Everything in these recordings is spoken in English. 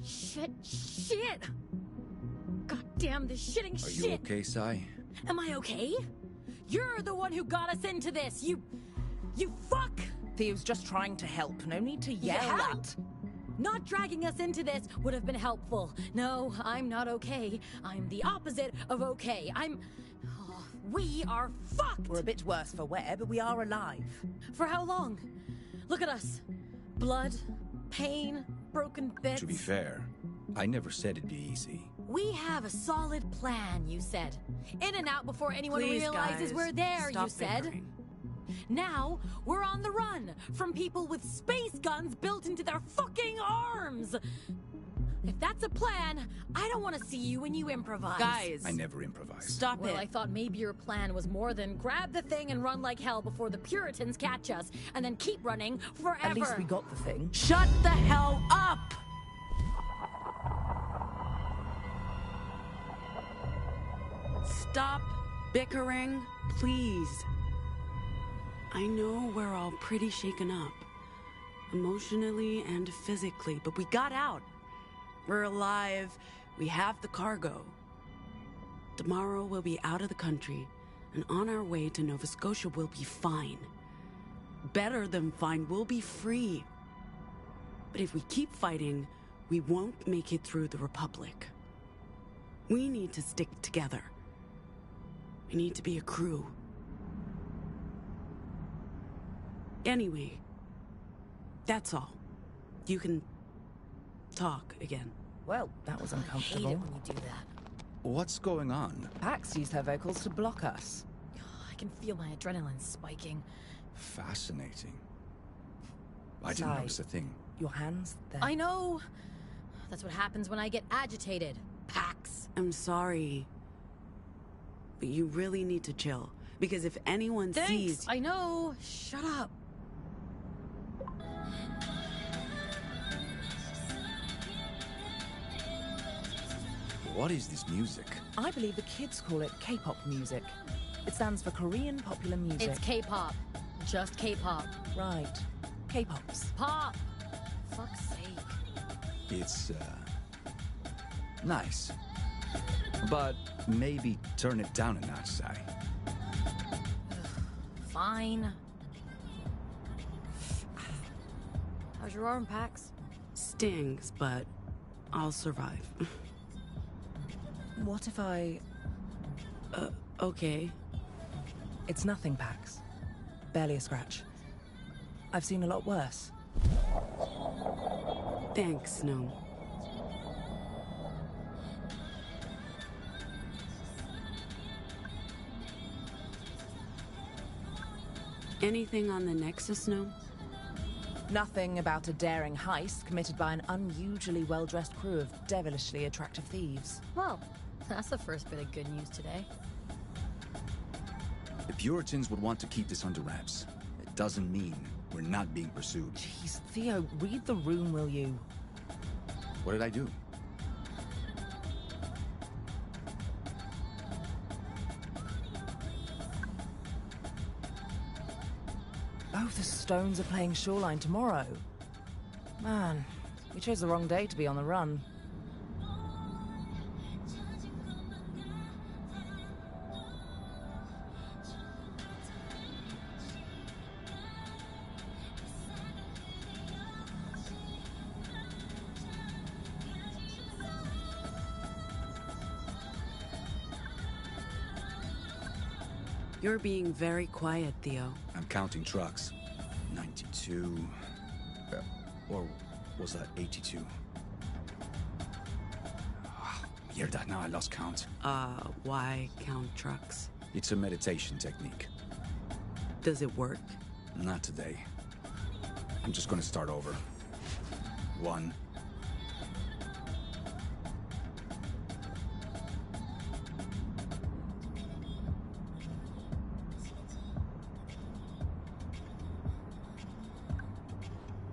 Shit. God damn this shitting shit. Are you okay, Sai? Am I okay? You're the one who got us into this. You fuck. Theo's just trying to help. No need to yell at. Not dragging us into this would have been helpful. No, I'm not okay. I'm the opposite of okay. We are fucked! We're a bit worse for wear, but we are alive. For how long? Look at us. Blood, pain, broken bits. To be fair, I never said it'd be easy. We have a solid plan, you said. In and out before anyone Please, realizes guys, we're there, stop you said. bickering. Now, we're on the run from people with space guns built into their fucking arms! If that's a plan, I don't want to see you when you improvise. Guys! I never improvise. Stop it. Well, I thought maybe your plan was more than grab the thing and run like hell before the Puritans catch us, and then keep running forever. At least we got the thing. Shut the hell up! Stop bickering, please. I know we're all pretty shaken up, emotionally and physically, but we got out. We're alive. We have the cargo. Tomorrow we'll be out of the country, and on our way to Nova Scotia we'll be fine. Better than fine, we'll be free. But if we keep fighting, we won't make it through the Republic. We need to stick together. We need to be a crew. Anyway, that's all. You can talk again. Well, that was I hate uncomfortable. it when you do that. What's going on? Pax used her vocals to block us. I can feel my adrenaline spiking. Fascinating. I didn't Sai, notice a thing. Your hands, they're... I know. That's what happens when I get agitated. Pax. I'm sorry. But you really need to chill. Because if anyone sees... I know. Shut up. What is this music? I believe the kids call it K-pop music. It stands for Korean popular music. It's K-pop. Just K-pop. Right. K-pops. Pop. Fuck's sake. It's, nice. But maybe turn it down a notch, Sai. Fine. How's your arm, Pax? Stings, but I'll survive. What if I... Okay. It's nothing, Pax. Barely a scratch. I've seen a lot worse. Thanks, Snow. Anything on the Nexus, Snow? Nothing about a daring heist committed by an unusually well-dressed crew of devilishly attractive thieves. Well, that's the first bit of good news today. The Puritans would want to keep this under wraps. It doesn't mean we're not being pursued. Jeez, Theo, read the room, will you? What did I do? Both the Stones are playing Shoreline tomorrow. Man, we chose the wrong day to be on the run. You're being very quiet, Theo. I'm counting trucks. 92... or was that 82? Mierda, now I lost count. Why count trucks? It's a meditation technique. Does it work? Not today. I'm just gonna start over. 1...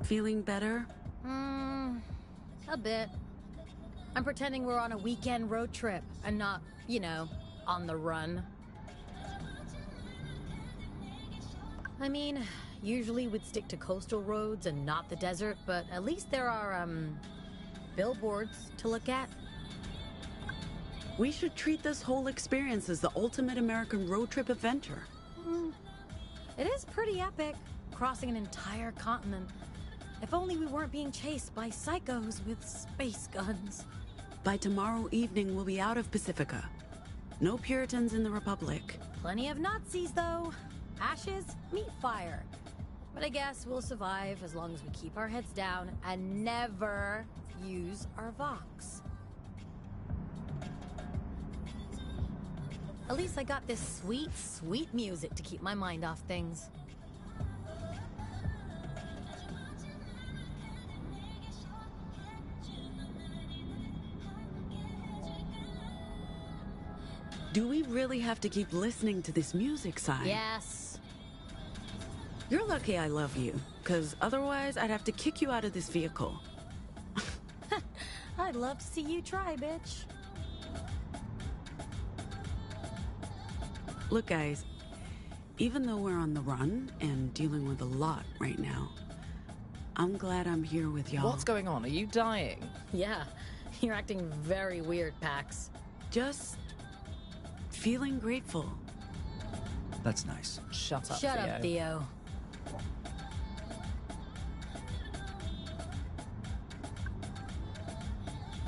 Feeling better? A bit. I'm pretending we're on a weekend road trip and not, you know, on the run. I mean, usually we'd stick to coastal roads and not the desert, but at least there are, billboards to look at. We should treat this whole experience as the ultimate American road trip adventure. It is pretty epic, crossing an entire continent. If only we weren't being chased by psychos with space guns. By tomorrow evening, we'll be out of Pacifica. No Puritans in the Republic. Plenty of Nazis, though. Ashes, meat fire. But I guess we'll survive as long as we keep our heads down and never use our Vox. At least I got this sweet, sweet music to keep my mind off things. Do we really have to keep listening to this music, Sai? Yes. You're lucky I love you, because otherwise I'd have to kick you out of this vehicle. I'd love to see you try, bitch. Look, guys, even though we're on the run and dealing with a lot right now, I'm glad I'm here with y'all. What's going on? Are you dying? Yeah, you're acting very weird, Pax. Just feeling grateful. That's nice. Shut up, Shut up, Theo.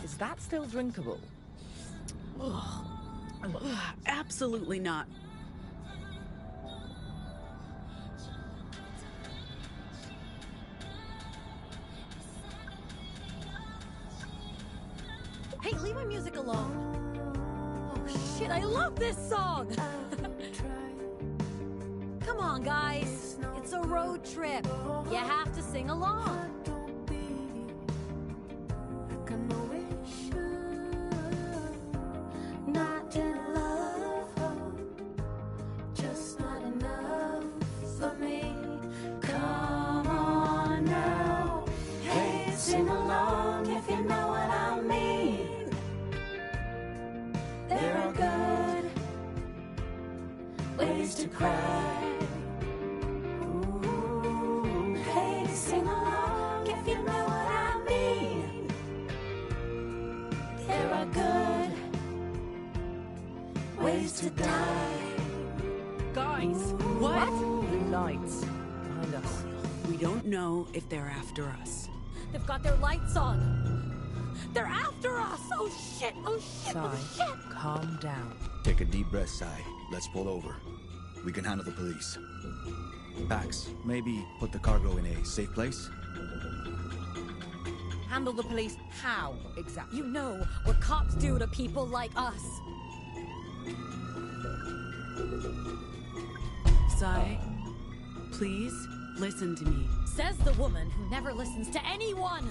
Is that still drinkable? Absolutely not. Hey, leave my music alone. Oh shit, I love this song! Come on, guys. It's a road trip. You have to sing along. Not enough, just not enough for me. Come on now, hey, sing along if you know what I mean. There are good ways to cry. Ooh, hey, sing along if you know what I mean. There are good ways to die. Guys, what? The lights behind us. We don't know if they're after us. They've got their lights on. They're after us! Oh shit! Oh shit! Oh Sai, shit! calm down. Take a deep breath, Sai. Let's pull over. We can handle the police. Pax, maybe put the cargo in a safe place? Handle the police how, exactly? You know what cops do to people like us. Sai, please listen to me. Says the woman who never listens to anyone.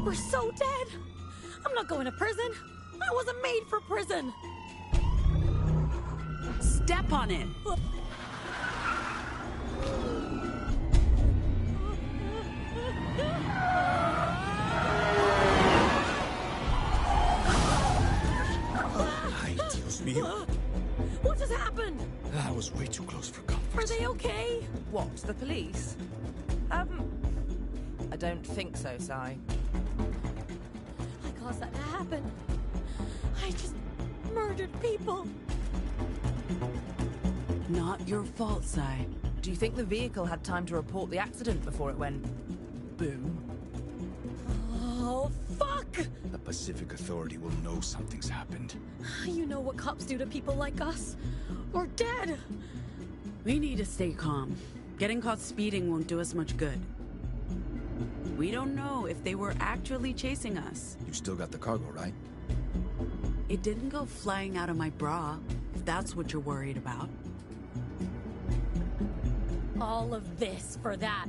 We're so dead. I'm not going to prison. I wasn't made for prison. Step on it. Ay, Dios mío. What just happened? That was way too close for comfort. Are they okay? What, the police? I don't think so, Sai. I caused that to happen. I just murdered people. Not your fault, Sai. Do you think the vehicle had time to report the accident before it went boom? Oh, fuck! The Pacific Authority will know something's happened. You know what cops do to people like us? We're dead. We need to stay calm. Getting caught speeding won't do us much good. We don't know if they were actually chasing us. You still got the cargo, right? It didn't go flying out of my bra, if that's what you're worried about. All of this for that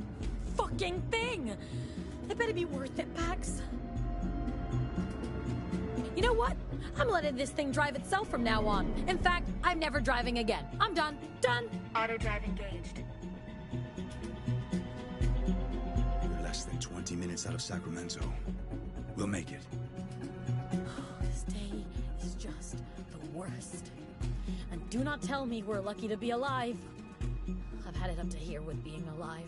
fucking thing. It better be worth it, Pax. You know what? I'm letting this thing drive itself from now on. In fact, I'm never driving again. I'm done. Done. Auto drive engaged. We're less than 20 minutes out of Sacramento. We'll make it. This day is just the worst. And do not tell me we're lucky to be alive. I've had it up to here with being alive.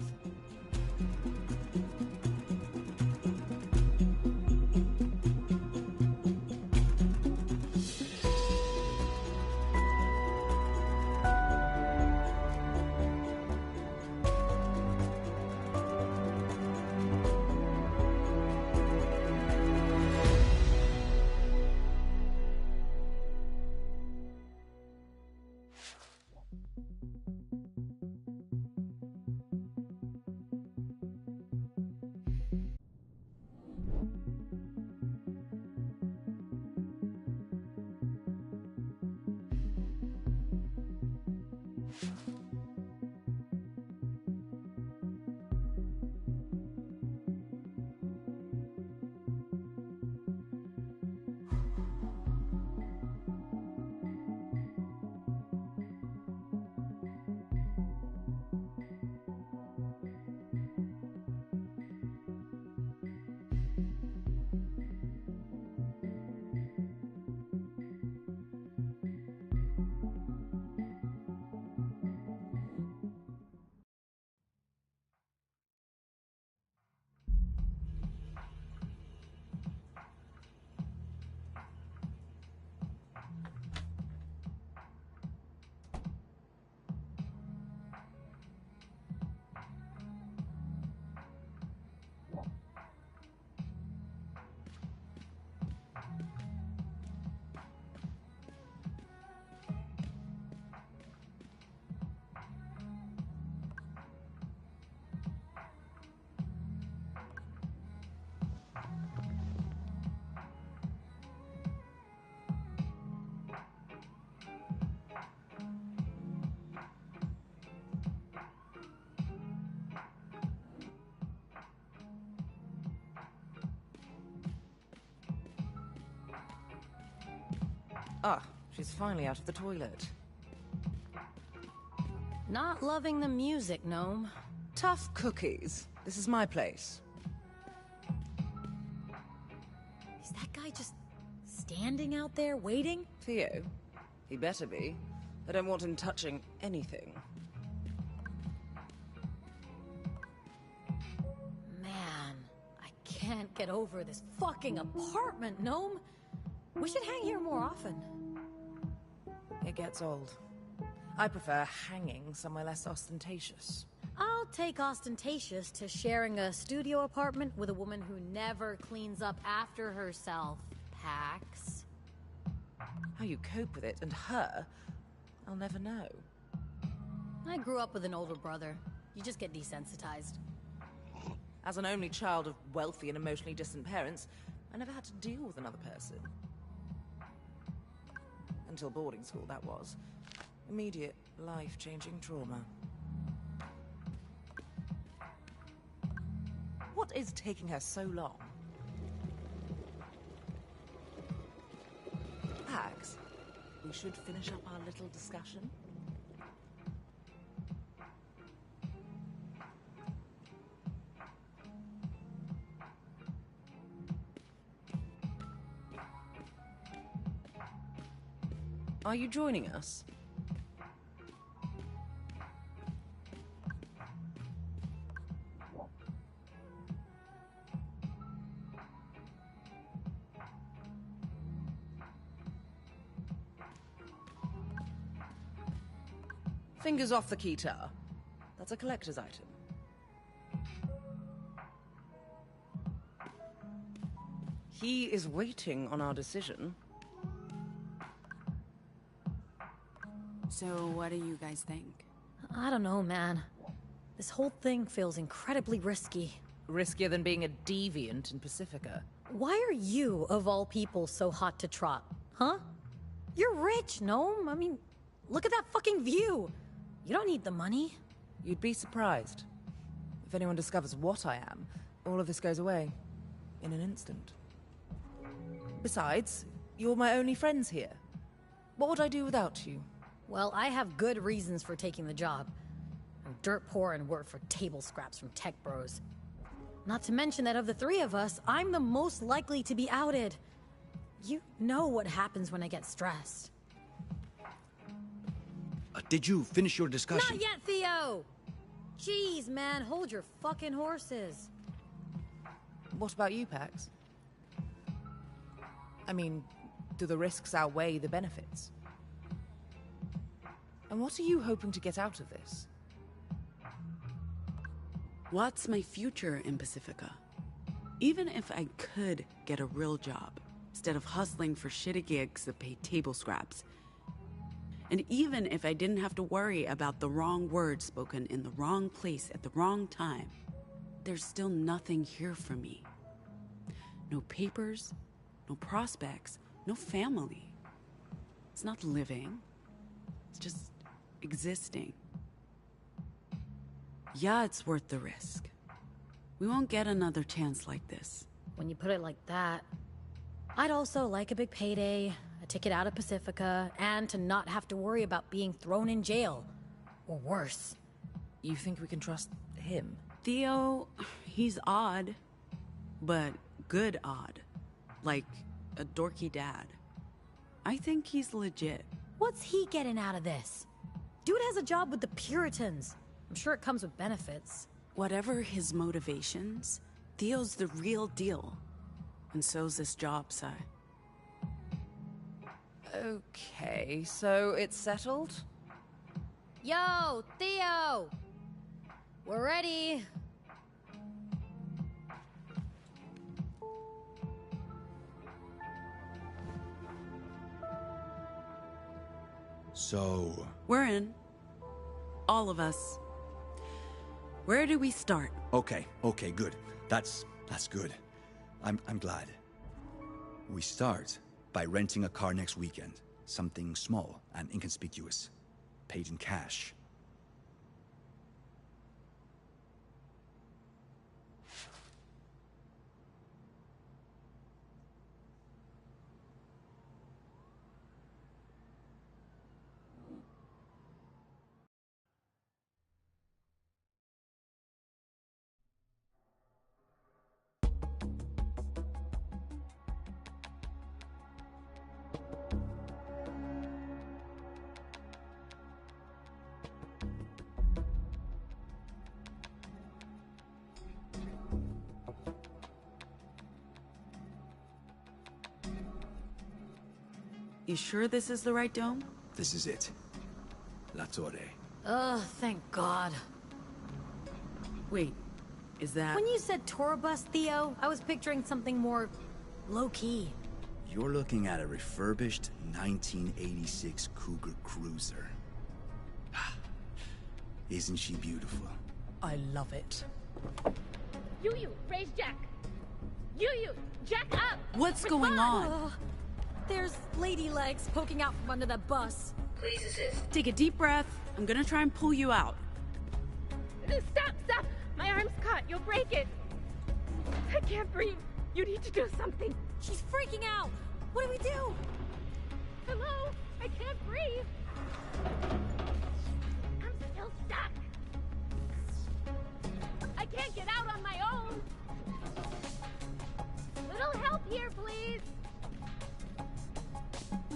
Ah, she's finally out of the toilet. Not loving the music, Gnome. Tough cookies. This is my place. Is that guy just standing out there waiting? Theo? He better be. I don't want him touching anything. Man, I can't get over this fucking apartment, Gnome. We should hang here more often. It gets old. I prefer hanging somewhere less ostentatious. I'll take ostentatious to sharing a studio apartment with a woman who never cleans up after herself, Pax. How you cope with it and her, I'll never know. I grew up with an older brother. You just get desensitized. As an only child of wealthy and emotionally distant parents, I never had to deal with another person. Until boarding school, that was. Immediate, life-changing trauma. What is taking her so long? Pax, we should finish up our little discussion. Are you joining us? Fingers off the keytar. That's a collector's item. He is waiting on our decision. So, what do you guys think? I don't know, man. This whole thing feels incredibly risky. Riskier than being a deviant in Pacifica. Why are you, of all people, so hot to trot? Huh? You're rich, Gnome. I mean, look at that fucking view. You don't need the money. You'd be surprised. If anyone discovers what I am, all of this goes away. In an instant. Besides, you're my only friends here. What would I do without you? Well, I have good reasons for taking the job. I'm dirt poor and work for table scraps from tech bros. Not to mention that of the three of us, I'm the most likely to be outed. You know what happens when I get stressed. Did you finish your discussion? Not yet, Theo! Jeez, man, hold your fucking horses. What about you, Pax? I mean, do the risks outweigh the benefits? And what are you hoping to get out of this? What's my future in Pacifica? Even if I could get a real job, instead of hustling for shitty gigs that pay table scraps, and even if I didn't have to worry about the wrong words spoken in the wrong place at the wrong time, there's still nothing here for me. No papers, no prospects, no family. It's not living. It's just existing. Yeah, it's worth the risk. We won't get another chance like this. When you put it like that, I'd also like a big payday, a ticket out of Pacifica, and to not have to worry about being thrown in jail. Or worse. You think we can trust him? Theo, he's odd. But good odd. Like a dorky dad. I think he's legit. What's he getting out of this? Dude has a job with the Puritans. I'm sure it comes with benefits. Whatever his motivations, Theo's the real deal. And so's this job, Sai. Okay, so it's settled? Yo, Theo! We're ready. So... We're in. All of us. Where do we start? Okay, good. That's good. I'm glad. We start by renting a car next weekend. Something small and inconspicuous. Paid in cash. You sure this is the right dome? This is it. La Torre. Ugh, thank God. Wait, is that... When you said tour bus, Theo, I was picturing something more low-key. You're looking at a refurbished 1986 Cougar Cruiser. Isn't she beautiful? I love it. You, raise Jack. You, Jack up. What's going on? There's lady legs poking out from under that bus. Please assist. Take a deep breath. I'm gonna try and pull you out. Stop. My arm's caught. You'll break it. I can't breathe. You need to do something. She's freaking out. What do we do? Hello? I can't breathe. I'm still stuck. I can't get out on my own. Little help here, please.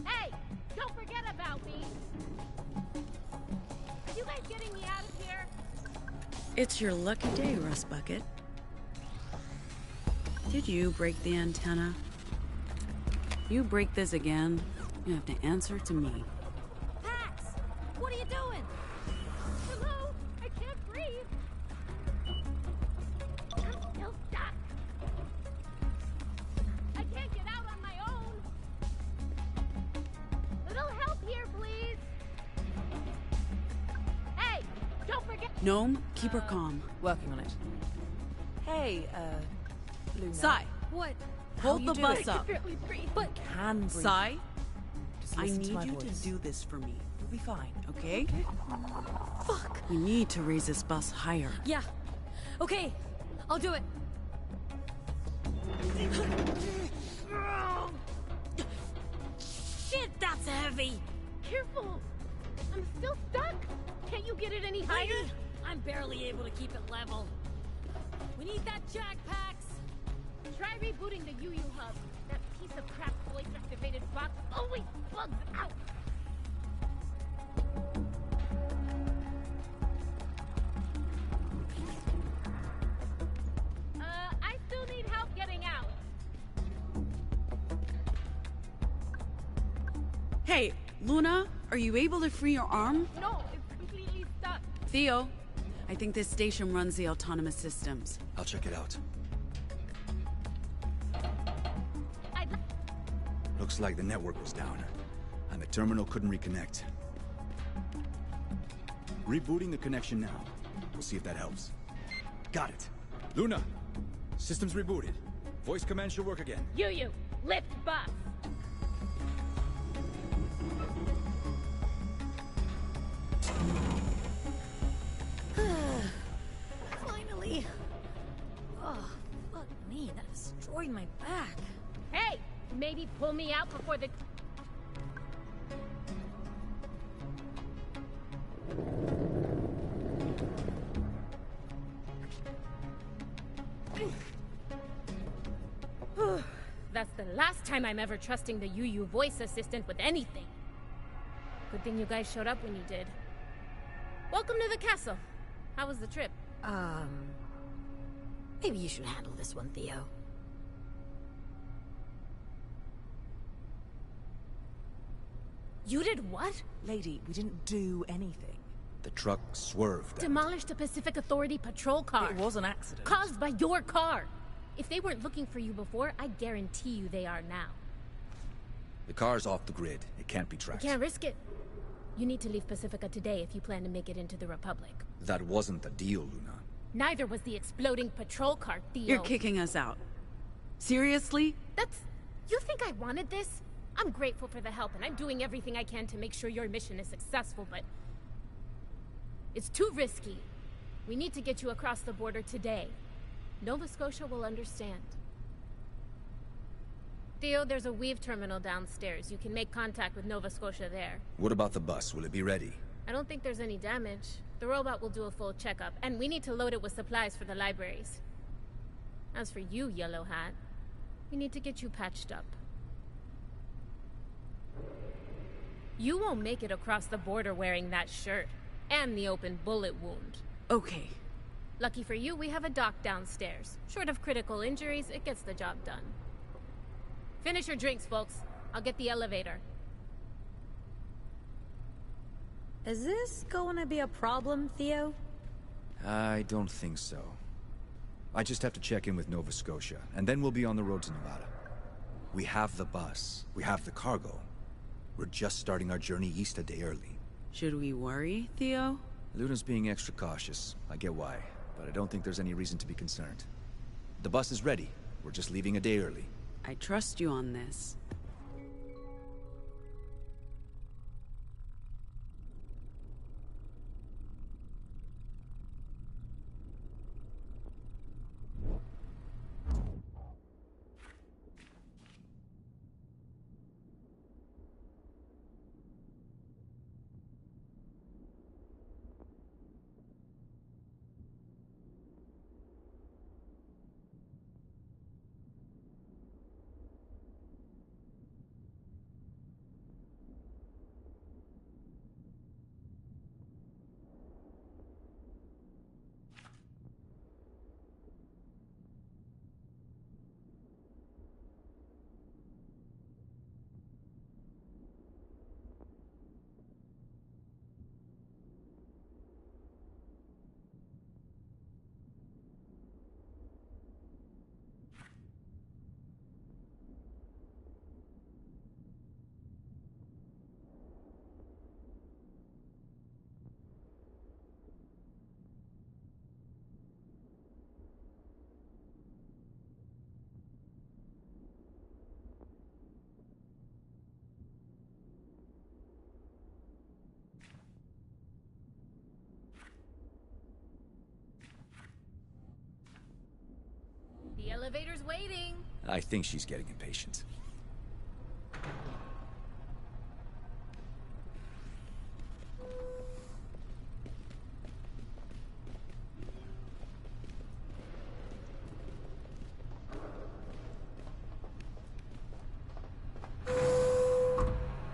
Hey, don't forget about me. Are you guys getting me out of here? It's your lucky day, Rust Bucket. Did you break the antenna? You break this again, you have to answer to me. Pax, what are you doing? Hello? I can't breathe. I'm still stuck. I can't get out on my own. Little help here, please. Hey, don't forget. Gnome, keep her calm. Working on it. Hey, Luna. Sai, What? hold you the do bus it? up. Barely breathe. But Can breathe. Sai, Just I listen need to my you voice. to do this for me, You'll be fine. okay? fuck. We need to raise this bus higher. Yeah. Okay, I'll do it. Shit, that's heavy. Careful. I'm still stuck. Can't you get it any higher? Lady, I'm barely able to keep it level. We need that jack, Pax. Try rebooting the UU hub. That piece of crap voice-activated box always bugs out. Hey, Luna, are you able to free your arm? No, it's completely stuck. Theo, I think this station runs the autonomous systems. I'll check it out. Looks like the network was down, and the terminal couldn't reconnect. Rebooting the connection now. We'll see if that helps. Got it. Luna, system's rebooted. Voice command should work again. You, lift bus. Finally. Oh, fuck me, that destroyed my back. Hey, maybe pull me out before the... That's the last time I'm ever trusting the UU voice assistant with anything. Good thing you guys showed up when you did. Welcome to the castle. How was the trip? Maybe you should handle this one, Theo. You did what? Lady, we didn't do anything. The truck swerved. Demolished a Pacific Authority patrol car. It was an accident. Caused by your car. If they weren't looking for you before, I guarantee you they are now. The car's off the grid. It can't be tracked. Can't risk it. You need to leave Pacifica today if you plan to make it into the Republic. That wasn't the deal, Luna. Neither was the exploding patrol car, Theo. You're kicking us out. Seriously? That's... You think I wanted this? I'm grateful for the help, and I'm doing everything I can to make sure your mission is successful, but... It's too risky. We need to get you across the border today. Nova Scotia will understand. Theo, there's a Weave terminal downstairs. You can make contact with Nova Scotia there. What about the bus? Will it be ready? I don't think there's any damage. The robot will do a full checkup, and we need to load it with supplies for the libraries. As for you, Yellow Hat, we need to get you patched up. You won't make it across the border wearing that shirt, and the open bullet wound. Okay. Lucky for you, we have a doc downstairs. Short of critical injuries, it gets the job done. Finish your drinks, folks. I'll get the elevator. Is this going to be a problem, Theo? I don't think so. I just have to check in with Nova Scotia, and then we'll be on the road to Nevada. We have the bus. We have the cargo. We're just starting our journey east a day early. Should we worry, Theo? Luna's being extra cautious. I get why, but I don't think there's any reason to be concerned. The bus is ready. We're just leaving a day early. I trust you on this. The elevator's waiting. I think she's getting impatient.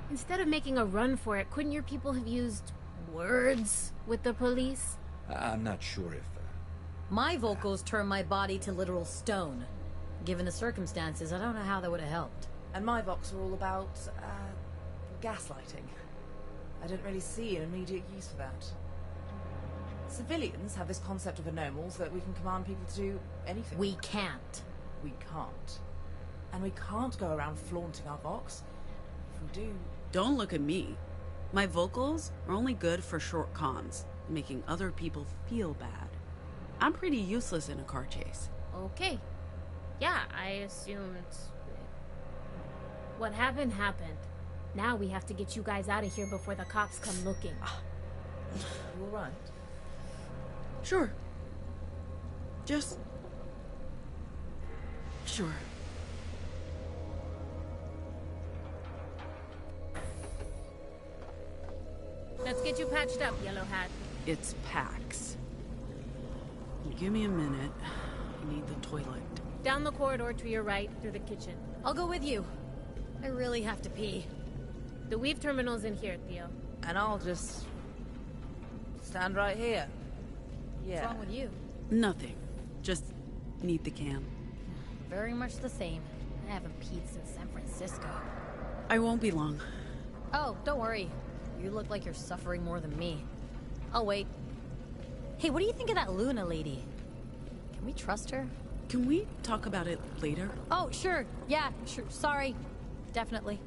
Instead of making a run for it, couldn't your people have used words with the police? I'm not sure if... My vocals turn my body to literal stone. Given the circumstances, I don't know how that would have helped. And my vox are all about, gaslighting. I don't really see an immediate use for that. Civilians have this concept of anomals that we can command people to do anything. We can't. We can't. And we can't go around flaunting our vox. If we do... Don't look at me. My vocals are only good for short cons, making other people feel bad. I'm pretty useless in a car chase. Okay. Yeah, I assumed... What happened, happened. Now we have to get you guys out of here before the cops come looking. You all right? Sure. Just... Sure. Let's get you patched up, Yellow Hat. It's PAX. Give me a minute. I need the toilet. Down the corridor to your right, through the kitchen. I'll go with you. I really have to pee. The Weave terminal's in here, Theo. And I'll just... stand right here. Yeah. What's wrong with you? Nothing. Just need the can. Very much the same. I haven't peed since San Francisco. I won't be long. Oh, don't worry. You look like you're suffering more than me. I'll wait. Hey, what do you think of that Luna lady? Can we trust her? Can we talk about it later? Oh, sure. Yeah, sure. Sorry. Definitely.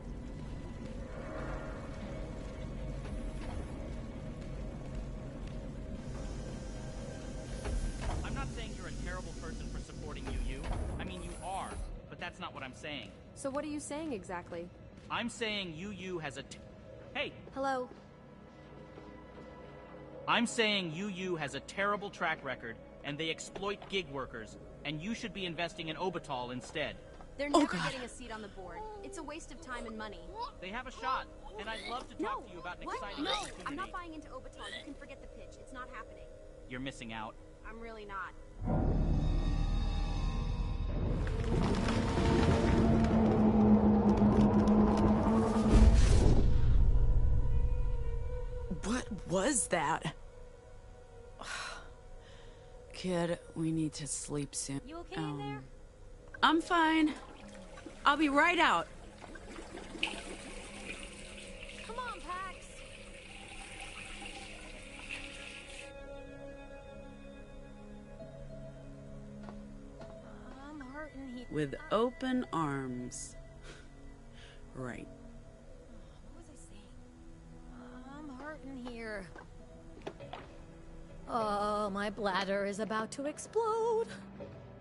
I'm not saying you're a terrible person for supporting UU. I mean, you are, but that's not what I'm saying. So what are you saying exactly? I'm saying UU has a Hey! Hello? I'm saying UU has a terrible track record, and they exploit gig workers, and you should be investing in Obital instead. They're never getting a seat on the board. It's a waste of time and money. They have a shot, and I'd love to talk to you about an exciting opportunity. I'm not buying into Obital. You can forget the pitch. It's not happening. You're missing out. I'm really not. What was that? Kid, we need to sleep soon. You okay in there? I'm fine. I'll be right out. Come on, Pax. I'm hurting here. With open arms. Right. What was I saying? I'm hurting here. Oh, my bladder is about to explode.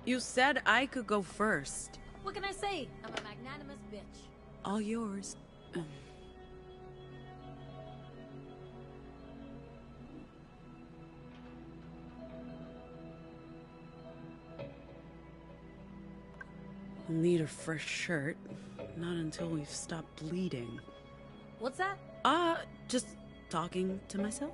You said I could go first. What can I say? I'm a magnanimous bitch. All yours. We'll need a fresh shirt. Not until we've stopped bleeding. What's that? Just talking to myself.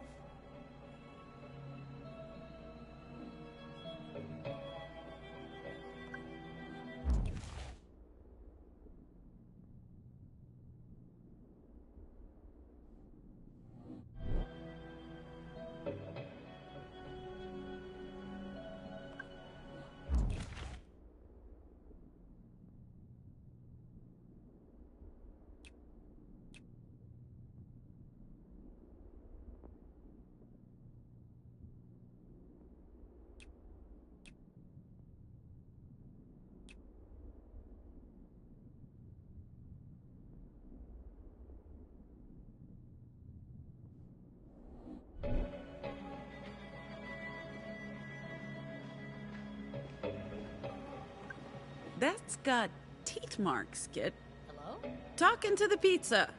That's got teeth marks, kid. Hello? Talking to the pizza.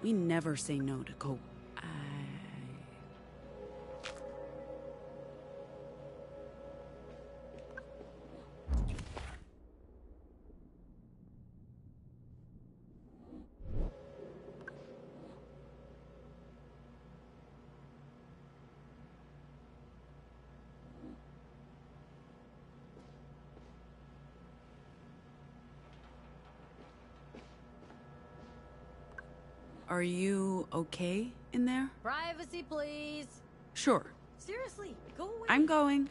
We never say no to go. Are you okay in there? Privacy, please. Sure. Seriously, go away. I'm going.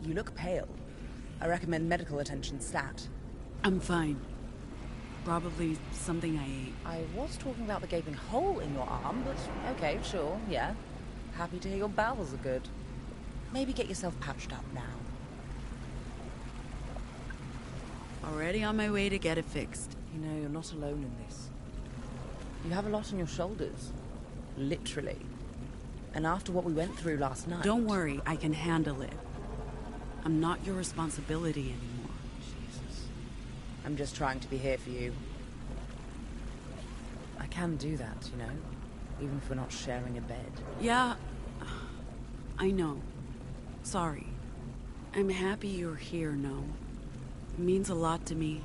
You look pale. I recommend medical attention stat. I'm fine. Probably something I ate. I was talking about the gaping hole in your arm, but okay, sure, yeah. Happy to hear your bowels are good. Maybe get yourself patched up now. Already on my way to get it fixed. You know, you're not alone in this. You have a lot on your shoulders. Literally. And after what we went through last night... Don't worry, I can handle it. I'm not your responsibility anymore. Jesus. I'm just trying to be here for you. I can do that, you know? Even if we're not sharing a bed. Yeah, I know. Sorry. I'm happy you're here, No. It means a lot to me.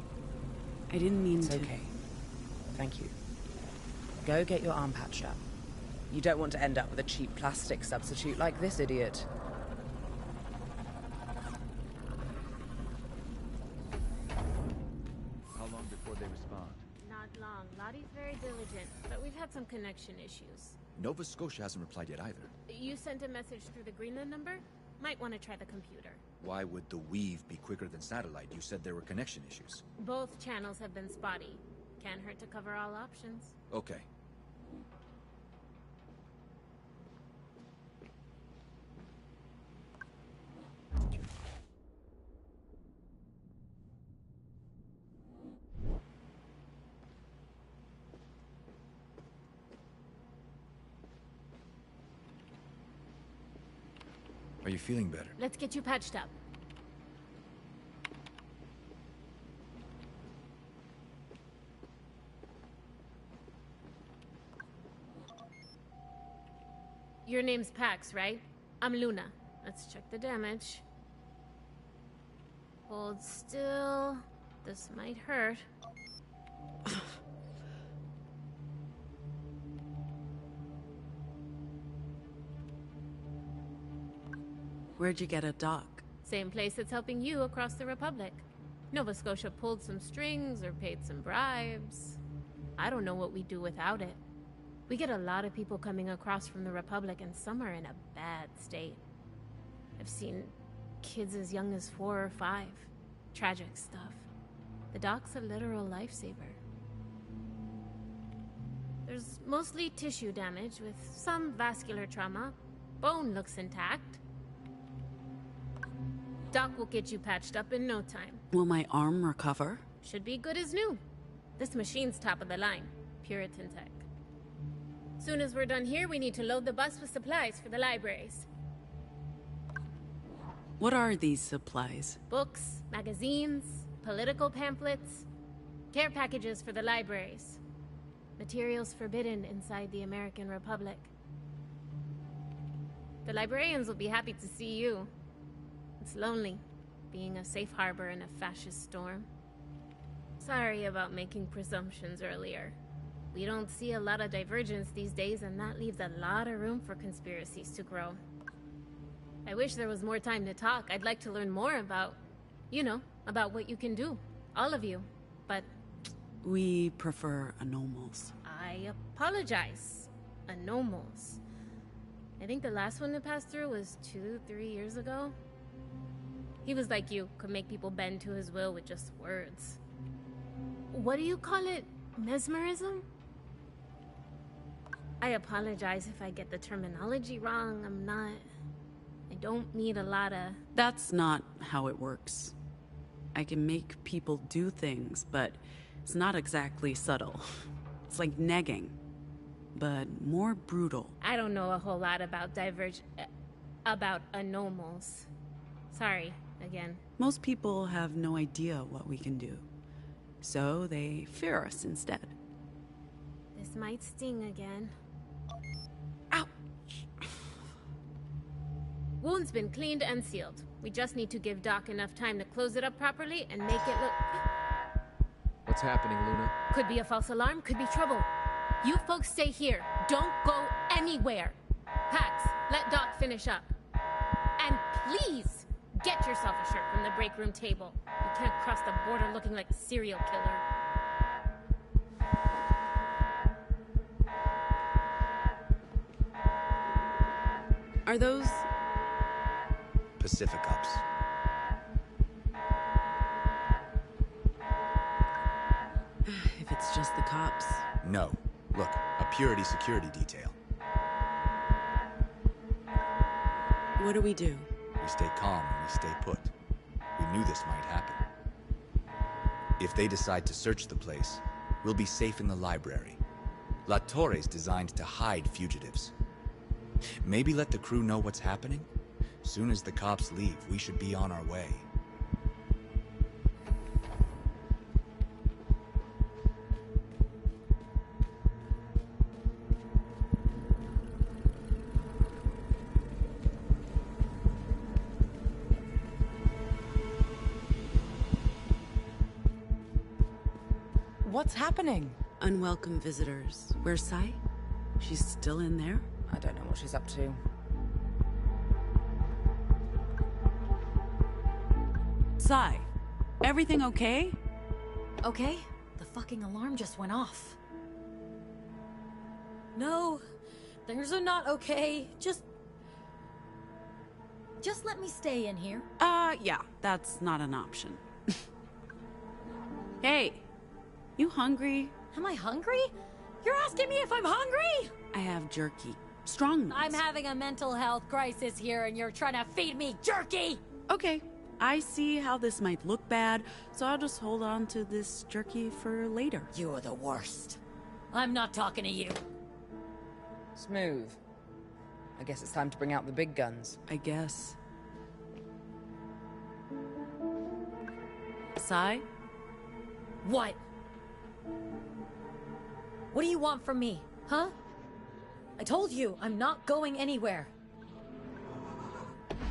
I didn't mean to... It's okay. Thank you. Go get your arm patched up. You don't want to end up with a cheap plastic substitute like this idiot. How long before they respond? Not long. Lottie's very diligent, but we've had some connection issues. Nova Scotia hasn't replied yet either. You sent a message through the Greenland number? Might want to try the computer. Why would the weave be quicker than satellite? You said there were connection issues. Both channels have been spotty. Can't hurt to cover all options. Okay. Are you feeling better? Let's get you patched up. Your name's Pax, right? I'm Luna. Let's check the damage. Hold still. This might hurt. Where'd you get a dock? Same place that's helping you across the Republic. Nova Scotia pulled some strings or paid some bribes. I don't know what we'd do without it. We get a lot of people coming across from the Republic, and some are in a bad state. I've seen kids as young as 4 or 5. Tragic stuff. The dock's a literal lifesaver. There's mostly tissue damage with some vascular trauma. Bone looks intact. Doc will get you patched up in no time. Will my arm recover? Should be good as new. This machine's top of the line. Puritan tech. Soon as we're done here, we need to load the bus with supplies for the libraries. What are these supplies? Books, magazines, political pamphlets, care packages for the libraries. Materials forbidden inside the American Republic. The librarians will be happy to see you. It's lonely, being a safe harbor in a fascist storm. Sorry about making presumptions earlier. We don't see a lot of divergence these days, and that leaves a lot of room for conspiracies to grow. I wish there was more time to talk. I'd like to learn more about, you know, about what you can do. All of you. But... We prefer anomals. I apologize. Anomals. I think the last one to pass through was 2-3 years ago. He was like you, could make people bend to his will with just words. What do you call it? Mesmerism? I apologize if I get the terminology wrong. I don't need a lot of... That's not how it works. I can make people do things, but it's not exactly subtle. It's like negging, but more brutal. I don't know a whole lot about about anomals. Sorry, again. Most people have no idea what we can do, so they fear us instead. This might sting again. Ow! Wound's been cleaned and sealed. We just need to give Doc enough time to close it up properly and make it look... What's happening, Luna? Could be a false alarm, could be trouble. You folks stay here. Don't go anywhere. Pax, let Doc finish up. And please, get yourself a shirt from the break room table. You can't cross the border looking like a serial killer. Are those... Pacific Ups. it's just the cops. No. Look, a purity security detail. What do we do? We stay calm and we stay put. We knew this might happen. If they decide to search the place, we'll be safe in the library. La Torre's designed to hide fugitives. Maybe let the crew know what's happening? Soon as the cops leave, we should be on our way. What's happening? Unwelcome visitors. Where's Sai? She's still in there? I don't know what she's up to. Sai, everything okay? Okay, the fucking alarm just went off. No, things are not okay. Just let me stay in here. Yeah, that's not an option. Hey, you hungry? Am I hungry? You're asking me if I'm hungry? I have jerky. Strong meats. I'm having a mental health crisis here and you're trying to feed me jerky! Okay, I see how this might look bad, so I'll just hold on to this jerky for later. You are the worst. I'm not talking to you. Smooth. I guess it's time to bring out the big guns. I guess. Sai? What? What do you want from me, huh? I told you, I'm not going anywhere.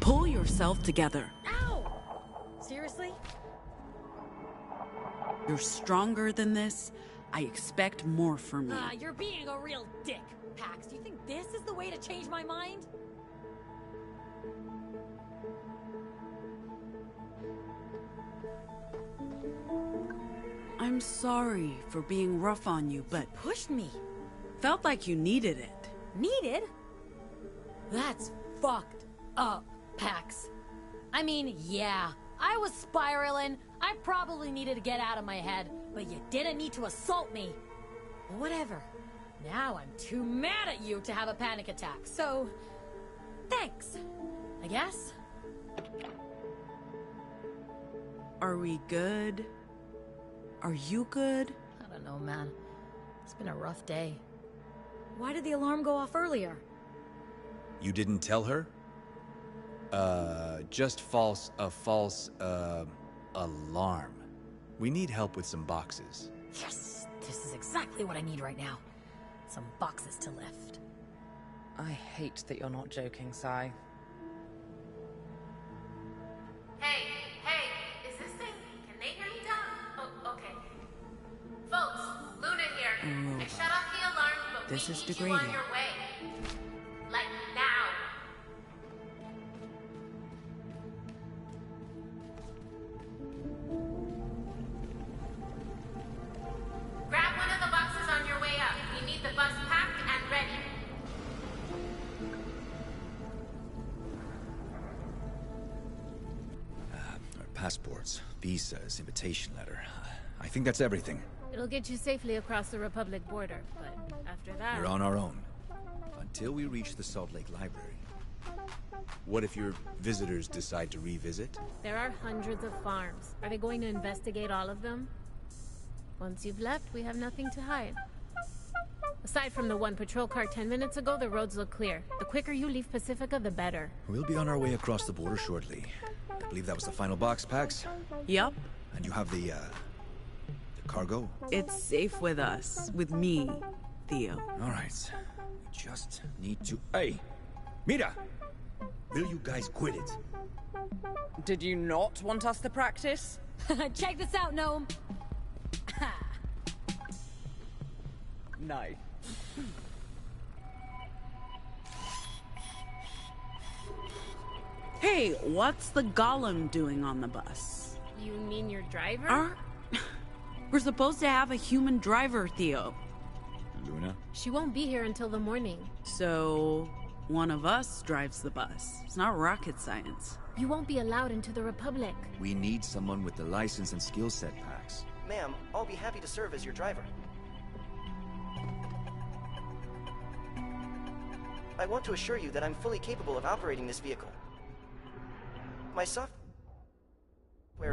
Pull yourself together. Ow! Seriously? You're stronger than this. I expect more from you. You're being a real dick, Pax. Do you think this is the way to change my mind? I'm sorry for being rough on you, but Pushed me. felt like you needed it. Needed? That's fucked up, Pax. I mean, yeah, I was spiraling. I probably needed to get out of my head, but you didn't need to assault me. Whatever. Now I'm too mad at you to have a panic attack, so... thanks, I guess? Are we good? Are you good? I don't know, man. It's been a rough day. Why did the alarm go off earlier? You didn't tell her? Just a false alarm. We need help with some boxes. Yes, this is exactly what I need right now. Some boxes to lift. I hate that you're not joking, Sai. Hey, is this thing... can they hear me down? Oh, okay. Folks, Luna here. I shut off the alarm, but This we is need you on degrading. your way. Like, now. Grab one of the boxes on your way up. We need the bus packed and ready. Our passports, visas, invitation letter. I think that's everything. It'll get you safely across the Republic border, but after that... We're on our own. Until we reach the Salt Lake Library. What if your visitors decide to revisit? There are hundreds of farms. Are they going to investigate all of them? Once you've left, we have nothing to hide. Aside from the one patrol car 10 minutes ago, the roads look clear. The quicker you leave Pacifica, the better. We'll be on our way across the border shortly. I believe that was the final box, Pax. Yup. And you have the cargo? It's safe with us. With me, Theo. All right. We just need to... Hey! Mira! Will you guys quit it? Did you not want us to practice? Check this out, Gnome. No. Hey, what's the golem doing on the bus? You mean your driver? We're supposed to have a human driver, Theo. Luna? She won't be here until the morning. So, one of us drives the bus. It's not rocket science. You won't be allowed into the Republic. We need someone with the license and skill set, Pax. Ma'am, I'll be happy to serve as your driver. I want to assure you that I'm fully capable of operating this vehicle. My software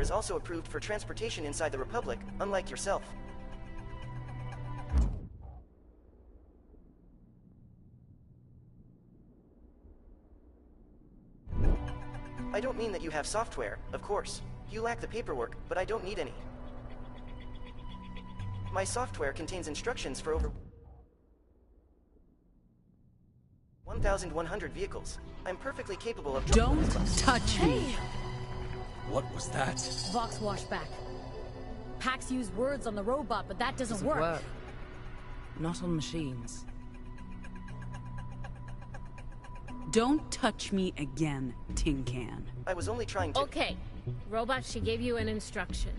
is also approved for transportation inside the Republic, unlike yourself. I don't mean that you have software, of course. You lack the paperwork, but I don't need any. My software contains instructions for over 1,100 vehicles. I'm perfectly capable of... Don't touch me! What was that? Vox washback. Pax use words on the robot, but that doesn't work. Not on machines. Don't touch me again, Tin Can. I was only trying to... Okay. Robot, she gave you an instruction.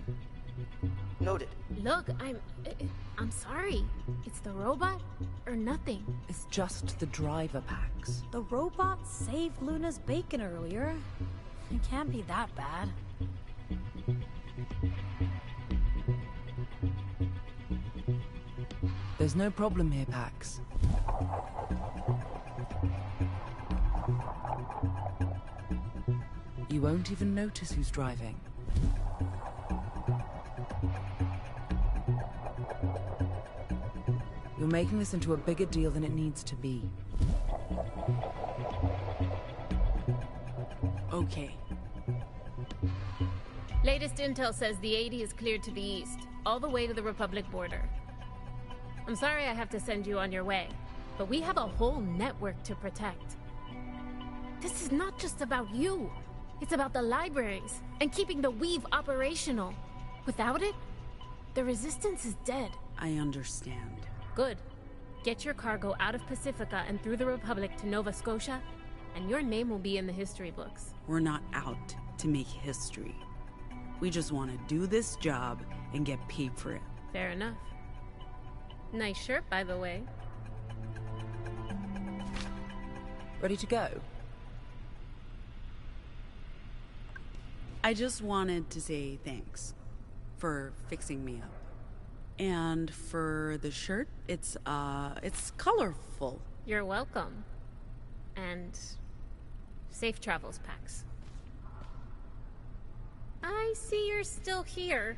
Noted. Look, I'm sorry. It's the robot or nothing. It's just the driver, Pax. The robot saved Luna's bacon earlier. It can't be that bad. There's no problem here, Pax. You won't even notice who's driving. You're making this into a bigger deal than it needs to be. Okay. Latest intel says the 80 is cleared to the east, all the way to the Republic border. I'm sorry I have to send you on your way, but we have a whole network to protect. This is not just about you. It's about the libraries and keeping the Weave operational. Without it, the Resistance is dead. I understand. Good. Get your cargo out of Pacifica and through the Republic to Nova Scotia, and your name will be in the history books. We're not out to make history. We just want to do this job and get paid for it. Fair enough. Nice shirt, by the way. Ready to go? I just wanted to say thanks for fixing me up. And for the shirt, it's colorful. You're welcome. And safe travels, Pax. I see you're still here.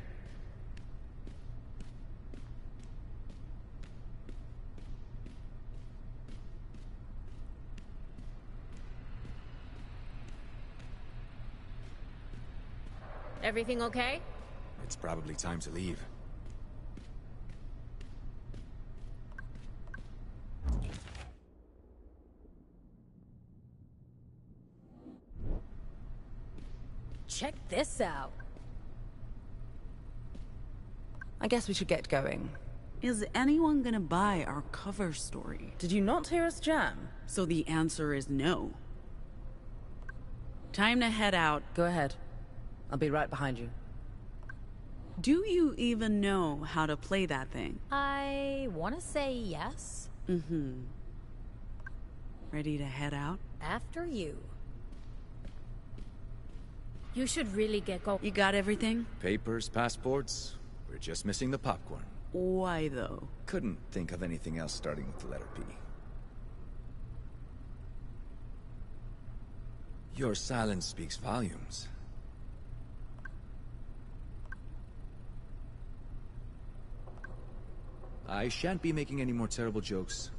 Everything okay? It's probably time to leave. Check this out. I guess we should get going. Is anyone gonna buy our cover story? Did you not hear us jam? So the answer is no. Time to head out. Go ahead. I'll be right behind you. Do you even know how to play that thing? I want to say yes. Mm-hmm. Ready to head out? After you. You should really get going. You got everything? Papers, passports. We're just missing the popcorn. Why, though? Couldn't think of anything else starting with the letter P. Your silence speaks volumes. I shan't be making any more terrible jokes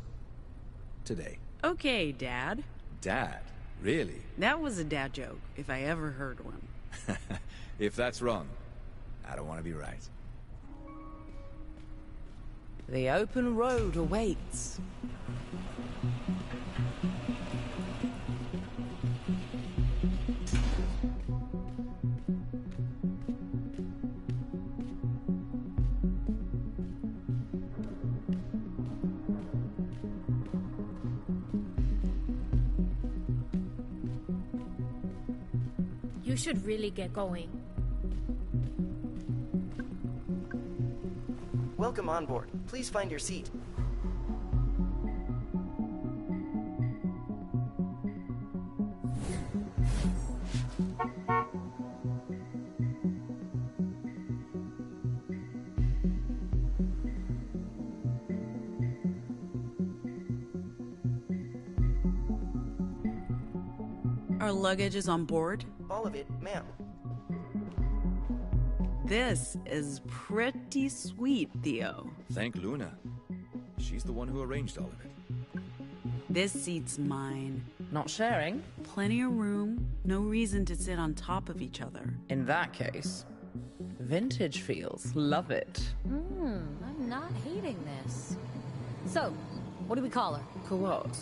today. Okay, Dad. Dad? Really? That was a dad joke, if I ever heard one. If that's wrong, I don't want to be right. The open road awaits. You should really get going. Welcome on board. Please find your seat. Our luggage is on board? All of it, ma'am. This is pretty sweet, Theo. Thank Luna. She's the one who arranged all of it. This seat's mine. Not sharing? Plenty of room, no reason to sit on top of each other. In that case, vintage feels. Love it. I'm not hating this. So, what do we call her? For what?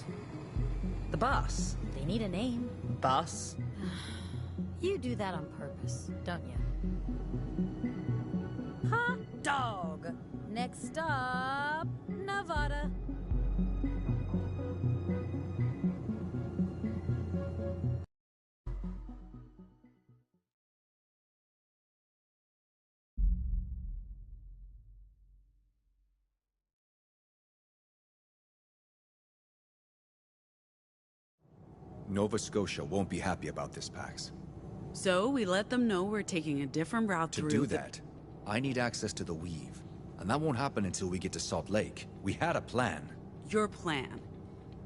The bus? They need a name. Bus? You do that on purpose, don't you? Hot dog! Next stop, Nevada. Nova Scotia won't be happy about this, Pax. So we let them know we're taking a different route To through do that, I need access to the Weave. And that won't happen until we get to Salt Lake. We had a plan. Your plan.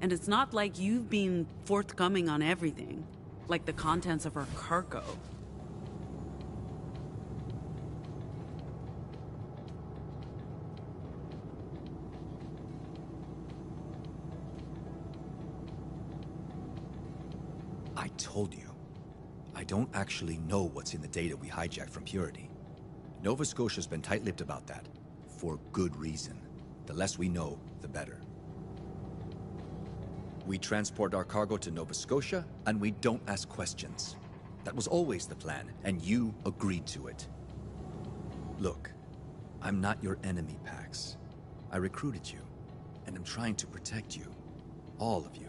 And it's not like you've been forthcoming on everything. Like the contents of our cargo. I told you. I don't actually know what's in the data we hijacked from Purity. Nova Scotia's been tight-lipped about that. For good reason. The less we know, the better. We transport our cargo to Nova Scotia, and we don't ask questions. That was always the plan, and you agreed to it. Look, I'm not your enemy, Pax. I recruited you, and I'm trying to protect you. All of you.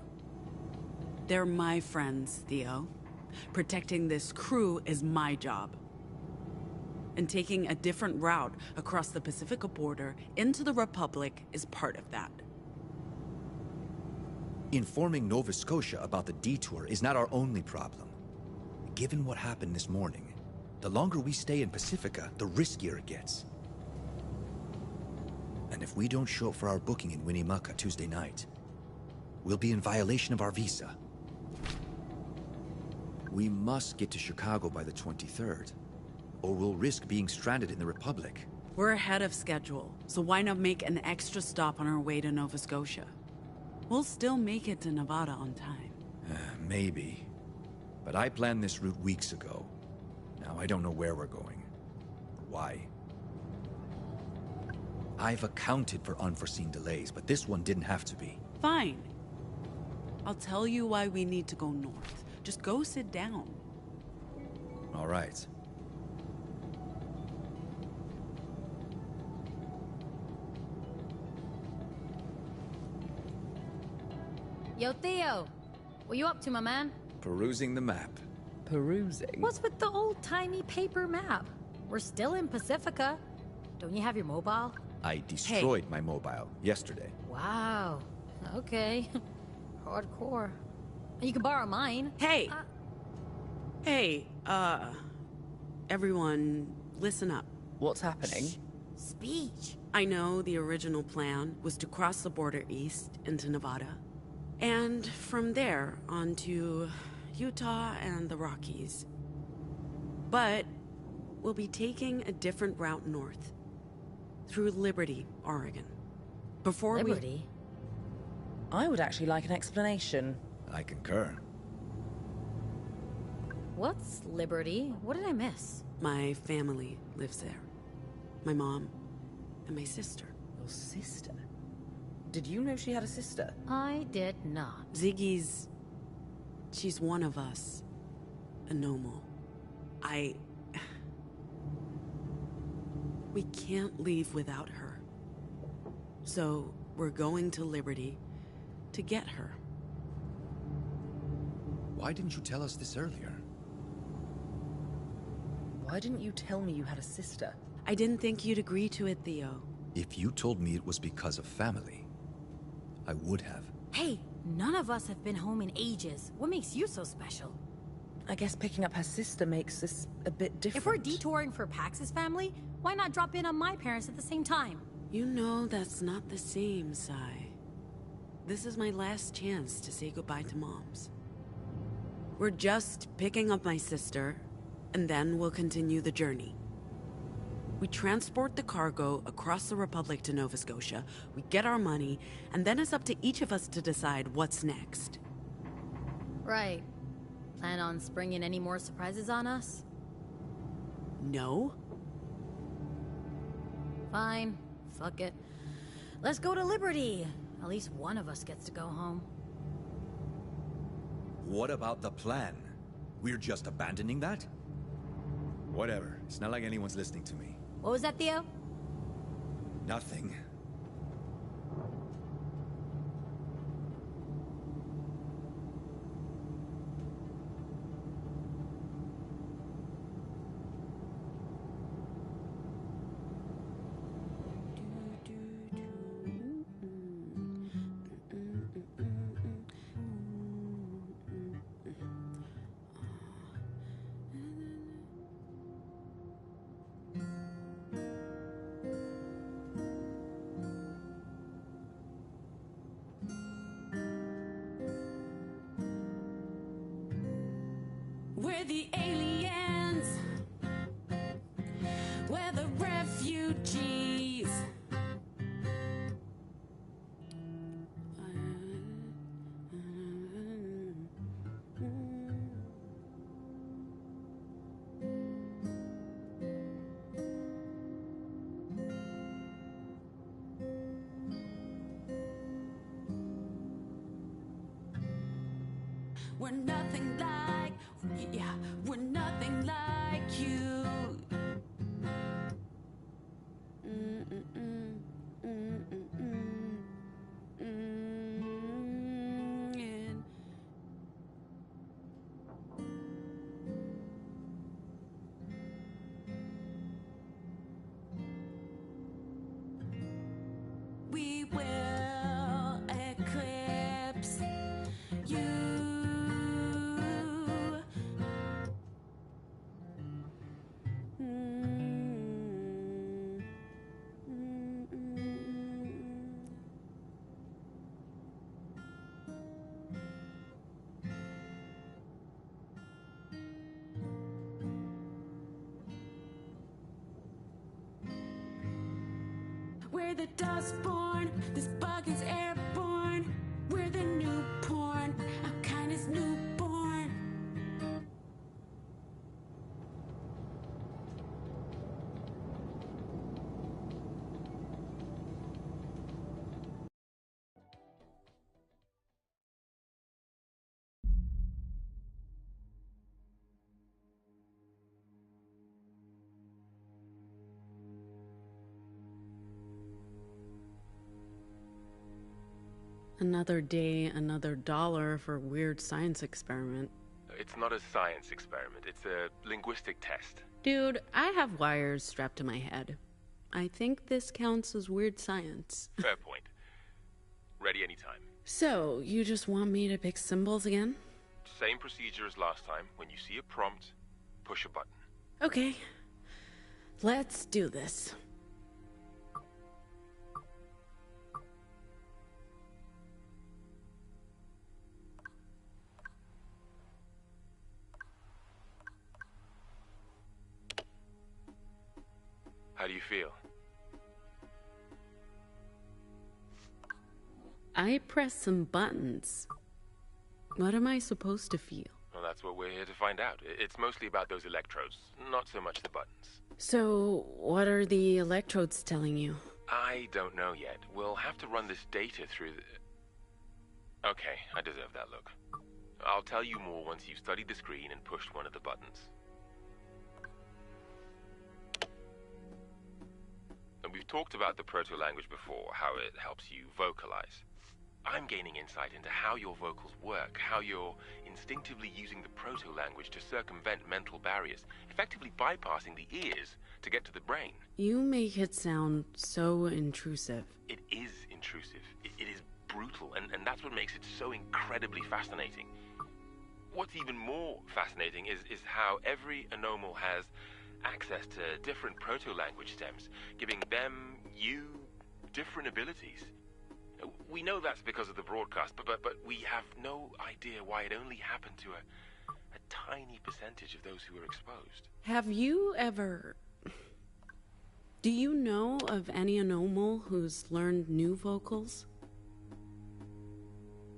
They're my friends, Theo. Protecting this crew is my job. And taking a different route across the Pacific border into the Republic is part of that. Informing Nova Scotia about the detour is not our only problem. Given what happened this morning, the longer we stay in Pacifica, the riskier it gets. And if we don't show up for our booking in Winnemucca Tuesday night, we'll be in violation of our visa. We must get to Chicago by the 23rd, or we'll risk being stranded in the Republic. We're ahead of schedule, so why not make an extra stop on our way to Nova Scotia? We'll still make it to Nevada on time. Maybe. But I planned this route weeks ago. Now I don't know where we're going. Or why. I've accounted for unforeseen delays, but this one didn't have to be. Fine. I'll tell you why we need to go north. Just go sit down. All right. Yo, Theo! What you up to, my man? Perusing the map. Perusing? What's with the old-timey paper map? We're still in Pacifica. Don't you have your mobile? I destroyed my mobile yesterday. Wow. Okay. Hardcore. You can borrow mine. Hey! Hey, everyone, listen up. What's happening? Speech. I know the original plan was to cross the border east into Nevada. And from there on to Utah and the Rockies. But we'll be taking a different route north. Through Liberty, Oregon. Before Liberty? I would actually like an explanation. I concur. What's Liberty? What did I miss? My family lives there. My mom and my sister. Your sister? Did you know she had a sister? I did not. Ziggy's... she's one of us. A normal. We can't leave without her. So, we're going to Liberty to get her. Why didn't you tell us this earlier? Why didn't you tell me you had a sister? I didn't think you'd agree to it, Theo. If you told me it was because of family, I would have. Hey, none of us have been home in ages. What makes you so special? I guess picking up her sister makes this a bit different. If we're detouring for Pax's family, why not drop in on my parents at the same time? You know that's not the same, Sai. This is my last chance to say goodbye to Moms. We're just picking up my sister, and then we'll continue the journey. We transport the cargo across the Republic to Nova Scotia, we get our money, and then it's up to each of us to decide what's next. Right. Plan on springing any more surprises on us? No? Fine. Fuck it. Let's go to Liberty. At least one of us gets to go home. What about the plan? We're just abandoning that? Whatever. It's not like anyone's listening to me. What was that, Theo? Nothing. We're the aliens. We're the refugees. We're nothing like, yeah, we're nothing like you. And we will eclipse you. We're the Dustborn, this bug is airborne. We're the new porn, our kind is newborn. Another day, another dollar for weird science experiment. It's not a science experiment, it's a linguistic test. Dude, I have wires strapped to my head. I think this counts as weird science. Fair point. Ready anytime. So, you just want me to pick symbols again? Same procedure as last time. When you see a prompt, push a button. Okay. Let's do this. How do you feel? I pressed some buttons. What am I supposed to feel? Well, that's what we're here to find out. It's mostly about those electrodes, not so much the buttons. So, what are the electrodes telling you? I don't know yet. We'll have to run this data through the... Okay, I deserve that look. I'll tell you more once you've studied the screen and pushed one of the buttons. And we've talked about the proto-language before, how it helps you vocalize. I'm gaining insight into how your vocals work, how you're instinctively using the proto-language to circumvent mental barriers, effectively bypassing the ears to get to the brain. You make it sound so intrusive. It is intrusive. It is brutal, and that's what makes it so incredibly fascinating. What's even more fascinating is how every anomal has access to different proto-language stems, giving them, you, different abilities. We know that's because of the broadcast, but we have no idea why it only happened to tiny percentage of those who are exposed. Have you ever... Do you know of any anomal who's learned new vocals?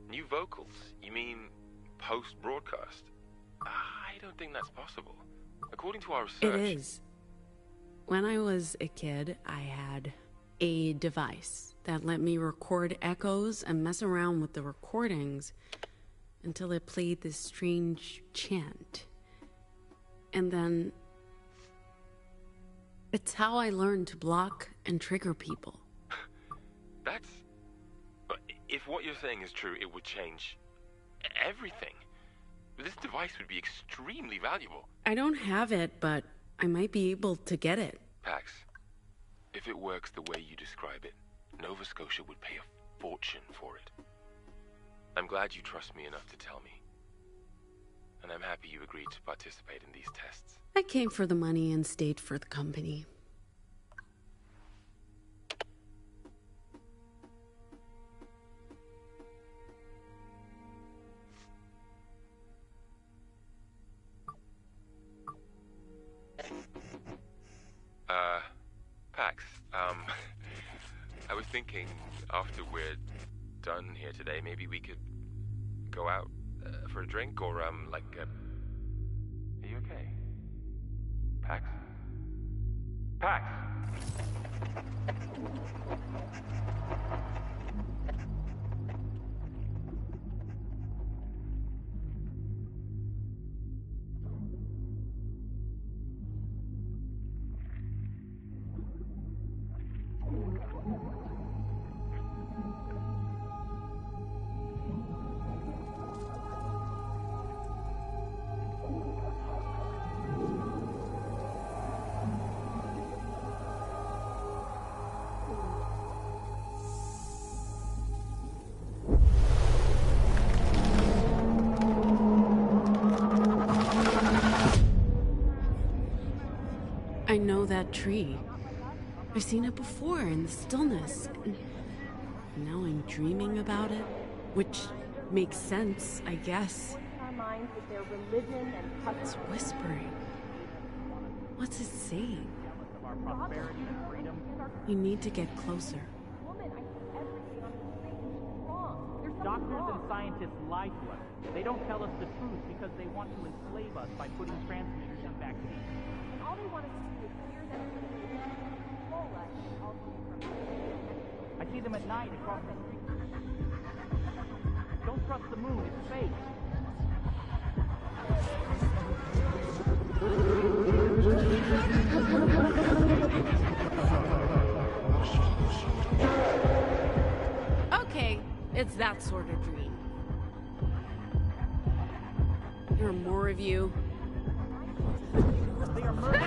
New vocals? You mean post-broadcast? I don't think that's possible. According to our research... It is. When I was a kid, I had a device that let me record echoes and mess around with the recordings until it played this strange chant. And then... it's how I learned to block and trigger people. That's... If what you're saying is true, it would change everything. This device would be extremely valuable. I don't have it, but I might be able to get it. Pax, if it works the way you describe it, Nova Scotia would pay a fortune for it. I'm glad you trust me enough to tell me. And I'm happy you agreed to participate in these tests. I came for the money and stayed for the company. Pax, I was thinking after we're done here today, maybe we could go out for a drink or, are you okay? Pax? Pax! I know that tree. I've seen it before in the stillness. And now I'm dreaming about it, which makes sense, I guess. It's whispering. What's it saying? You need to get closer. Doctors and scientists lie to us. They don't tell us the truth because they want to enslave us by putting transmitters in vaccines. And all they want us to do is hear them control us and also from I see them at night across the street. Don't trust the moon, it's fake. Okay, it's that sort of dream. There are more of you. They are murdering.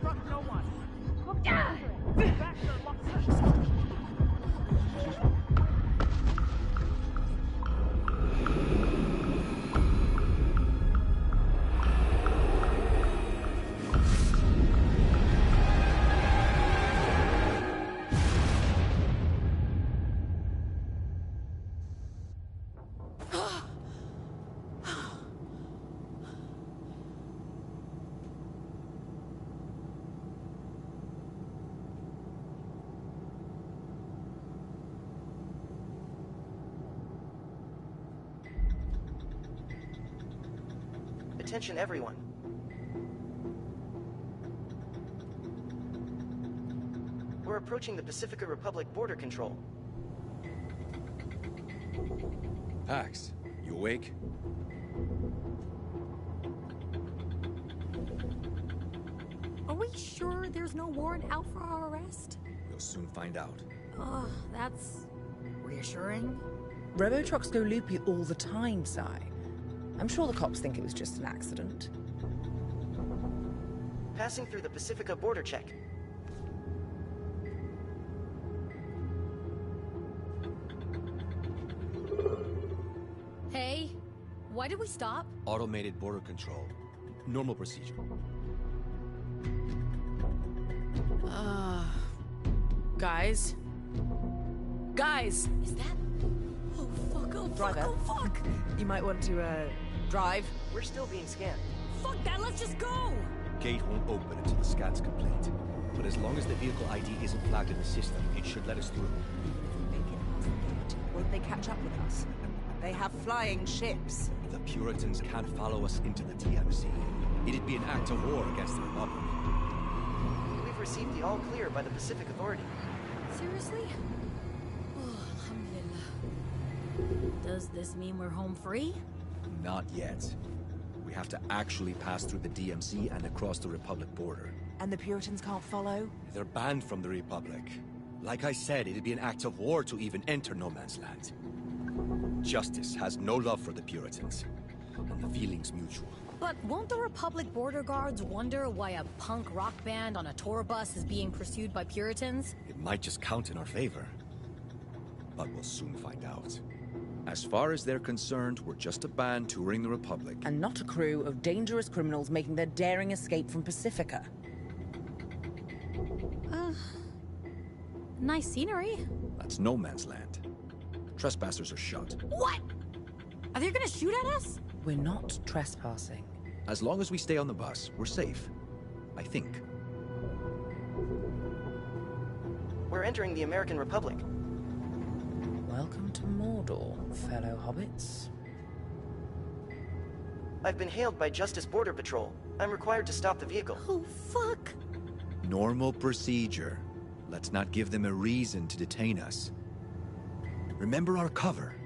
Trust no one. Attention everyone. We're approaching the Pacifica Republic border control. Pax, you awake? Are we sure there's no warrant out for our arrest? We'll soon find out. That's reassuring. Robo-trucks go loopy all the time, Si. I'm sure the cops think it was just an accident. Passing through the Pacifica border check. Hey, Why did we stop? Automated border control. Normal procedure. Guys? Guys! Is that... Oh, fuck, oh, fuck, Driver. oh, fuck! You might want to, drive. We're still being scanned. Fuck that, let's just go! Gate won't open until the scan's complete. But as long as the vehicle ID isn't flagged in the system, it should let us through. Make it past the gate. Won't they catch up with us? They have flying ships. The Puritans can't follow us into the DMZ. It'd be an act of war against the Republic. We've received the all clear by the Pacific Authority. Seriously? Oh, alhamdulillah. Does this mean we're home free? Not yet. We have to actually pass through the DMZ and across the Republic border. And the Puritans can't follow? They're banned from the Republic. Like I said, it'd be an act of war to even enter no man's land. Justice has no love for the Puritans, and the feeling's mutual. But won't the Republic border guards wonder why a punk rock band on a tour bus is being pursued by Puritans? It might just count in our favor. But we'll soon find out. As far as they're concerned, we're just a band touring the Republic. And not a crew of dangerous criminals making their daring escape from Pacifica. Nice scenery. That's no man's land. Trespassers are shot. What? Are they gonna shoot at us? We're not trespassing. As long as we stay on the bus, we're safe. I think. We're entering the American Republic. Welcome to Mordor, fellow hobbits. I've been hailed by Justice Border Patrol. I'm required to stop the vehicle. Oh, fuck. Normal procedure. Let's not give them a reason to detain us. Remember our cover.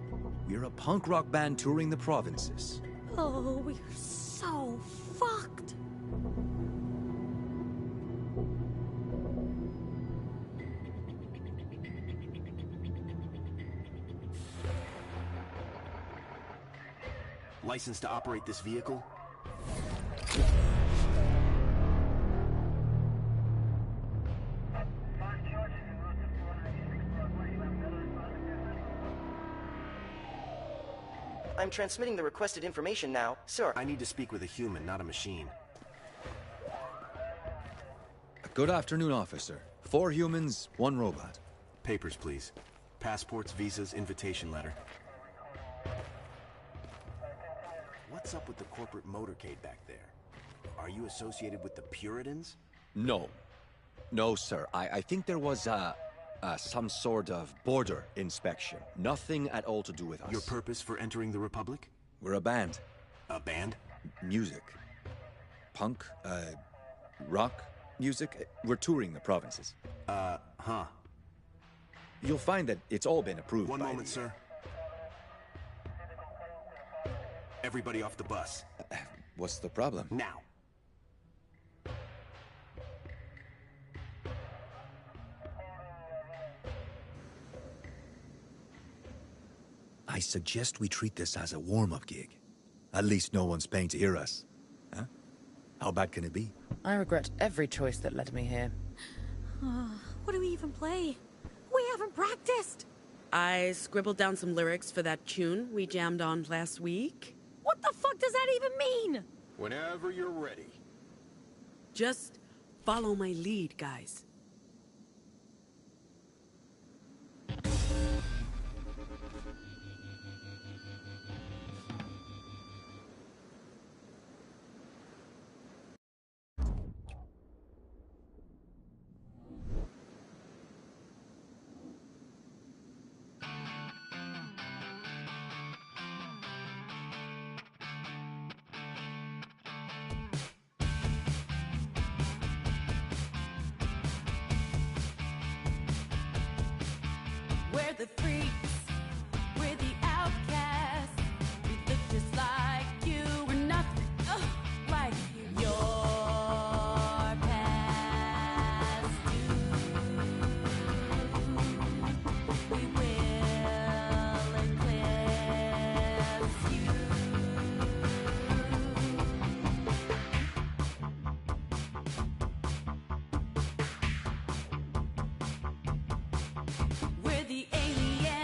We're a punk rock band touring the provinces. Oh, we're so fucked. License to operate this vehicle? I'm transmitting the requested information now, sir. I need to speak with a human, not a machine. Good afternoon, officer. 4 humans, 1 robot. Papers, please. Passports, visas, invitation letter. What's up with the corporate motorcade back there? Are you associated with the Puritans? No. No, sir. I think there was some sort of border inspection. Nothing at all to do with us. Your purpose for entering the Republic? We're a band. A band? Music. Punk, rock music. We're touring the provinces. Huh. You'll find that it's all been approved. One by moment, sir. Everybody off the bus. What's the problem? Now. I suggest we treat this as a warm-up gig. At least no one's paying to hear us. Huh? How bad can it be? I regret every choice that led me here. What do we even play? We haven't practiced. I scribbled down some lyrics for that tune we jammed on last week. What the fuck does that even mean? Whenever you're ready. Just follow my lead, guys. We're the freaks, we're the outcasts. We look just like you, we're nothing like you. Your past due. We will eclipse you. We're the aliens.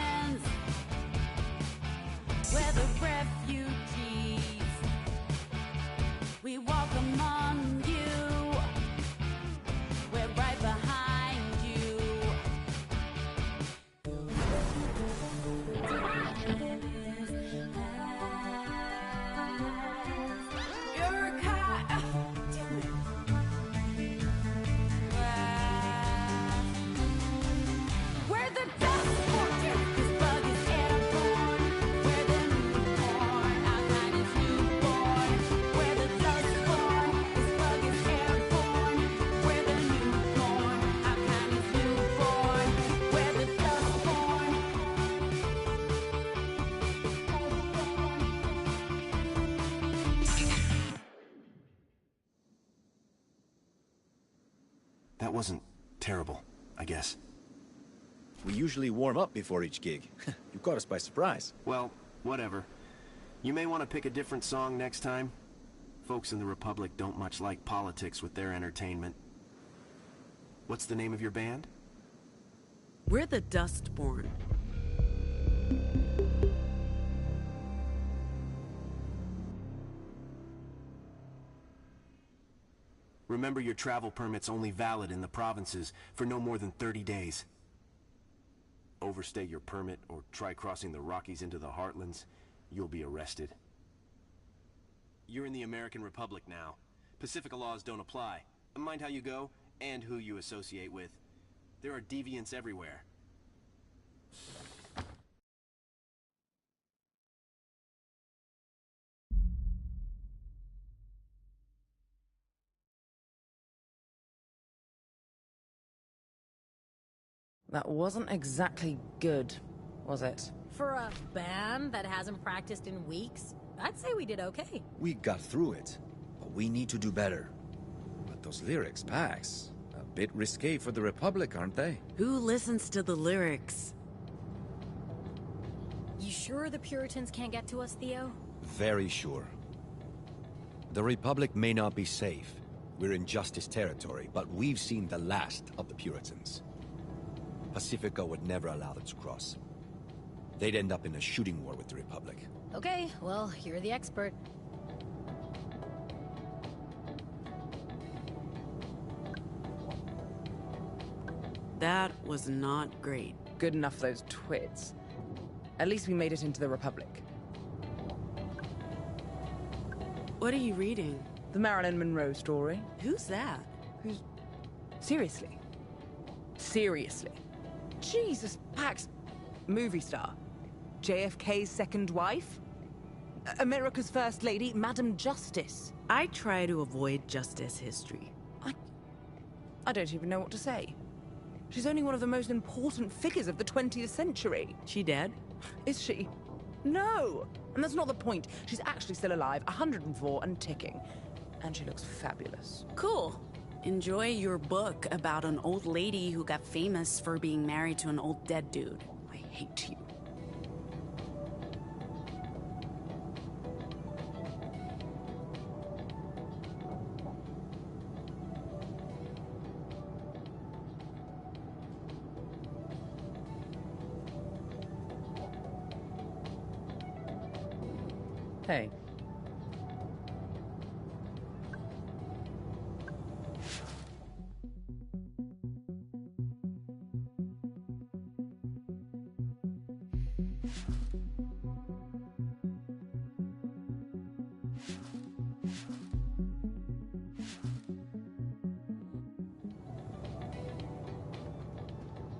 That wasn't terrible, I guess. We usually warm up before each gig. You caught us by surprise. Well, whatever. You may want to pick a different song next time. Folks in the Republic don't much like politics with their entertainment. What's the name of your band? We're the Dustborn. Remember, your travel permit's only valid in the provinces for no more than 30 days. Overstay your permit or try crossing the Rockies into the Heartlands, you'll be arrested. You're in the American Republic now. Pacifica laws don't apply. Mind how you go and who you associate with. There are deviants everywhere. That wasn't exactly good, was it? For a band that hasn't practiced in weeks, I'd say we did okay. We got through it, but we need to do better. But those lyrics, Pax, a bit risque for the Republic, aren't they? Who listens to the lyrics? You sure the Puritans can't get to us, Theo? Very sure. The Republic may not be safe. We're in Justice territory, but we've seen the last of the Puritans. Pacifica would never allow them to cross. They'd end up in a shooting war with the Republic. Okay, well, you're the expert. That was not great. Good enough for those twits. At least we made it into the Republic. What are you reading? The Marilyn Monroe story. Who's that? Who's... Seriously? Seriously? Jesus, Pax. Movie star. JFK's second wife? America's first lady, Madam Justice. I try to avoid justice history. I don't even know what to say. She's only one of the most important figures of the 20th century. She dead? Is she? No! And that's not the point. She's actually still alive, 104 and ticking. And she looks fabulous. Cool. Enjoy your book about an old lady who got famous for being married to an old dead dude. I hate you. Hey.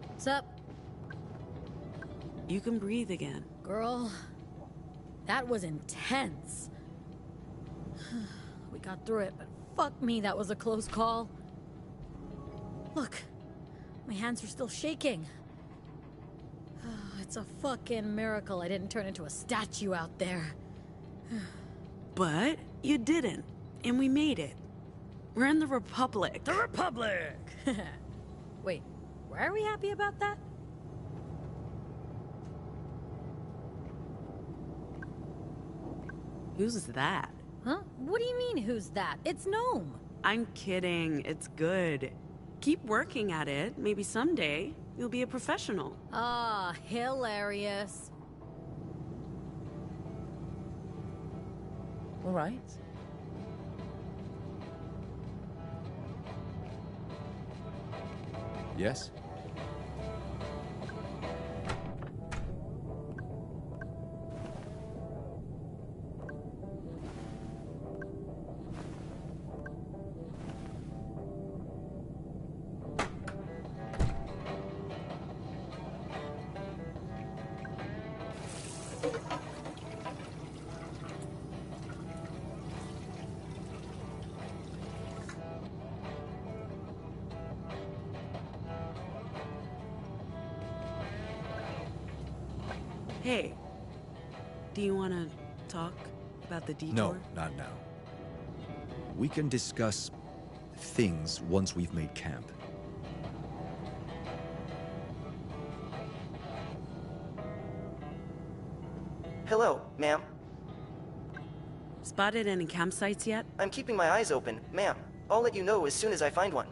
What's up? You can breathe again. Girl, that was intense. We got through it, but fuck me, that was a close call. Look, my hands are still shaking. It's a fucking miracle I didn't turn into a statue out there. But you didn't, and we made it. We're in the Republic. The Republic! Wait, why are we happy about that? Who's that? Huh? What do you mean, who's that? It's Gnome. I'm kidding. It's good. Keep working at it. Maybe someday you'll be a professional. Ah, hilarious. All right. Yes? Hey, do you want to talk about the detour? No, not now. We can discuss things once we've made camp. Hello, ma'am. Spotted any campsites yet? I'm keeping my eyes open, ma'am. I'll let you know as soon as I find one.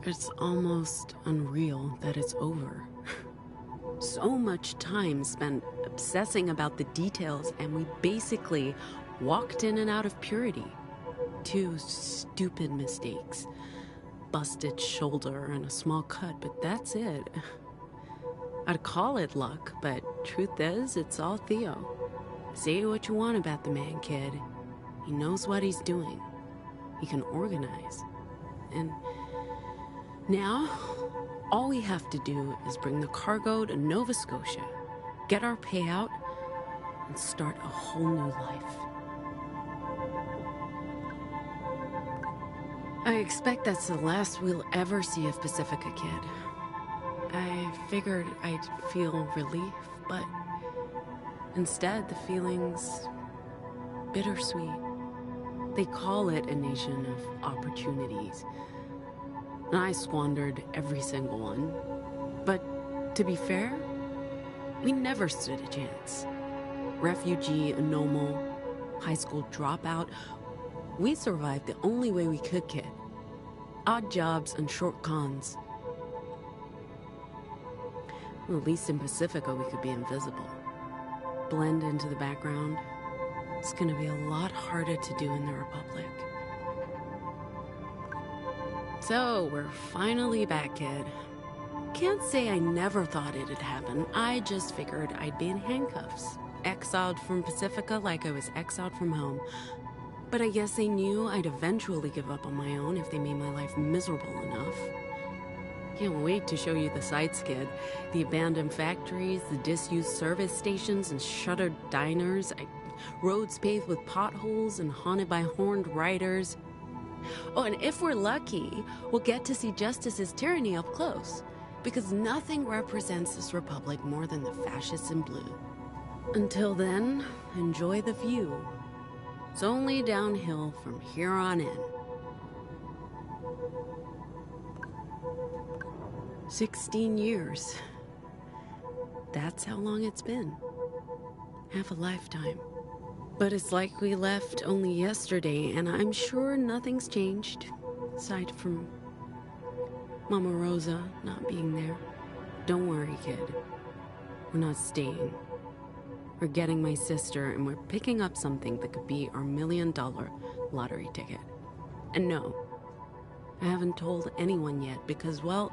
It's almost unreal that it's over. So much time spent obsessing about the details, and we basically walked in and out of purity. 2 stupid mistakes. Busted shoulder and a small cut, but that's it. I'd call it luck, but truth is, it's all Theo. Say what you want about the man, kid. He knows what he's doing. He can organize. And now, all we have to do is bring the cargo to Nova Scotia, get our payout, and start a whole new life. I expect that's the last we'll ever see of Pacifica, kid. I figured I'd feel relief, but instead the feeling's bittersweet. They call it a nation of opportunities. And I squandered every single one. But to be fair, we never stood a chance. Refugee, anomal, high school dropout, we survived the only way we could, kid. Odd jobs and short cons. Well, at least in Pacifica we could be invisible. Blend into the background. It's gonna be a lot harder to do in the Republic. So, we're finally back, kid. Can't say I never thought it'd happen. I just figured I'd be in handcuffs. Exiled from Pacifica like I was exiled from home. But I guess they knew I'd eventually give up on my own if they made my life miserable enough. Can't wait to show you the sights, kid. The abandoned factories, the disused service stations and shuttered diners, roads paved with potholes and haunted by horned riders. Oh, and if we're lucky, we'll get to see Justice's tyranny up close, because nothing represents this republic more than the fascists in blue. Until then, enjoy the view. It's only downhill from here on in. 16 years. That's how long it's been. Half a lifetime. But it's like we left only yesterday, and I'm sure nothing's changed, aside from Mama Rosa not being there. Don't worry, kid. We're not staying. We're getting my sister, and we're picking up something that could be our $1 million lottery ticket. And no, I haven't told anyone yet because, well,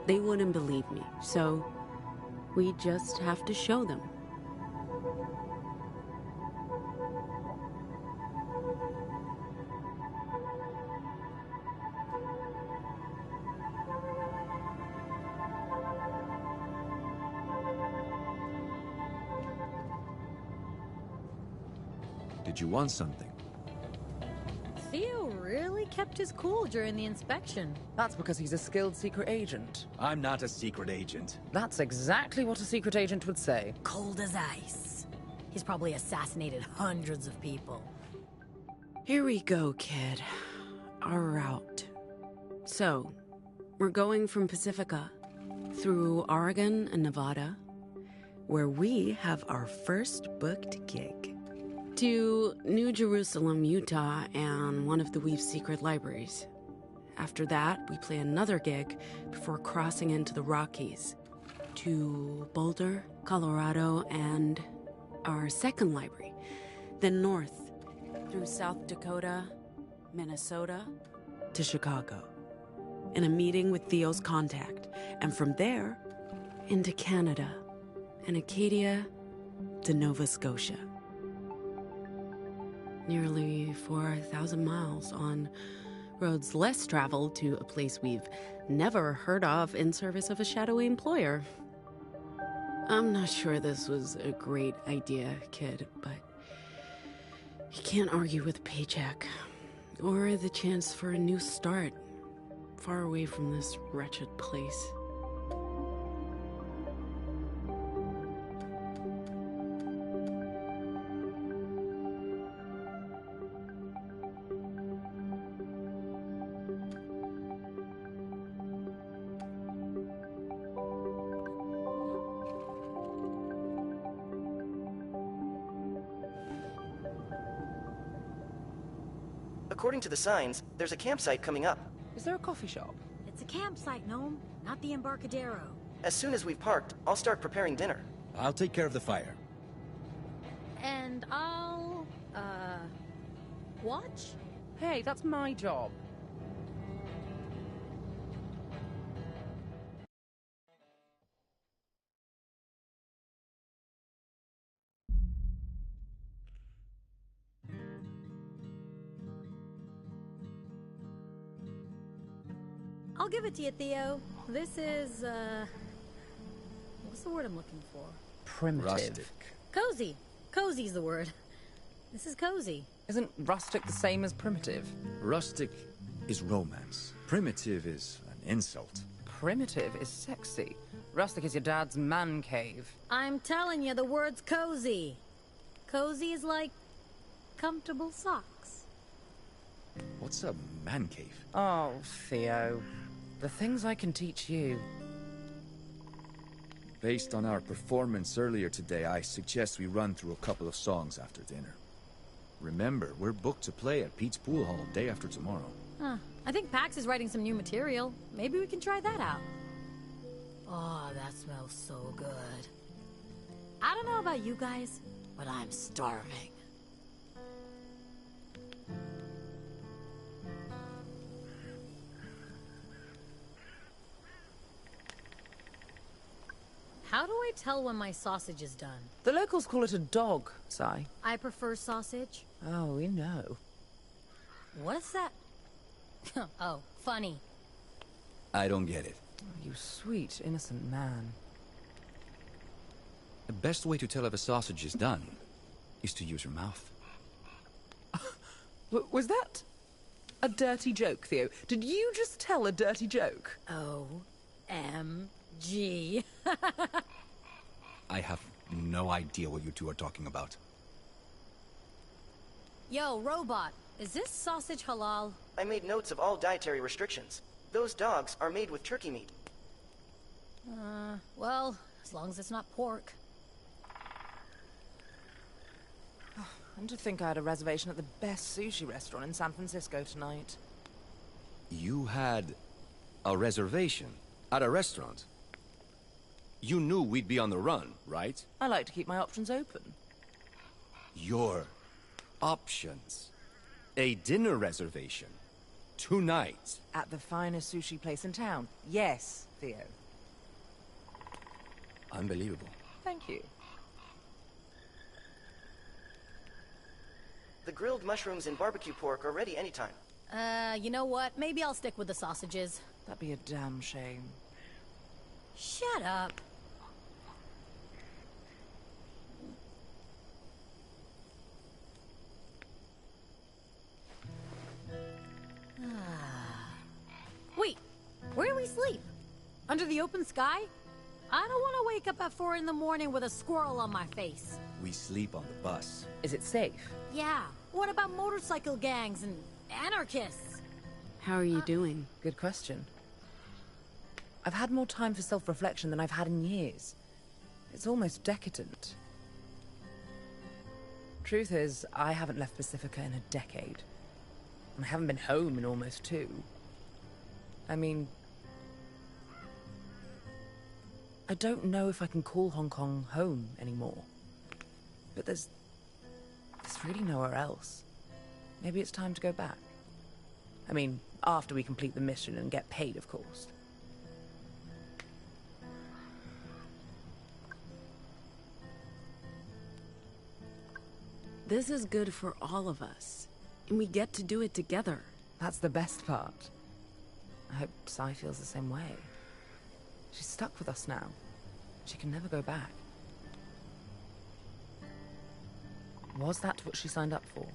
they wouldn't believe me. So we just have to show them. Did you want something? Theo really kept his cool during the inspection. That's because he's a skilled secret agent. I'm not a secret agent. That's exactly what a secret agent would say. Cold as ice. He's probably assassinated hundreds of people. Here we go, kid. Our route. So, we're going from Pacifica through Oregon and Nevada, where we have our first booked gig, to New Jerusalem, Utah, and one of the Weave's secret libraries. After that, we play another gig before crossing into the Rockies, to Boulder, Colorado, and our second library. Then north, through South Dakota, Minnesota, to Chicago, in a meeting with Theo's contact, and from there, into Canada, and Acadia to Nova Scotia. Nearly 4,000 miles on roads less traveled to a place we've never heard of in service of a shadowy employer. I'm not sure this was a great idea, kid, but you can't argue with a paycheck or the chance for a new start far away from this wretched place. According to the signs, there's a campsite coming up. Is there a coffee shop? It's a campsite, Gnome, not the Embarcadero. As soon as we've parked, I'll start preparing dinner. I'll take care of the fire. And I'll, watch? Hey, that's my job. I'll give it to you, Theo. This is, what's the word I'm looking for? Primitive. Rustic. Cozy. Cozy's the word. This is cozy. Isn't rustic the same as primitive? Rustic is romance. Primitive is an insult. Primitive is sexy. Rustic is your dad's man cave. I'm telling you, the word's cozy. Cozy is like comfortable socks. What's a man cave? Oh, Theo. The things I can teach you. Based on our performance earlier today, I suggest we run through a couple of songs after dinner. Remember, we're booked to play at Pete's Pool Hall day after tomorrow. Huh. I think Pax is writing some new material. Maybe we can try that out. Oh, that smells so good. I don't know about you guys, but I'm starving. How do I tell when my sausage is done? The locals call it a dog, Si. I prefer sausage. Oh, we know. What's that? Oh, funny. I don't get it. Oh, you sweet, innocent man. The best way to tell if a sausage is done is to use your mouth. Was that a dirty joke, Theo? Did you just tell a dirty joke? O-M-G. I have no idea what you two are talking about. Yo, robot, is this sausage halal? I made notes of all dietary restrictions. Those dogs are made with turkey meat. Well, as long as it's not pork. And to think I had a reservation at the best sushi restaurant in San Francisco tonight. You had a reservation at a restaurant? You knew we'd be on the run, right? I like to keep my options open. Your options. A dinner reservation. Tonight. At the finest sushi place in town. Yes, Theo. Unbelievable. Thank you. The grilled mushrooms and barbecue pork are ready anytime. You know what? Maybe I'll stick with the sausages. That'd be a damn shame. Shut up. Wait, where do we sleep? Under the open sky? I don't want to wake up at 4 in the morning with a squirrel on my face. We sleep on the bus. Is it safe? Yeah, what about motorcycle gangs and anarchists? How are you doing? Good question. I've had more time for self-reflection than I've had in years. It's almost decadent. Truth is, I haven't left Pacifica in a decade. And I haven't been home in almost 2. I mean, I don't know if I can call Hong Kong home anymore. But there's really nowhere else. Maybe it's time to go back. I mean, after we complete the mission and get paid, of course. This is good for all of us. And we get to do it together. That's the best part. I hope Sai feels the same way. She's stuck with us now. She can never go back. Was that what she signed up for?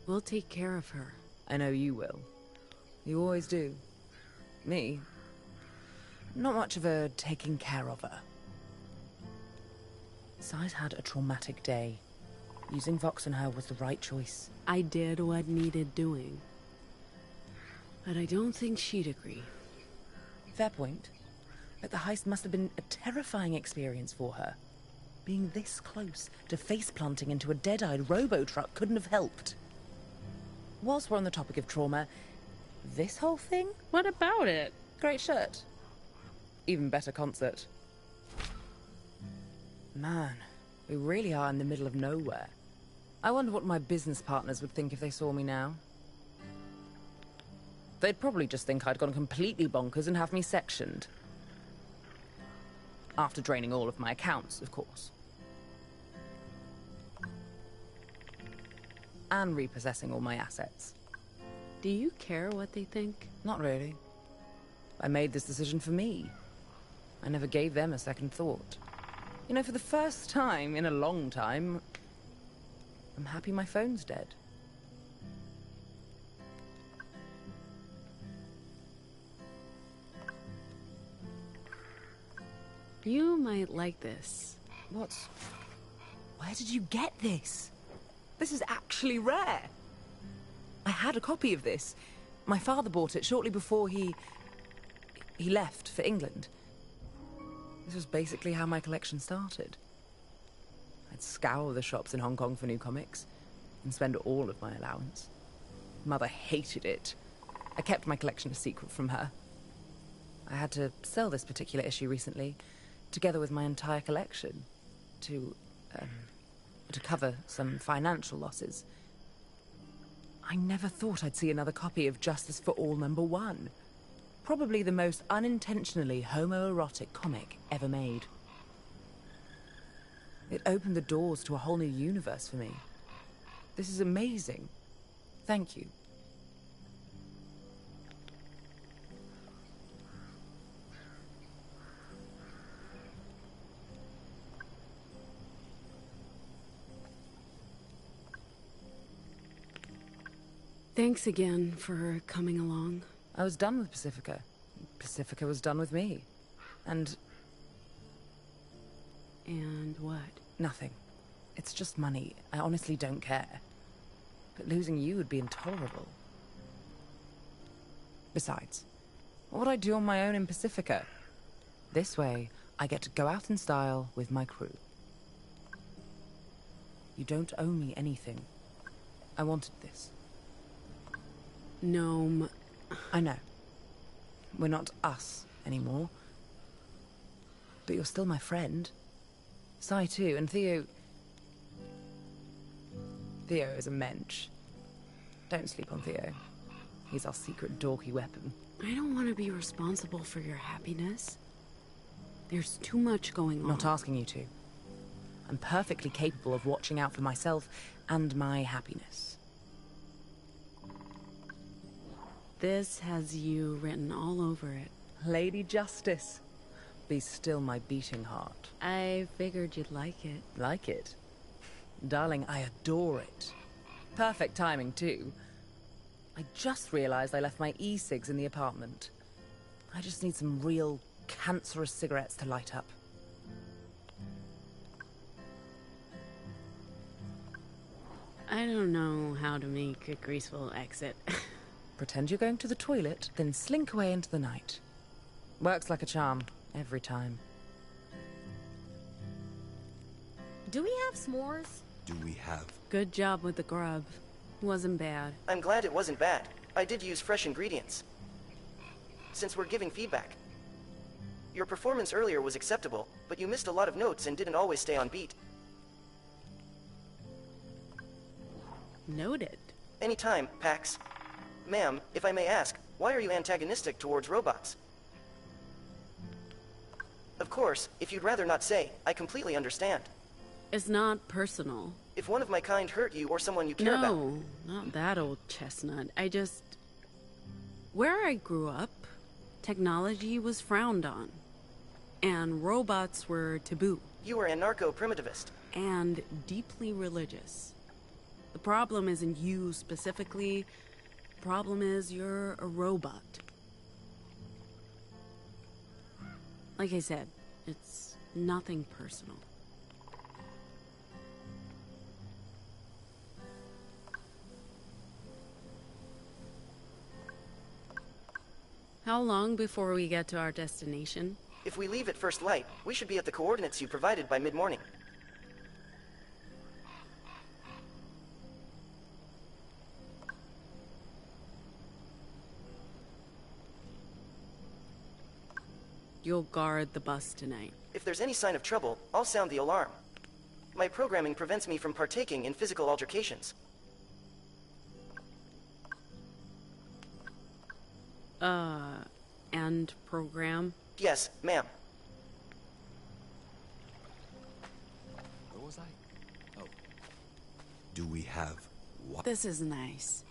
We'll take care of her. I know you will. You always do. Me? Not much of a taking care of her. Sai's had a traumatic day. Using Vox on her was the right choice. I did what needed doing. But I don't think she'd agree. Fair point. But the heist must have been a terrifying experience for her. Being this close to face-planting into a dead-eyed robo-truck couldn't have helped. whilst we're on the topic of trauma, this whole thing? What about it? Great shirt. Even better concert. Man, we really are in the middle of nowhere. I wonder what my business partners would think if they saw me now. They'd probably just think I'd gone completely bonkers and have me sectioned. After draining all of my accounts, of course. And repossessing all my assets. Do you care what they think? Not really. I made this decision for me. I never gave them a second thought. You know, for the first time in a long time, I'm happy my phone's dead. You might like this. What? Where did you get this? This is actually rare. I had a copy of this. My father bought it shortly before he left for England. This was basically how my collection started. I'd scour the shops in Hong Kong for new comics and spend all of my allowance. Mother hated it. I kept my collection a secret from her. I had to sell this particular issue recently, together with my entire collection, to cover some financial losses. I never thought I'd see another copy of Justice for All #1. Probably the most unintentionally homoerotic comic ever made. It opened the doors to a whole new universe for me. This is amazing. Thank you. Thanks again for coming along. I was done with Pacifica. Pacifica was done with me. And what? Nothing. It's just money. I honestly don't care. But losing you would be intolerable. Besides, what would I do on my own in Pacifica? This way, I get to go out in style with my crew. You don't owe me anything. I wanted this. Gnome. I know. We're not us anymore. But you're still my friend. Sai too, and Theo... Theo is a mensch. Don't sleep on Theo. He's our secret dorky weapon. I don't want to be responsible for your happiness. There's too much going on. Not asking you to. I'm perfectly capable of watching out for myself and my happiness. This has you written all over it. Lady Justice. Be still my beating heart. I figured you'd like it. Like it? Darling, I adore it. Perfect timing, too. I just realized I left my e-cigs in the apartment. I just need some real cancerous cigarettes to light up. I don't know how to make a graceful exit. Pretend you're going to the toilet, then slink away into the night. Works like a charm, every time. Do we have s'mores? Do we have? Good job with the grub. Wasn't bad. I'm glad it wasn't bad. I did use fresh ingredients. Since we're giving feedback. Your performance earlier was acceptable, but you missed a lot of notes and didn't always stay on beat. Noted. Anytime, Pax. Ma'am, if I may ask, why are you antagonistic towards robots? Of course, if you'd rather not say, I completely understand. It's not personal. If one of my kind hurt you or someone you care about... No, not that old chestnut. Where I grew up, technology was frowned on. And robots were taboo. You were anarcho-primitivist. And deeply religious. The problem isn't you specifically. The problem is you're a robot. Like I said, it's nothing personal. How long before we get to our destination? If we leave at first light, we should be at the coordinates you provided by mid-morning. You'll guard the bus tonight. If there's any sign of trouble, I'll sound the alarm. My programming prevents me from partaking in physical altercations. And program? Yes, ma'am. Where was I? Oh. Do we have what? This is nice.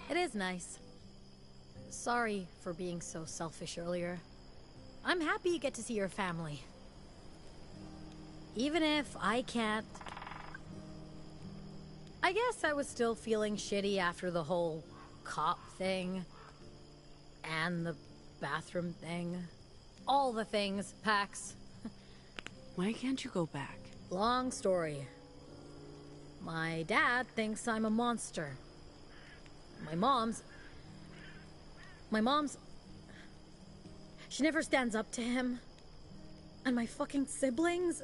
It is nice. Sorry for being so selfish earlier. I'm happy you get to see your family. Even if I can't... I guess I was still feeling shitty after the whole cop thing. And the bathroom thing. All the things, Pax. Why can't you go back? Long story. My dad thinks I'm a monster. My mom's... She never stands up to him. And my fucking siblings...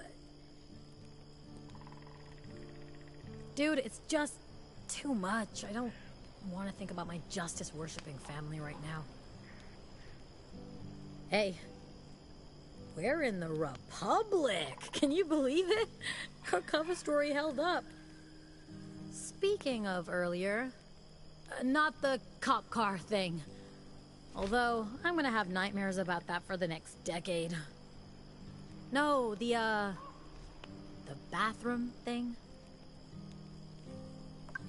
Dude, it's just too much. I don't want to think about my justice-worshipping family right now. Hey, we're in the Republic. Can you believe it? Our cover story held up. Speaking of earlier, not the cop car thing. Although, I'm gonna have nightmares about that for the next decade. No, the bathroom thing.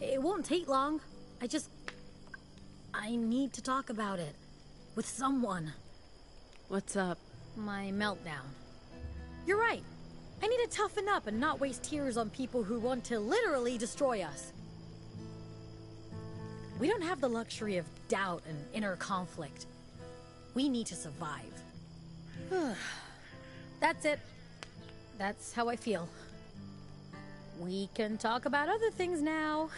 It won't take long. I need to talk about it. With someone. What's up? My meltdown. You're right. I need to toughen up and not waste tears on people who want to literally destroy us. We don't have the luxury of doubt and inner conflict. We need to survive. That's it. That's how I feel. We can talk about other things now.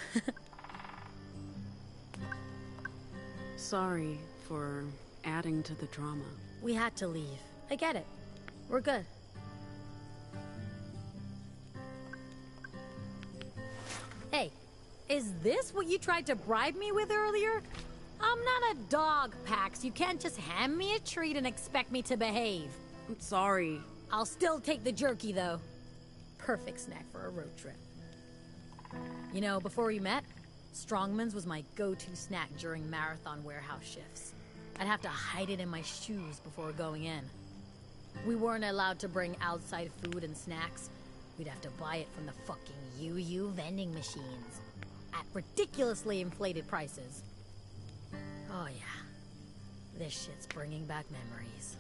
Sorry for adding to the drama. We had to leave. I get it. We're good. Hey, is this what you tried to bribe me with earlier? I'm not a dog, Pax. You can't just hand me a treat and expect me to behave. I'm sorry. I'll still take the jerky, though. Perfect snack for a road trip. You know, before we met, Strongman's was my go-to snack during marathon warehouse shifts. I'd have to hide it in my shoes before going in. We weren't allowed to bring outside food and snacks. We'd have to buy it from the fucking UU vending machines at ridiculously inflated prices. Oh yeah, this shit's bringing back memories.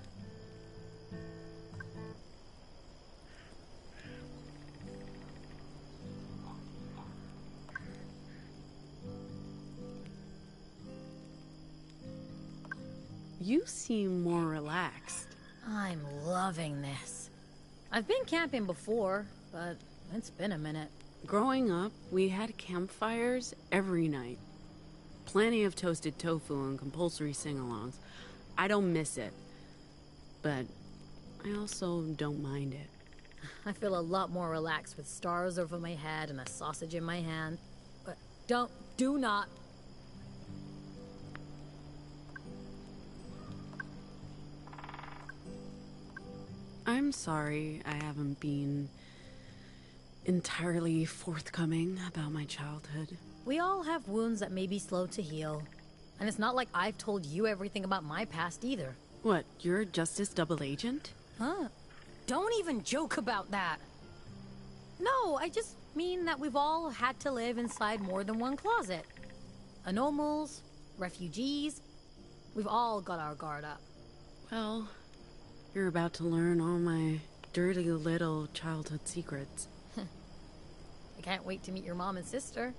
You seem more relaxed. I'm loving this. I've been camping before, but it's been a minute. Growing up, we had campfires every night. Plenty of toasted tofu and compulsory sing-alongs. I don't miss it. But I also don't mind it. I feel a lot more relaxed with stars over my head and a sausage in my hand. But do not. I'm sorry I haven't been entirely forthcoming about my childhood. We all have wounds that may be slow to heal. And it's not like I've told you everything about my past either. What, you're a Justice double agent? Huh? Don't even joke about that. No, I just mean that we've all had to live inside more than one closet. Anomals, refugees, we've all got our guard up. Well, you're about to learn all my dirty little childhood secrets. I can't wait to meet your mom and sister.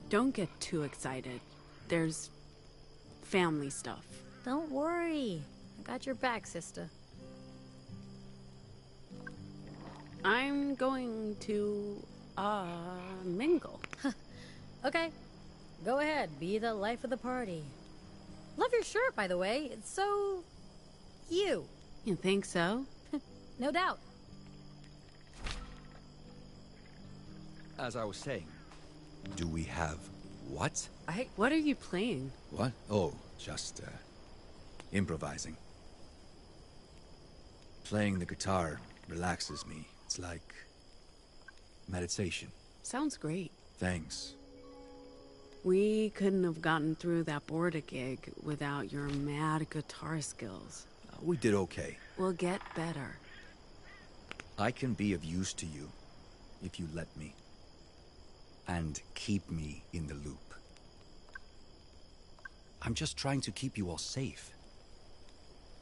Don't get too excited. There's family stuff. Don't worry. I got your back, sister. I'm going to, mingle. Okay. Go ahead. Be the life of the party. Love your shirt, by the way. It's so... you. You think so? No doubt. As I was saying, do we have what? What are you playing? What? Oh, just, improvising. Playing the guitar relaxes me. It's like meditation. Sounds great. Thanks. We couldn't have gotten through that border gig without your mad guitar skills. We did okay. We'll get better. I can be of use to you, if you let me. And keep me in the loop. I'm just trying to keep you all safe.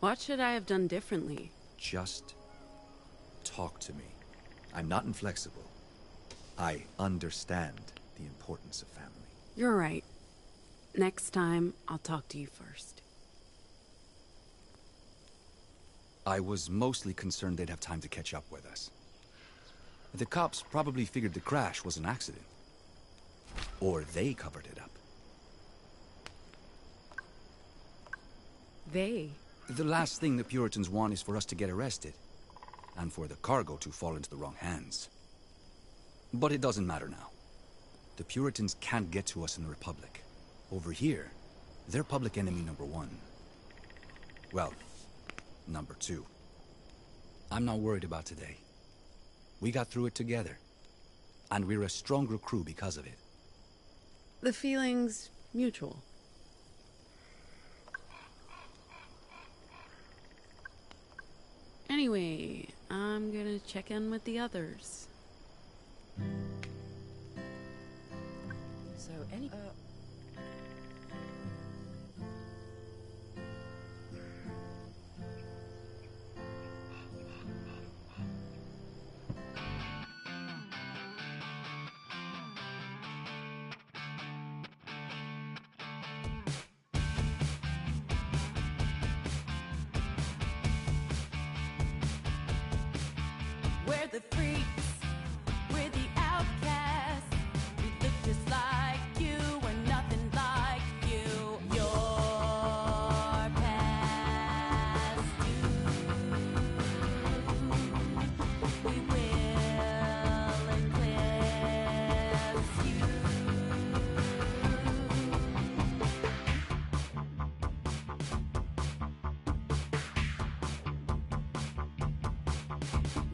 What should I have done differently? Just talk to me. I'm not inflexible. I understand the importance of family. You're right. Next time, I'll talk to you first. I was mostly concerned they'd have time to catch up with us. The cops probably figured the crash was an accident. Or they covered it up. They? The last thing the Puritans want is for us to get arrested. And for the cargo to fall into the wrong hands. But it doesn't matter now. The Puritans can't get to us in the Republic. Over here, they're public enemy number 1. Well, number 2. I'm not worried about today. We got through it together. And we're a stronger crew because of it. The feeling's mutual. Anyway, I'm gonna check in with the others. So, any... We're the freaks, we're the outcasts. We look just like you, we're nothing like you. Your past due. We will eclipse you.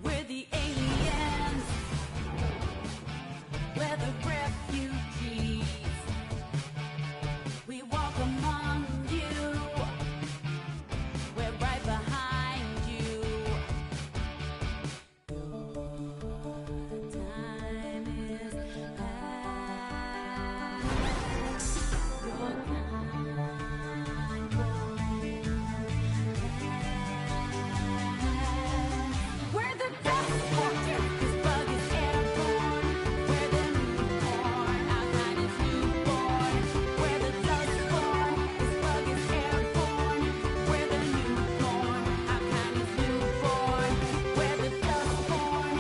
We're the aliens. We're the refugees. We walk among you. We're right behind you. Your time is past. Your kind won't last. We're the Dustborn. This bug is airborne. We're the newborn. Our kind is newborn. We're the Dustborn. This bug is airborne. We're the newborn. Our kind is newborn. We're the Dustborn.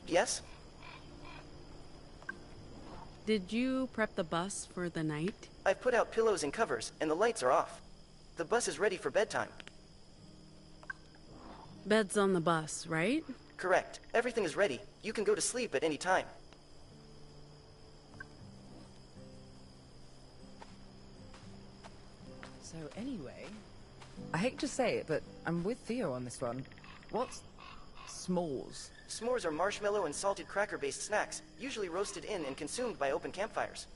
Yes? Did you prep the bus for the night? I've put out pillows and covers, and the lights are off. The bus is ready for bedtime. Bed's on the bus, right? Correct. Everything is ready. You can go to sleep at any time. So anyway, I hate to say it, but I'm with Theo on this one. What's s'mores? S'mores are marshmallow and salted cracker-based snacks, usually roasted in and consumed by open campfires.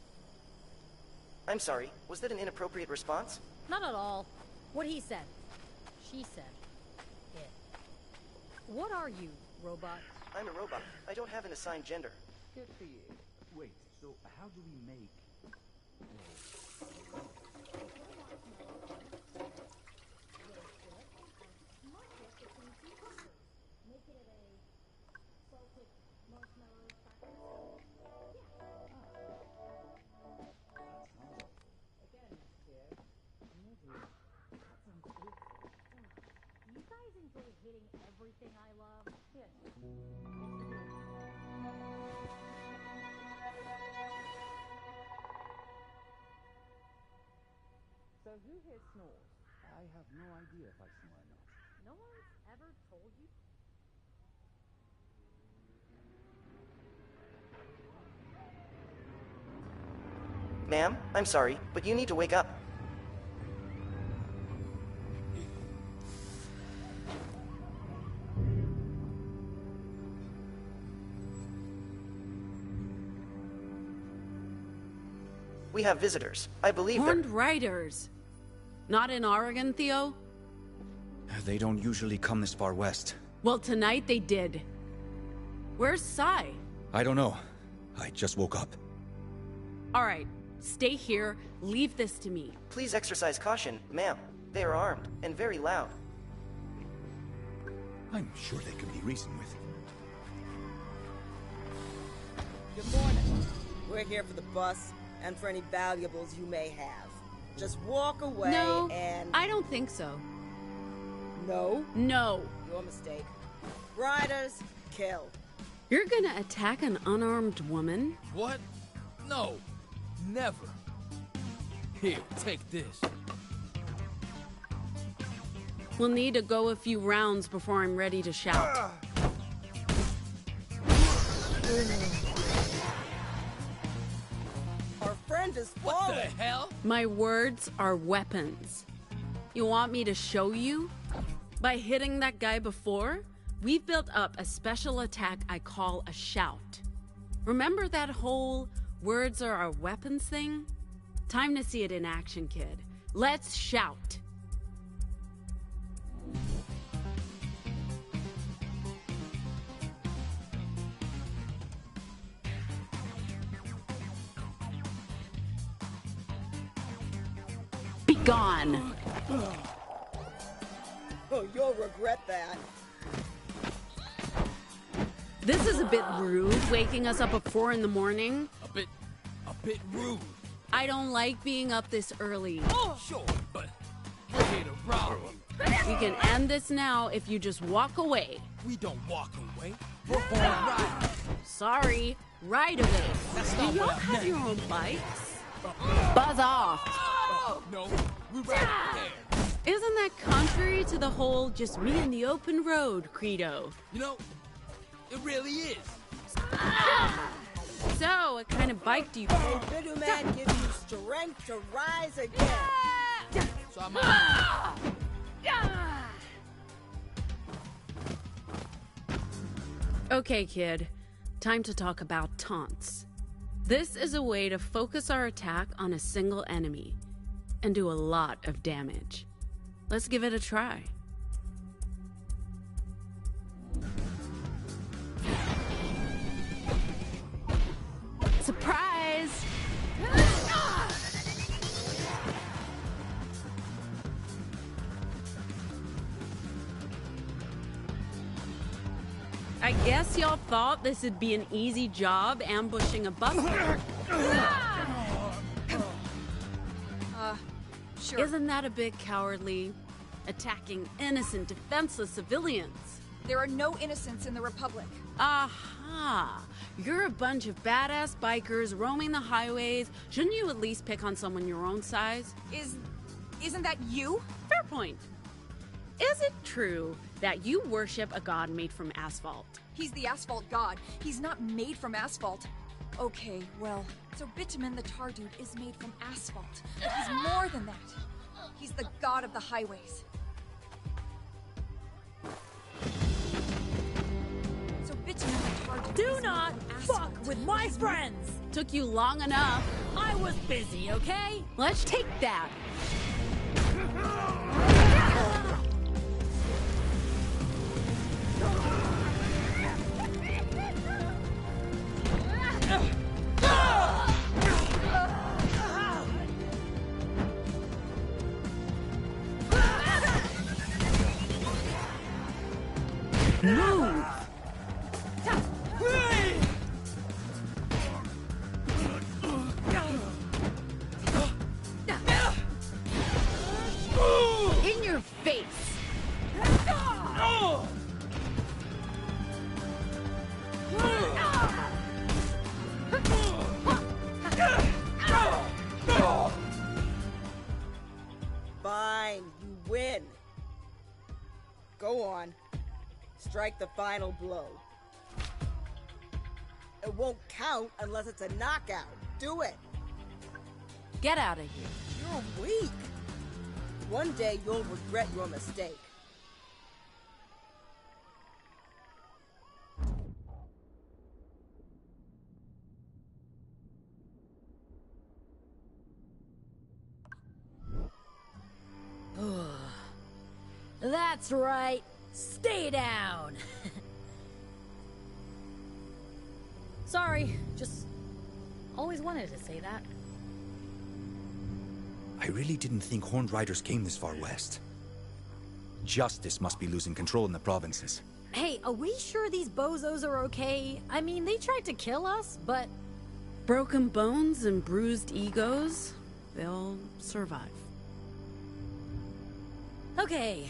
I'm sorry, was that an inappropriate response? Not at all. What he said. She said. It. What are you, robot? I'm a robot. I don't have an assigned gender. Good for you. Wait, so how do we make... You guys enjoy hitting everything I love? Yes. So who here snores? I have no idea if I snore or not. No one's ever told you? Ma'am, I'm sorry, but you need to wake up. We have visitors. I believe they're... Horned riders. Not in Oregon, Theo? They don't usually come this far west. Well, tonight they did. Where's Sai? I don't know. I just woke up. All right, stay here. Leave this to me. Please exercise caution, ma'am. They are armed and very loud. I'm sure they can be reasoned with. Good morning. We're here for the bus and for any valuables you may have. Just walk away No, and... I don't think so. No? No. Your mistake. Riders, kill. You're gonna attack an unarmed woman? What? No. Never. Here, take this. We'll need to go a few rounds before I'm ready to shout. Our friend is falling. What the hell? My words are weapons. You want me to show you? By hitting that guy before, we've built up a special attack I call a shout. Remember that whole words are our weapons thing? Time to see it in action, kid. Let's shout. Be gone. Oh, you'll regret that. This is a bit rude, waking us up at 4 in the morning. A bit rude. I don't like being up this early. Sure, but we're here to rob you. We can end this now if you just walk away. We don't walk away. We're born riders. Sorry, right away. That's Do not y'all what I have meant. your own bikes? Buzz off. No, we ride there. Isn't that contrary to the whole just me and the open road credo? You know, it really is. So, what kind of bike do you May Bituman give you strength to rise again. So I'm out. Okay, kid. Time to talk about taunts. This is a way to focus our attack on a single enemy and do a lot of damage. Let's give it a try. Surprise! I guess y'all thought this would be an easy job ambushing a bus. Sure. Isn't that a bit cowardly? Attacking innocent, defenseless civilians. There are no innocents in the Republic. Aha! You're a bunch of badass bikers roaming the highways. Shouldn't you at least pick on someone your own size? Isn't that you? Fair point. Is it true that you worship a god made from asphalt? He's the asphalt god. He's not made from asphalt. Okay, well, so Bituman the tar dude is made from asphalt. But he's more than that. He's the god of the highways. So Bituman the tar dude Do is not made from fuck asphalt. with my friends! Took you long enough. I was busy, okay? Let's take that. Move! In your face! Fine, you win. Go on. Strike the final blow. It won't count unless it's a knockout. Do it. Get out of here. You're weak. One day you'll regret your mistake. That's right. Stay down. Sorry, just always wanted to say that. I really didn't think Horned Riders came this far west. Justice must be losing control in the provinces. Hey, are we sure these bozos are okay? I mean, they tried to kill us, but... Broken bones and bruised egos, they'll survive. Okay.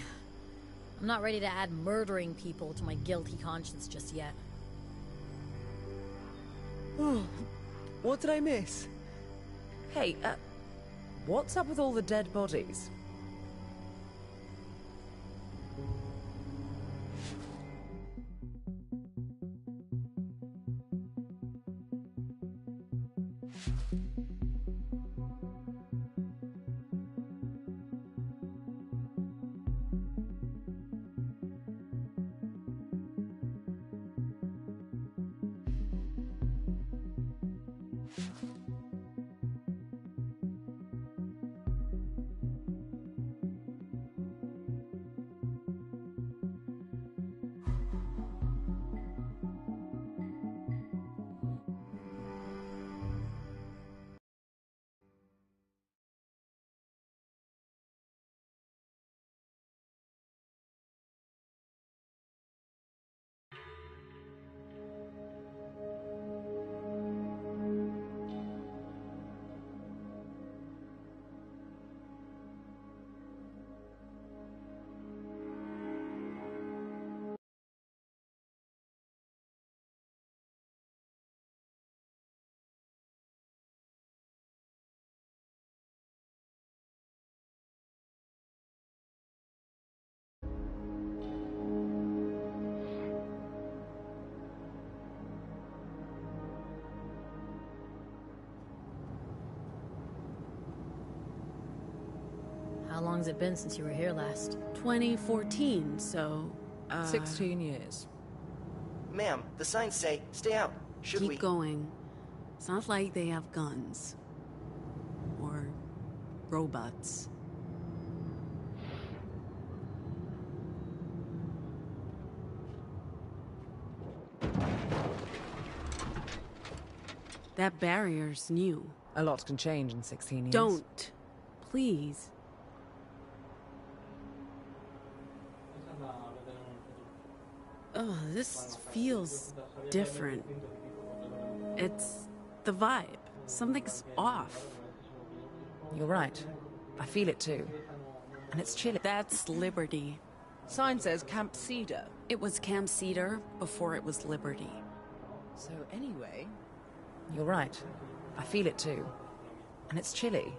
I'm not ready to add murdering people to my guilty conscience just yet. Oh, what did I miss? Hey, what's up with all the dead bodies? How long's it been since you were here last? 2014, so... 16 years. Ma'am, the signs say, stay out. Should we? Keep going. It's not like they have guns. Or robots. That barrier's new. A lot can change in 16 years. Don't. Please. Oh, this feels different. It's the vibe. Something's off. You're right. I feel it too. And it's chilly. That's Liberty. Sign says Camp Cedar. It was Camp Cedar before it was Liberty. So anyway... You're right. I feel it too. And it's chilly.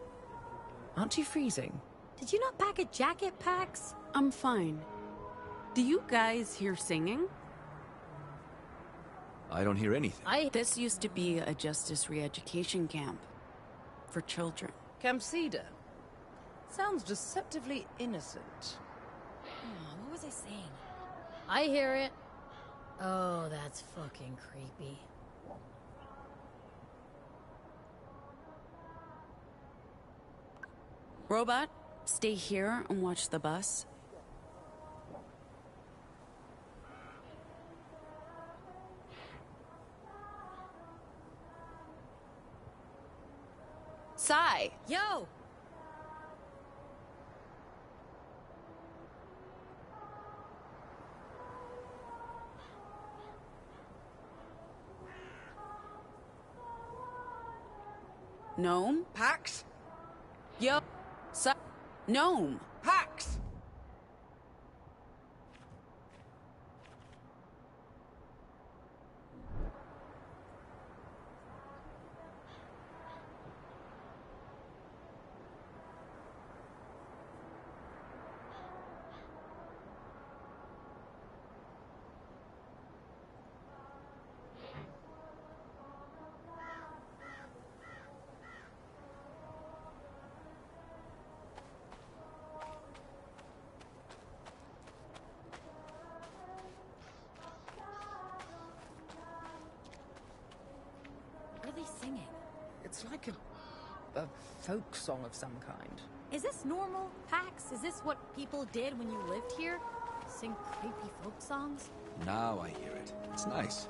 Aren't you freezing? Did you not pack a jacket, Pax? I'm fine. Do you guys hear singing? I don't hear anything. This used to be a justice re-education camp. For children. Camp Cedar. Sounds deceptively innocent. What was I saying? I hear it. Oh, that's fucking creepy. Robot, stay here and watch the bus. Sai! Yo! Gnome? Pax? Yo. Gnome. Pax! What are they singing? It's like a folk song of some kind. Is this normal, Pax? Is this what people did when you lived here? Sing creepy folk songs? Now I hear it. It's nice.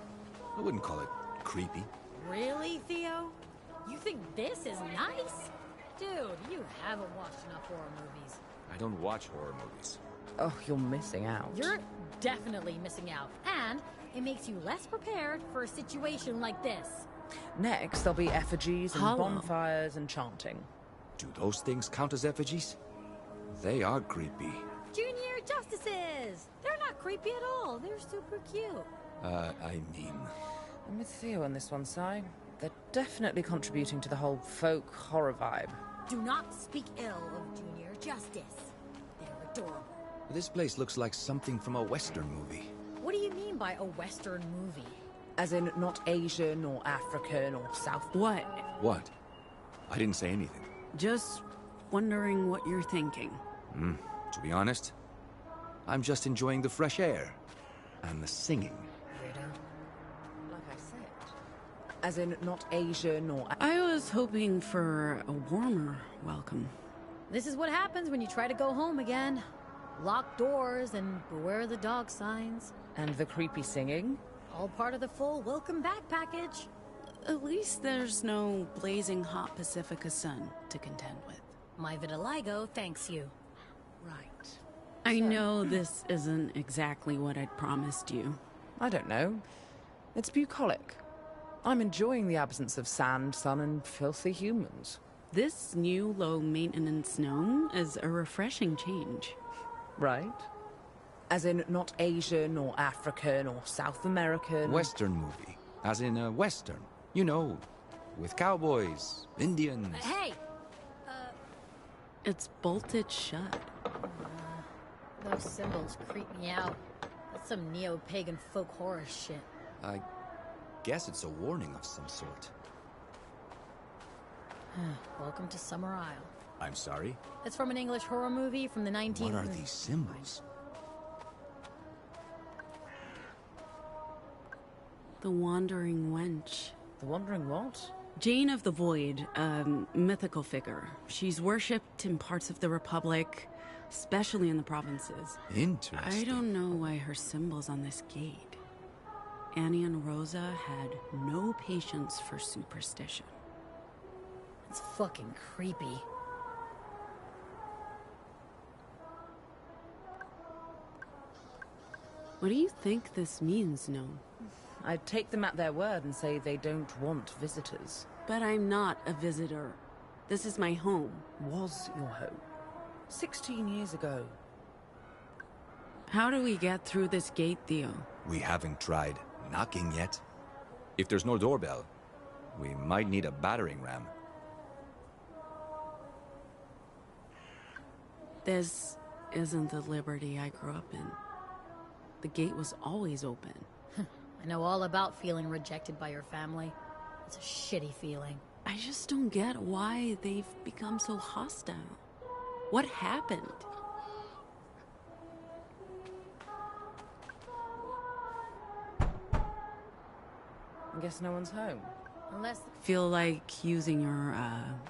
I wouldn't call it creepy. Really, Theo? You think this is nice? Dude, you haven't watched enough horror movies. I don't watch horror movies. Oh, you're missing out. You're definitely missing out. And it makes you less prepared for a situation like this. Next, there'll be effigies and Hello. bonfires and chanting. Do those things count as effigies? They are creepy. Junior Justices! They're not creepy at all. They're super cute. I mean... I'm with Theo on this one, Si. They're definitely contributing to the whole folk horror vibe. Do not speak ill of Junior Justice. They're adorable. This place looks like something from a Western movie. What do you mean by a Western movie? As in, not Asian or African or South... What? What? I didn't say anything. Just wondering what you're thinking. To be honest, I'm just enjoying the fresh air. And the singing. Like I said. As in, not Asian or... I was hoping for a warmer welcome. This is what happens when you try to go home again. Locked doors and beware the dog signs. And the creepy singing? All part of the full welcome back package. At least there's no blazing hot Pacifica sun to contend with. My vitiligo thanks you. Right. I know this isn't exactly what I'd promised you. I don't know. It's bucolic. I'm enjoying the absence of sand, sun, and filthy humans. This new low-maintenance gnome is a refreshing change. Right? As in, not Asian or African or South American. Western movie. As in a Western. You know, with cowboys, Indians. Hey! It's bolted shut. Those symbols creep me out. That's some neo-pagan folk horror shit. I guess it's a warning of some sort. Welcome to Summer Isle. I'm sorry? It's from an English horror movie from the 19th... What are these symbols? The Wandering Wench. The Wandering what? Jane of the Void, a mythical figure. She's worshipped in parts of the Republic, especially in the provinces. Interesting. I don't know why her symbol's on this gate. Annie and Rosa had no patience for superstition. It's fucking creepy. What do you think this means, Gnome? I'd take them at their word and say they don't want visitors. But I'm not a visitor. This is my home. Was your home. 16 years ago. How do we get through this gate, Theo? We haven't tried knocking yet. If there's no doorbell, we might need a battering ram. This isn't the Liberty I grew up in. The gate was always open. I know all about feeling rejected by your family. It's a shitty feeling. I just don't get why they've become so hostile. What happened? I guess no one's home. Unless... Feel like using your,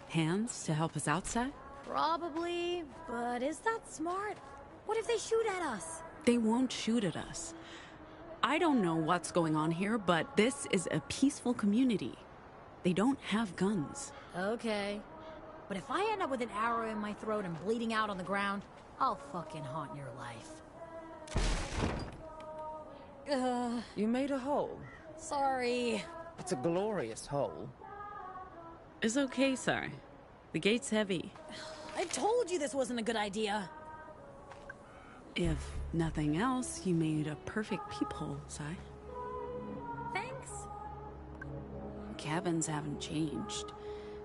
hands to help us outside? Probably, but is that smart? What if they shoot at us? They won't shoot at us. I don't know what's going on here, but this is a peaceful community. They don't have guns. Okay. But if I end up with an arrow in my throat and bleeding out on the ground, I'll fucking haunt your life. You made a hole. Sorry. It's a glorious hole. It's okay, Sai. The gate's heavy. I told you this wasn't a good idea. If nothing else, you made a perfect peephole, Sai. Thanks. Cabins haven't changed.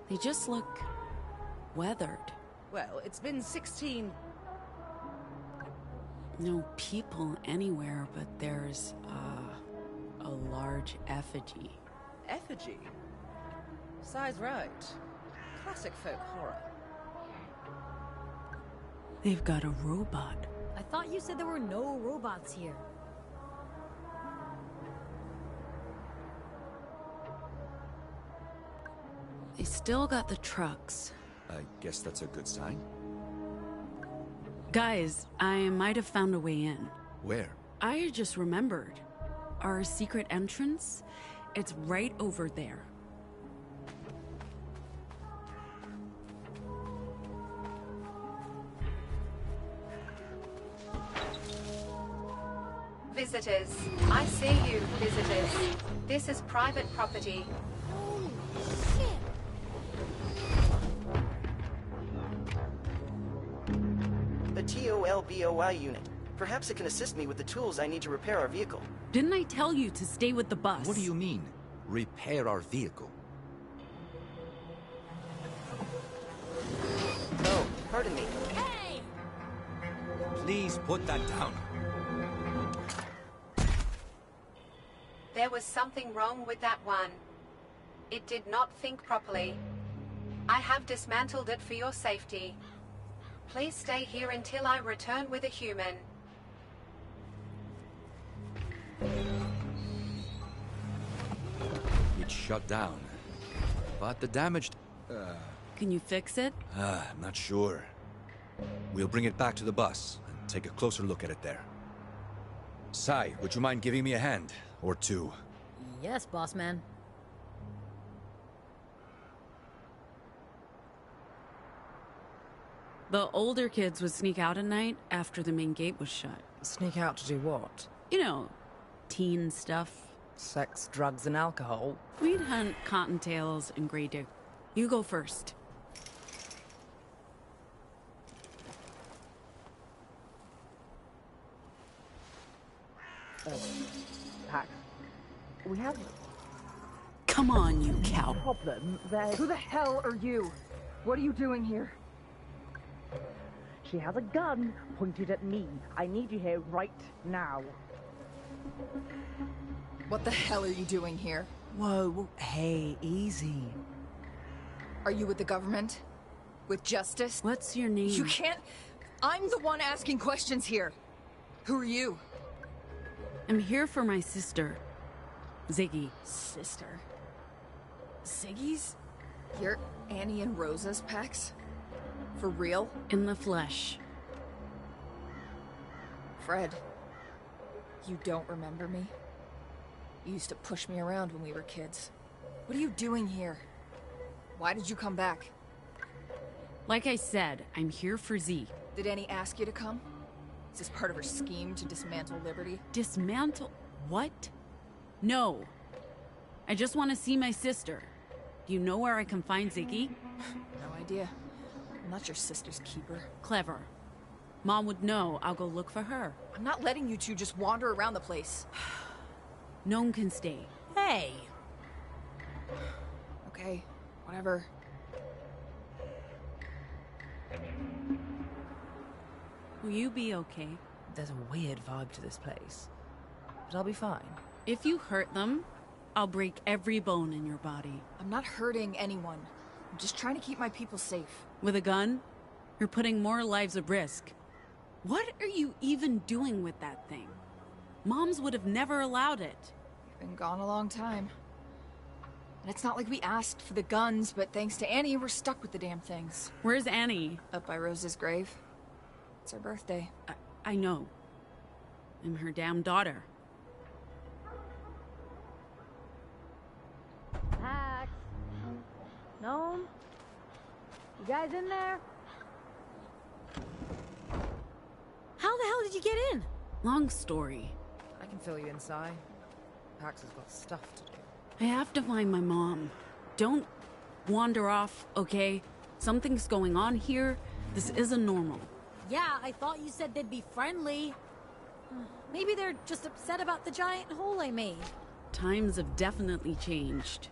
They just look weathered. Well, it's been 16... No people anywhere, but there's a large effigy. Effigy? Sai's right. Classic folk horror. They've got a robot. I thought you said there were no robots here. They still got the trucks. I guess that's a good sign. Guys, I might have found a way in. Where? I just remembered. Our secret entrance? It's right over there. Visitors. I see you, visitors. This is private property. A TOLBOI unit. Perhaps it can assist me with the tools I need to repair our vehicle. Didn't I tell you to stay with the bus? What do you mean? Repair our vehicle? Oh, pardon me. Hey! Please put that down. There was something wrong with that one. It did not think properly. I have dismantled it for your safety. Please stay here until I return with a human. It shut down. But the damaged... Can you fix it? I'm not sure. We'll bring it back to the bus and take a closer look at it there. Sai, would you mind giving me a hand? Or two? Yes, boss man. The older kids would sneak out at night after the main gate was shut. Sneak out to do what? You know, teen stuff. Sex, drugs, and alcohol? We'd hunt cottontails and gray dick. You go first. Pax, we have Come on, you cow. problem that... Who the hell are you? What are you doing here? She has a gun pointed at me. I need you here right now. What the hell are you doing here? Whoa, hey, easy. Are you with the government? With justice? What's your name? You can't... I'm the one asking questions here. Who are you? I'm here for my sister, Ziggy. Sister? Ziggy's? You're Annie and Rosa's, Pax? For real? In the flesh. Fred, you don't remember me? You used to push me around when we were kids. What are you doing here? Why did you come back? Like I said, I'm here for Z. Did Annie ask you to come? Is this part of her scheme to dismantle Liberty? Dismantle? What? No. I just want to see my sister. Do you know where I can find Ziggy? No idea. I'm not your sister's keeper. Clever. Mom would know. I'll go look for her. I'm not letting you two just wander around the place. No one can stay. Hey! Okay, whatever. Will you be okay? There's a weird vibe to this place. But I'll be fine. If you hurt them, I'll break every bone in your body. I'm not hurting anyone. I'm just trying to keep my people safe. With a gun? You're putting more lives at risk. What are you even doing with that thing? Moms would have never allowed it. We've been gone a long time. And it's not like we asked for the guns, but thanks to Annie, we're stuck with the damn things. Where's Annie? Up by Rose's grave. It's her birthday. I know. I'm her damn daughter. Pax. Gnome? You guys in there? How the hell did you get in? Long story. I can fill you inside. Pax has got stuff to do. I have to find my mom. Don't wander off, okay? Something's going on here. This isn't normal. Yeah, I thought you said they'd be friendly. Maybe they're just upset about the giant hole I made. Times have definitely changed.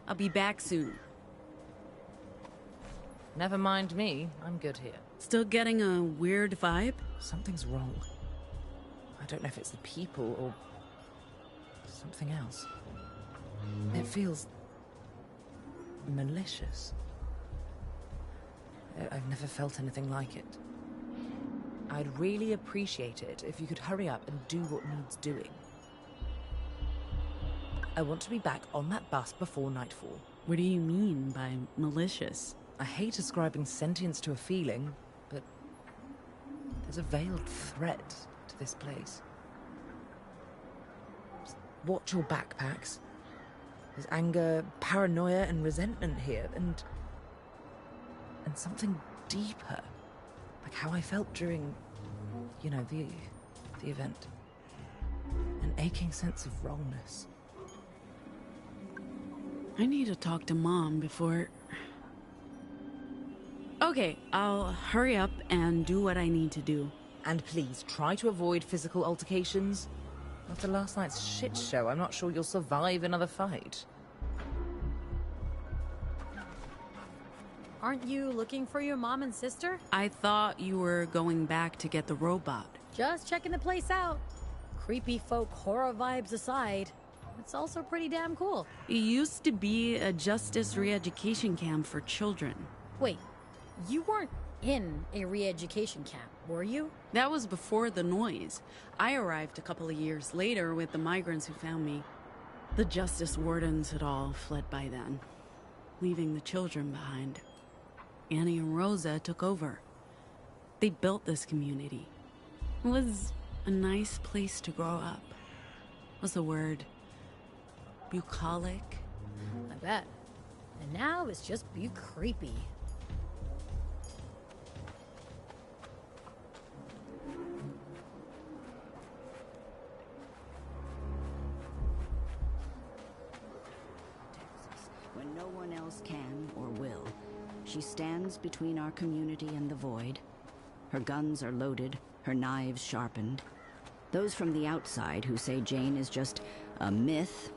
I'll be back soon. Never mind me. I'm good here. Still getting a weird vibe? Something's wrong. I don't know if it's the people or something else. It feels malicious. I've never felt anything like it. I'd really appreciate it if you could hurry up and do what needs doing. I want to be back on that bus before nightfall. What do you mean by malicious? I hate ascribing sentience to a feeling, but there's a veiled threat to this place. Just watch your backpacks. There's anger, paranoia, and resentment here, and something deeper. Like how I felt during, you know, the event. An aching sense of wrongness. I need to talk to Mom before... Okay, I'll hurry up and do what I need to do. And please, try to avoid physical altercations. After last night's shit show, I'm not sure you'll survive another fight. Aren't you looking for your mom and sister? I thought you were going back to get the robot. Just checking the place out. Creepy folk horror vibes aside, it's also pretty damn cool. It used to be a justice re-education camp for children. Wait, you weren't in a re-education camp, were you? That was before the noise. I arrived a couple of years later with the migrants who found me. The justice wardens had all fled by then, leaving the children behind. Annie and Rosa took over. They built this community. It was a nice place to grow up. What's the word? Bucolic? I bet. And now it's just creepy. When no one else can or will, she stands between our community and the void. Her guns are loaded, her knives sharpened. Those from the outside who say Jane is just a myth.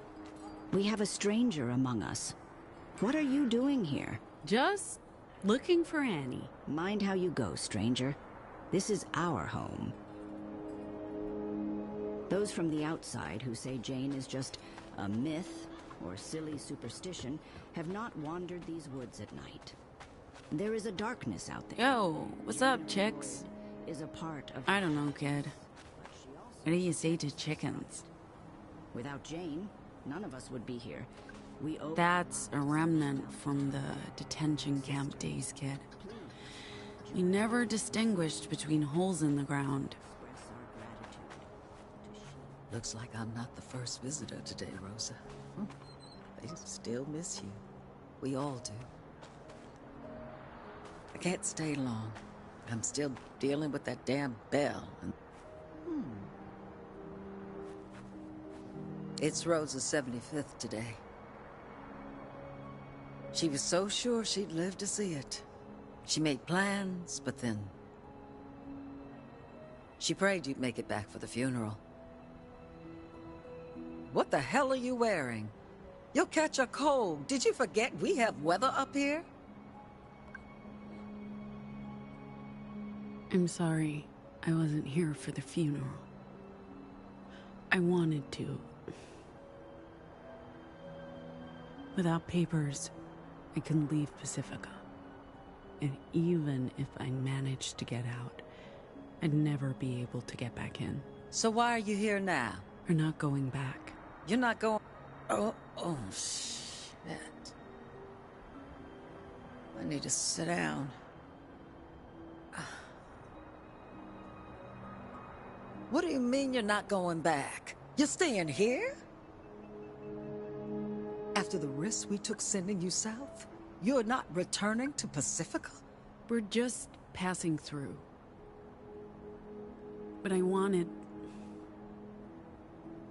We have a stranger among us. What are you doing here? Just looking for Annie. Mind how you go, stranger. This is our home. Those from the outside who say Jane is just a myth or silly superstition have not wandered these woods at night. There is a darkness out there. Yo, what's up, chicks? Is a part of... I don't know, kid. What do you say to chickens? Without Jane, none of us would be here. We owe... That's a remnant from the detention camp days, kid. We never distinguished between holes in the ground. Looks like I'm not the first visitor today, Rosa. They still miss you. We all do. I can't stay long. I'm still dealing with that damn bell. And... It's Rosa's 75th today. She was so sure she'd live to see it. She made plans, but then... She prayed you'd make it back for the funeral. What the hell are you wearing? You'll catch a cold. Did you forget we have weather up here? I'm sorry I wasn't here for the funeral. I wanted to. Without papers, I couldn't leave Pacifica. And even if I managed to get out, I'd never be able to get back in. So why are you here now? We're not going back. You're not going... Oh, shit. I need to sit down. What do you mean you're not going back? You're staying here? After the risk we took sending you south? You're not returning to Pacifica? We're just passing through. But I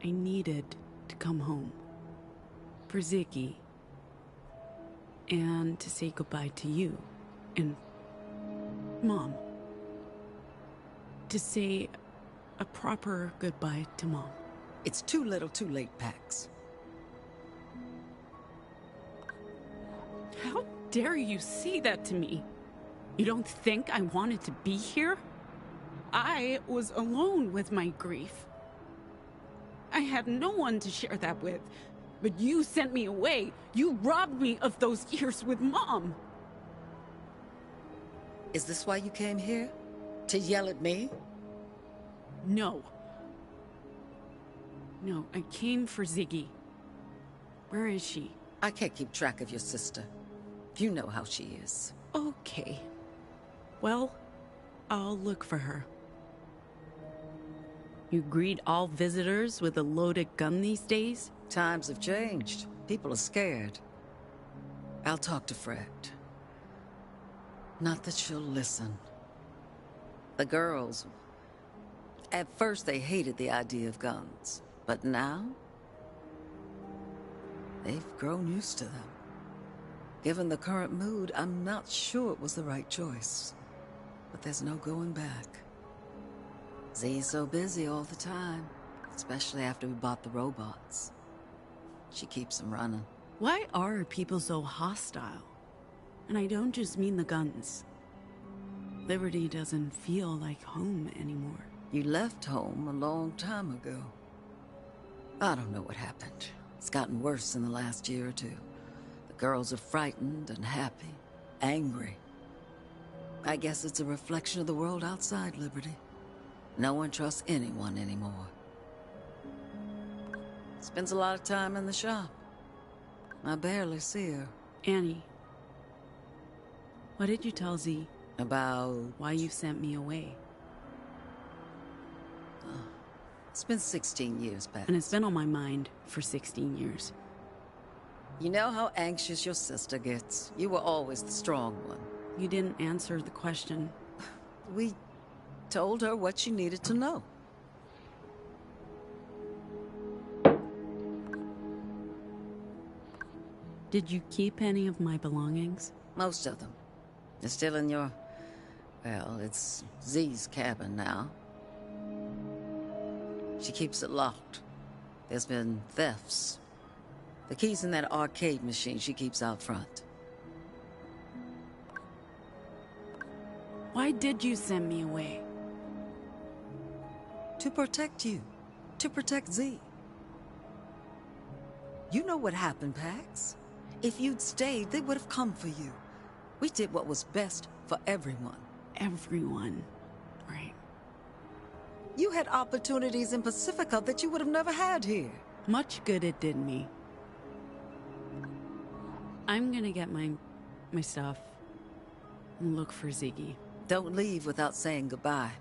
needed to come home. For Ziggy. and to say goodbye to you and Mom. To say a proper goodbye to Mom. It's too little too late, Pax. How dare you say that to me? You don't think I wanted to be here? I was alone with my grief. I had no one to share that with. But you sent me away. You robbed me of those years with Mom. Is this why you came here? To yell at me? No. No, I came for Ziggy. Where is she? I can't keep track of your sister. You know how she is. Okay. Well, I'll look for her. You greet all visitors with a loaded gun these days? Times have changed. People are scared. I'll talk to Fred. Not that she'll listen. The girls... At first they hated the idea of guns. But now... they've grown used to them. Given the current mood, I'm not sure it was the right choice. But there's no going back. Z's so busy all the time. Especially after we bought the robots. She keeps them running. Why are people so hostile? And I don't just mean the guns. Liberty doesn't feel like home anymore. You left home a long time ago. I don't know what happened. It's gotten worse in the last year or two. The girls are frightened and happy, angry. I guess it's a reflection of the world outside Liberty. No one trusts anyone anymore. Spends a lot of time in the shop. I barely see her. Annie, what did you tell Z? About... why you sent me away? It's been 16 years, Pat. And it's been on my mind for 16 years. You know how anxious your sister gets. You were always the strong one. You didn't answer the question. We told her what she needed to know. Did you keep any of my belongings? Most of them. They're still in your... well, it's Z's cabin now. She keeps it locked. There's been thefts. The key's in that arcade machine she keeps out front. Why did you send me away? To protect you. To protect Z. You know what happened, Pax. If you'd stayed, they would have come for you. We did what was best for everyone. Everyone. Right. You had opportunities in Pacifica that you would have never had here. Much good it did me. I'm gonna get my stuff and look for Ziggy. Don't leave without saying goodbye.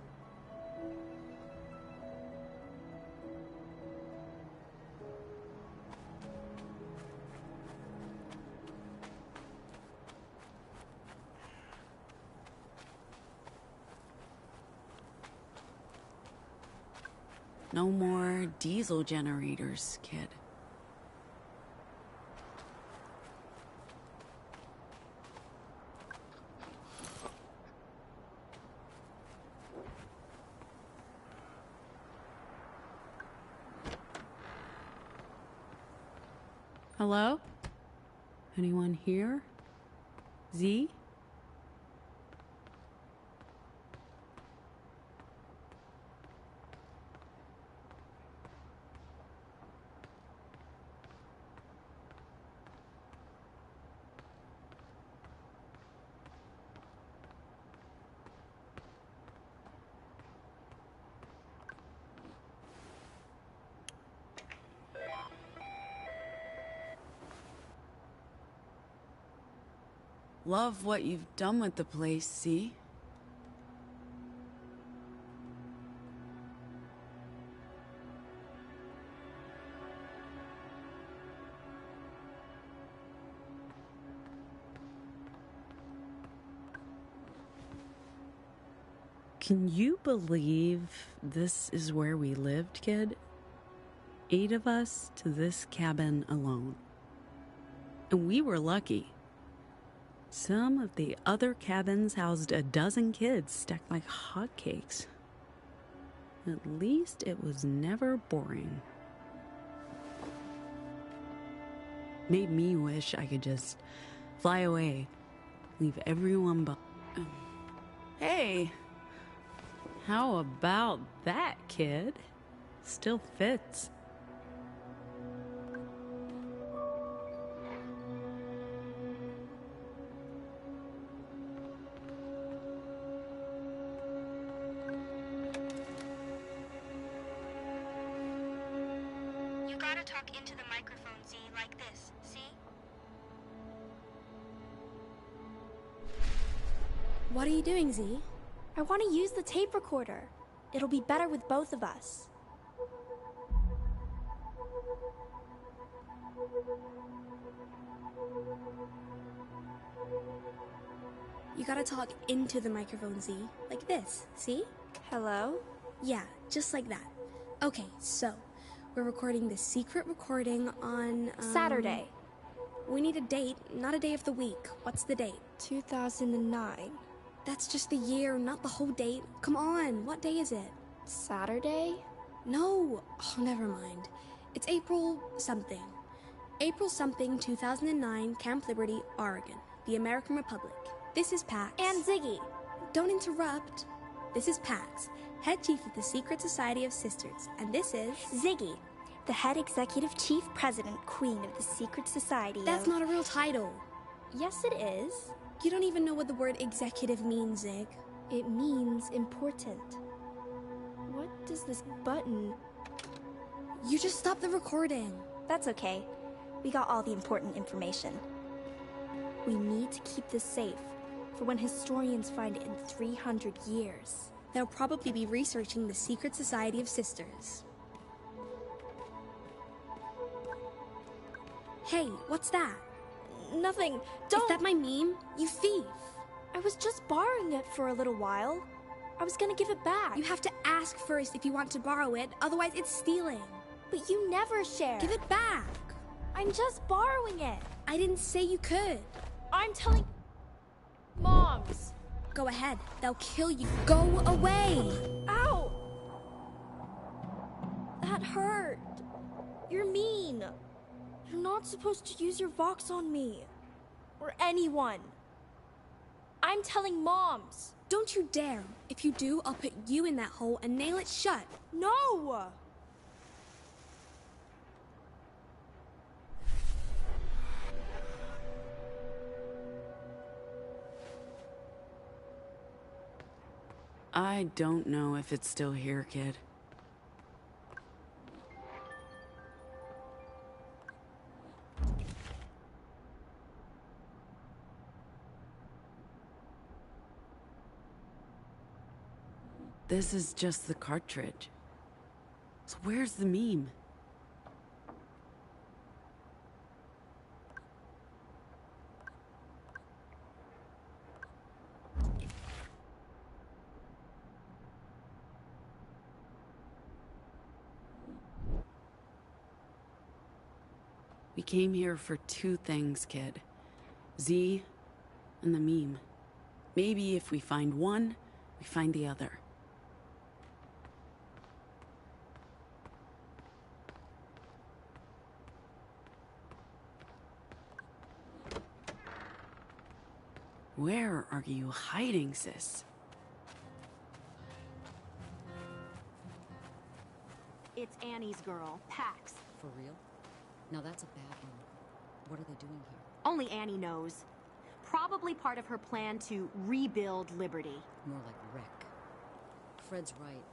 No more diesel generators, kid. Hello? Anyone here? Z? Love what you've done with the place, see? Can you believe this is where we lived, kid? 8 of us to this cabin alone. And we were lucky. Some of the other cabins housed a dozen kids stacked like hotcakes. At least it was never boring. Made me wish I could just fly away, leave everyone Hey, how about that, kid? Still fits. You gotta talk into the microphone, Z, like this, see? What are you doing, Z? I want to use the tape recorder. It'll be better with both of us. You gotta talk into the microphone, Z. Like this, see? Hello? Yeah, just like that. Okay, so, we're recording the secret recording on, Saturday. We need a date, not a day of the week. What's the date? 2009. That's just the year, not the whole date. Come on, what day is it? Saturday? No. Oh, never mind. It's April something. April something, 2009, Camp Liberty, Oregon, the American Republic. This is Pax. And Ziggy. Don't interrupt. This is Pax, head chief of the Secret Society of Sisters, and this is... Ziggy, the head executive chief president queen of the Secret Society That's not a real title. Yes, it is. You don't even know what the word executive means, Zig. It means important. What does this button... You just stopped the recording. That's okay. We got all the important information. We need to keep this safe for when historians find it in 300 years. They'll probably be researching the Secret Society of Sisters. Hey, what's that? Nothing. Don't... Is that my meme? You thief. I was just borrowing it for a little while. I was gonna give it back. You have to ask first if you want to borrow it, otherwise it's stealing. But you never share. Give it back. I'm just borrowing it. I didn't say you could. I'm telling... Moms. Go ahead. They'll kill you. Go away. Ow. That hurt. You're mean. You're not supposed to use your Vox on me. Or anyone. I'm telling Moms. Don't you dare. If you do, I'll put you in that hole and nail it shut. No! I don't know if it's still here, kid. This is just the cartridge. So where's the meme? We came here for two things, kid. Z and the meme. Maybe if we find one, we find the other. Where are you hiding, sis? It's Annie's girl, Pax. For real? Now that's a bad one. What are they doing here? Only Annie knows. Probably part of her plan to rebuild Liberty. More like wreck. Fred's right.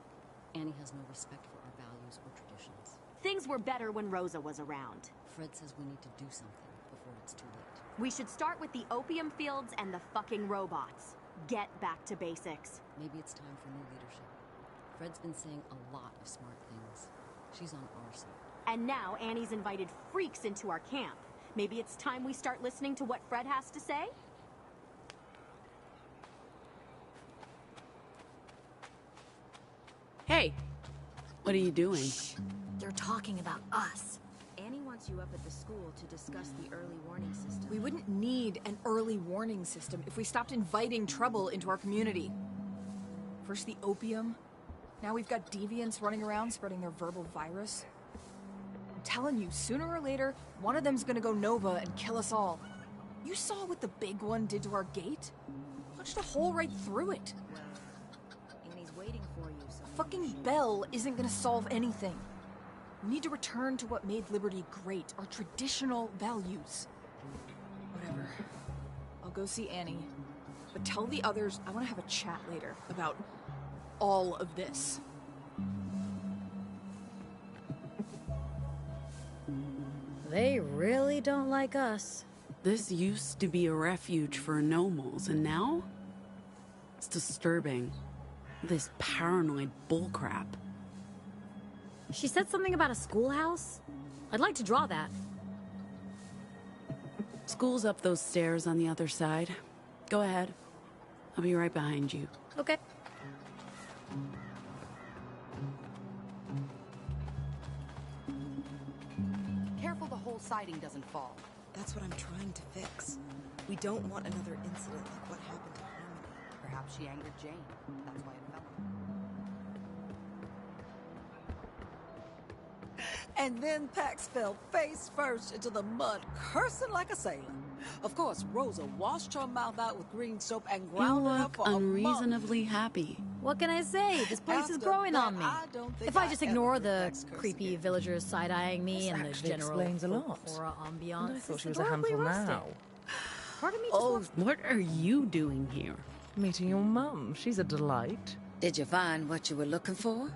Annie has no respect for our values or traditions. Things were better when Rosa was around. Fred says we need to do something before it's too late. We should start with the opium fields and the fucking robots. Get back to basics. Maybe it's time for new leadership. Fred's been saying a lot of smart things. She's on our side. And now Annie's invited freaks into our camp. Maybe it's time we start listening to what Fred has to say? Hey! What are you doing? They're talking about us. Annie wants you up at the school to discuss the early warning system. We wouldn't need an early warning system if we stopped inviting trouble into our community. First the opium, now we've got deviants running around spreading their verbal virus. I'm telling you, sooner or later, one of them's gonna go Nova and kill us all. You saw what the big one did to our gate? Punched a hole right through it. Annie's waiting for you. A fucking bell isn't gonna solve anything. We need to return to what made Liberty great, our traditional values. Whatever. I'll go see Annie. But tell the others I want to have a chat later about all of this. They really don't like us. This used to be a refuge for anomals, and now? It's disturbing. This paranoid bullcrap. She said something about a schoolhouse? I'd like to draw that. School's up those stairs on the other side. Go ahead. I'll be right behind you. Okay. Careful the whole siding doesn't fall. That's what I'm trying to fix. We don't want another incident like what happened to Harmony. Perhaps she angered Jane. That's why it fell. And then Pax fell face first into the mud, cursing like a sailor. Of course, Rosa washed her mouth out with green soap and You ground her look for a month. unreasonably happy. What can I say? This place is After growing that, on me. I don't think If I just ever ignore heard the Pax curse creepy again. villagers side-eyeing me This and the actually general explains a lot. folklore ambiance, And I thought it's she was a adorably handful rustic. now. Part of me just Oh, wants... what are you doing here? Meeting your mum. She's a delight. Did you find what you were looking for?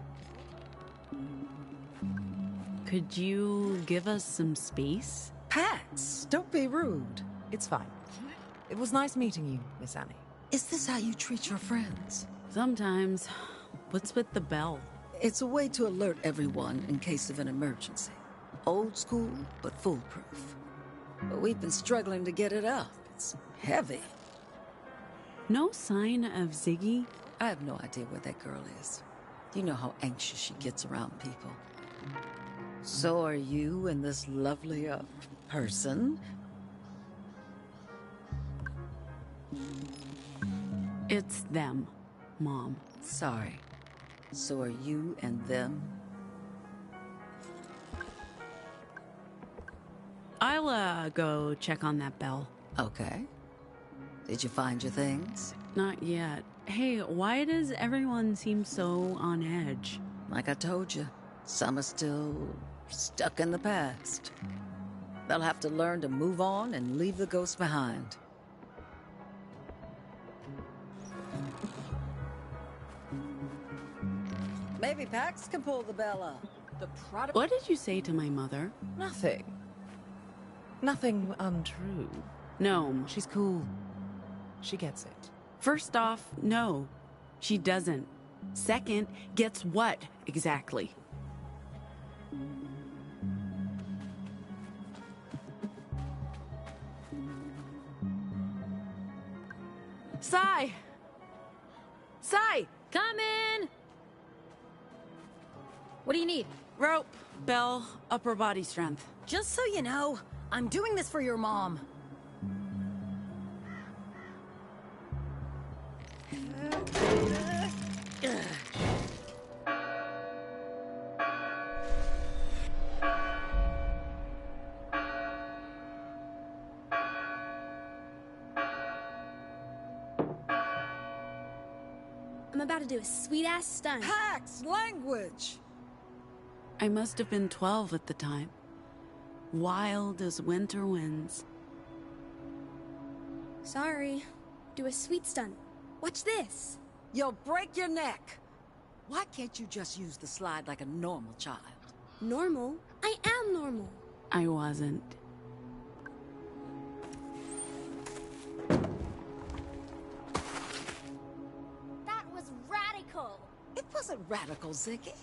Could you give us some space? Pax, don't be rude. It's fine. It was nice meeting you, Miss Annie. Is this how you treat your friends? Sometimes. What's with the bell? It's a way to alert everyone in case of an emergency. Old school, but foolproof. But we've been struggling to get it up. It's heavy. No sign of Ziggy? I have no idea where that girl is. You know how anxious she gets around people. So are you and this lovely, person? It's them, Mom. Sorry. So are you and them? I'll, go check on that bell. Okay. Did you find your things? Not yet. Hey, why does everyone seem so on edge? Like I told you, some are still stuck in the past. They'll have to learn to move on and leave the ghosts behind. Maybe Pax can pull the bell up. The product... What did you say to my mother? Nothing. Nothing untrue. No. She's cool. She gets it. First off, no. She doesn't. Second, gets what, exactly? Sai! Sai! Come in! What do you need? Rope, bell, upper body strength. Just so you know, I'm doing this for your mom. I'm about to do a sweet-ass stunt. Pax, language! I must have been 12 at the time. Wild as winter winds. Sorry. Do a sweet stunt. Watch this. You'll break your neck. Why can't you just use the slide like a normal child? Normal? I am normal. I wasn't. That was radical. It wasn't radical, Ziggy.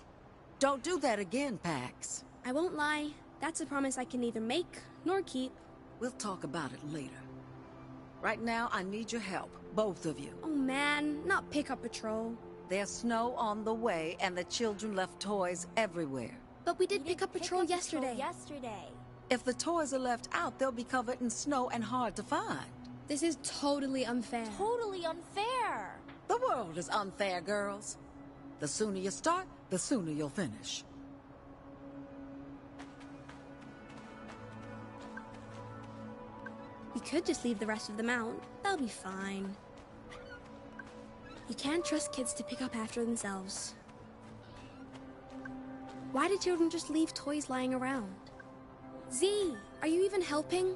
Don't do that again, Pax. I won't lie. That's a promise I can neither make nor keep. We'll talk about it later. Right now, I need your help, both of you. Oh man, not pickup patrol. There's snow on the way, and the children left toys everywhere. But we did pick up patrol yesterday. If the toys are left out, they'll be covered in snow and hard to find. This is totally unfair. Totally unfair. The world is unfair, girls. The sooner you start, the sooner you'll finish. We could just leave the rest of them out. They'll be fine. You can't trust kids to pick up after themselves. Why do children just leave toys lying around? Z, are you even helping?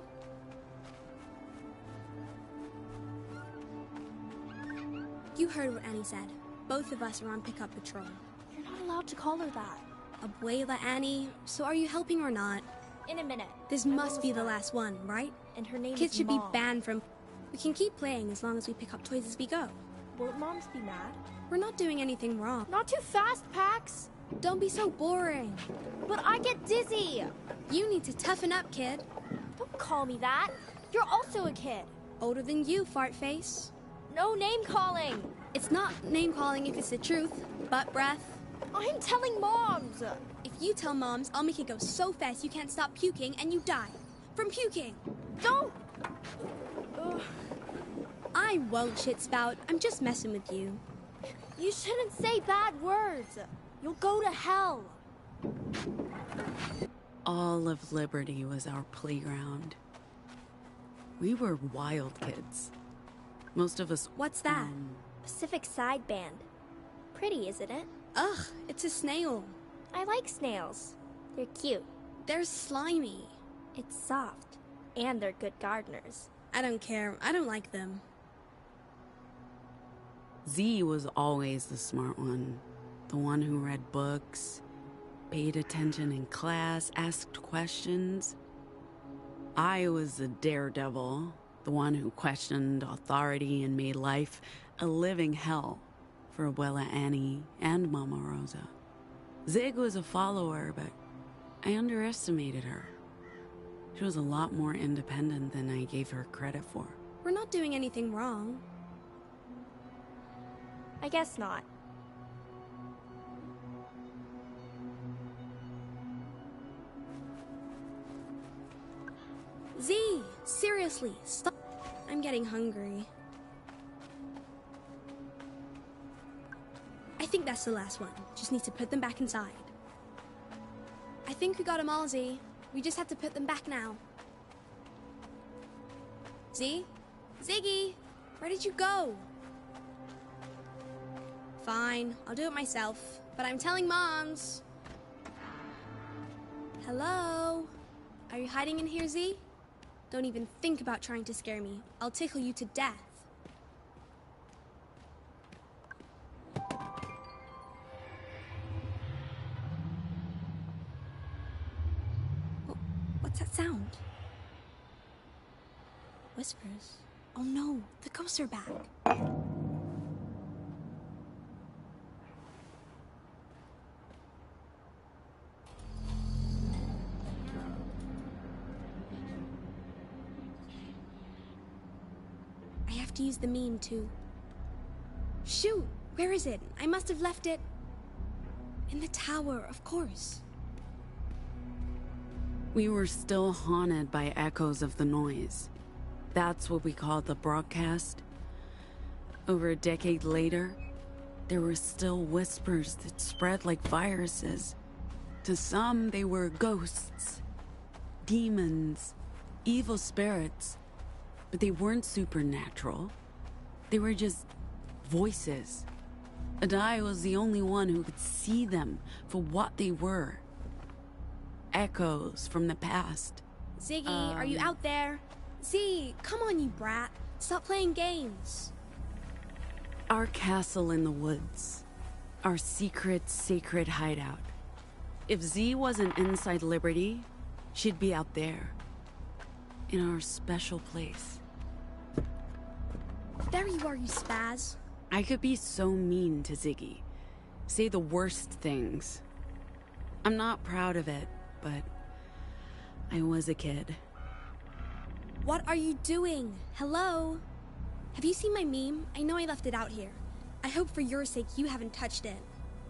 You heard what Annie said. Both of us are on pickup patrol. You're not allowed to call her that. Abuela Annie, so are you helping or not? In a minute. This must be the last one, right? And her name Kids is should Mom. be banned from... We can keep playing as long as we pick up toys as we go. Won't moms be mad? We're not doing anything wrong. Not too fast, Pax. Don't be so boring. But I get dizzy. You need to toughen up, kid. Don't call me that. You're also a kid. Older than you, fart face. No name calling. It's not name calling if it's the truth. Butt breath. I'm telling moms. If you tell moms, I'll make it go so fast you can't stop puking and you die. From puking. Don't. I won't, shit spout. I'm just messing with you. You shouldn't say bad words. You'll go to hell. All of Liberty was our playground. We were wild kids. Most of us... What's that? Pacific Sideband. Pretty, isn't it? Ugh, it's a snail. I like snails. They're cute. They're slimy. It's soft. And they're good gardeners. I don't care. I don't like them. Z was always the smart one. The one who read books, paid attention in class, asked questions. I was the daredevil, the one who questioned authority and made life a living hell for Abuela Annie and Mama Rosa. Zig was a follower, but I underestimated her. She was a lot more independent than I gave her credit for. We're not doing anything wrong. I guess not. Z, seriously, stop. I'm getting hungry. I think that's the last one. Just need to put them back inside. I think we got them all, Z. We just have to put them back now. Z? Ziggy! Where did you go? Fine, I'll do it myself. But I'm telling moms. Hello? Are you hiding in here, Z? Don't even think about trying to scare me. I'll tickle you to death. What's that sound? Whispers. Oh no, the ghosts are back. I have to use the meme too. Shoot! Where is it? I must have left it... in the tower, of course. We were still haunted by echoes of the noise. That's what we called the broadcast. Over a decade later, there were still whispers that spread like viruses. To some, they were ghosts, demons, evil spirits. But they weren't supernatural. They were just voices. And I was the only one who could see them for what they were. Echoes from the past. Ziggy, are you out there? Z, come on, you brat. Stop playing games. Our castle in the woods. Our secret, sacred hideout. If Z wasn't inside Liberty, she'd be out there. In our special place. There you are, you spaz. I could be so mean to Ziggy. Say the worst things. I'm not proud of it, but I was a kid. What are you doing? Hello? Have you seen my meme? I know I left it out here. I hope for your sake you haven't touched it.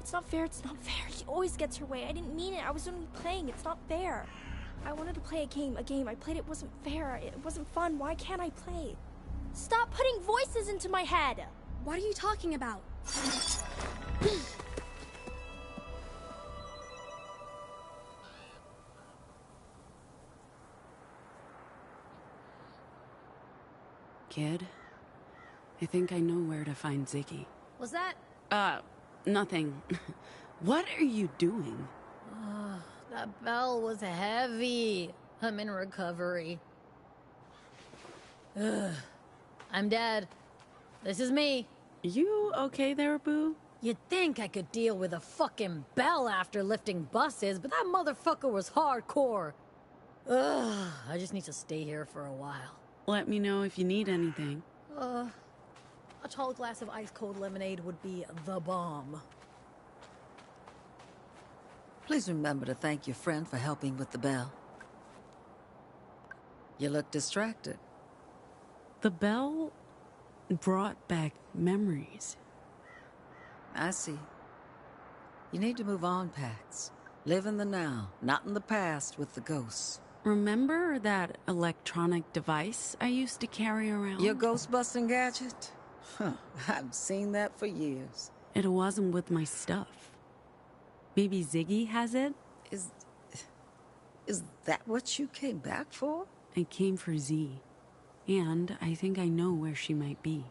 It's not fair, it's not fair. She always gets her way. I didn't mean it. I was only playing. It's not fair. I wanted to play a game. I played it wasn't fair. It wasn't fun. Why can't I play? Stop putting voices into my head! What are you talking about? Kid, I think I know where to find Ziggy. Was that? Nothing. What are you doing? That bell was heavy. I'm in recovery. Ugh. I'm dead. This is me. You okay there, boo? You'd think I could deal with a fucking bell after lifting buses, but that motherfucker was hardcore. Ugh. I just need to stay here for a while. Let me know if you need anything. A tall glass of ice-cold lemonade would be the bomb. Please remember to thank your friend for helping with the bell. You look distracted. The bell brought back memories. I see. You need to move on, Pax. Live in the now, not in the past with the ghosts. Remember that electronic device I used to carry around? Your ghost-busting gadget? Huh, I've seen that for years. It wasn't with my stuff. Maybe Ziggy has it? Is that what you came back for? I came for Z. And I think I know where she might be.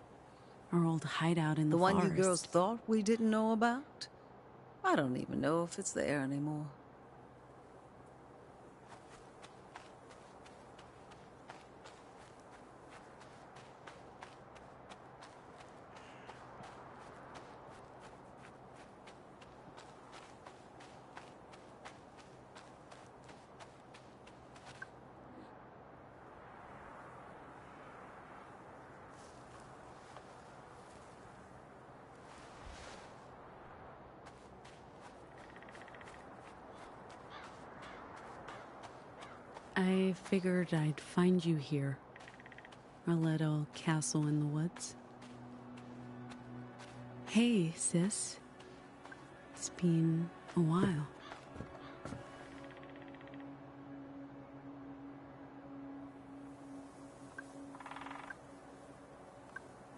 Our old hideout in the forest. The one you girls thought we didn't know about? I don't even know if it's there anymore. I figured I'd find you here. Our little castle in the woods. Hey, sis. It's been a while.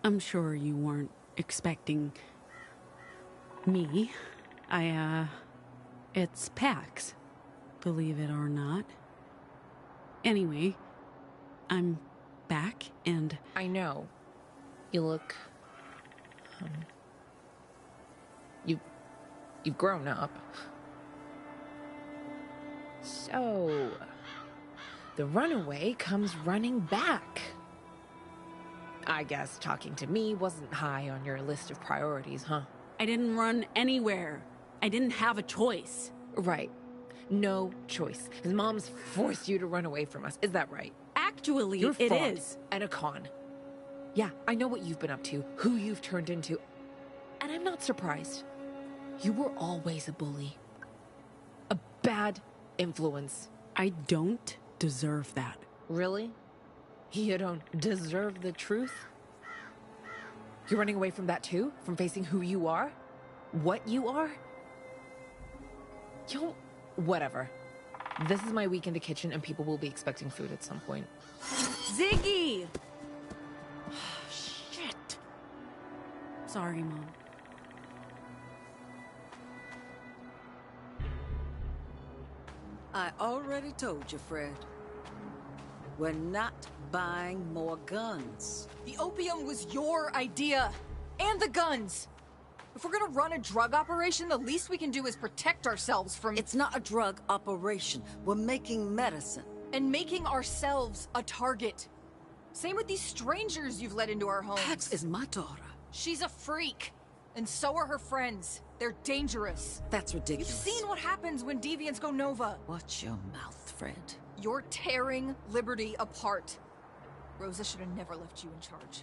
I'm sure you weren't expecting me. It's Pax, believe it or not. Anyway, I'm back and... I know. You look... You've grown up. So... the runaway comes running back. I guess talking to me wasn't high on your list of priorities, huh? I didn't run anywhere. I didn't have a choice. Right. No choice. His mom's forced you to run away from us. Is that right? Actually, You're it fraud is. and a con. Yeah, I know what you've been up to, who you've turned into. And I'm not surprised. You were always a bully. A bad influence. I don't deserve that. Really? You don't deserve the truth? You're running away from that too? From facing who you are? What you are? You don't... Whatever. This is my week in the kitchen and people will be expecting food at some point. Ziggy! Shit. Sorry, Mom. I already told you, Fred. We're not buying more guns. The opium was your idea. And the guns. If we're gonna run a drug operation, the least we can do is protect ourselves from... It's not a drug operation. We're making medicine. And making ourselves a target. Same with these strangers you've let into our homes. Pax is my daughter. She's a freak. And so are her friends. They're dangerous. That's ridiculous. You've seen what happens when deviants go Nova. Watch your mouth, Fred. You're tearing Liberty apart. Rosa should have never left you in charge.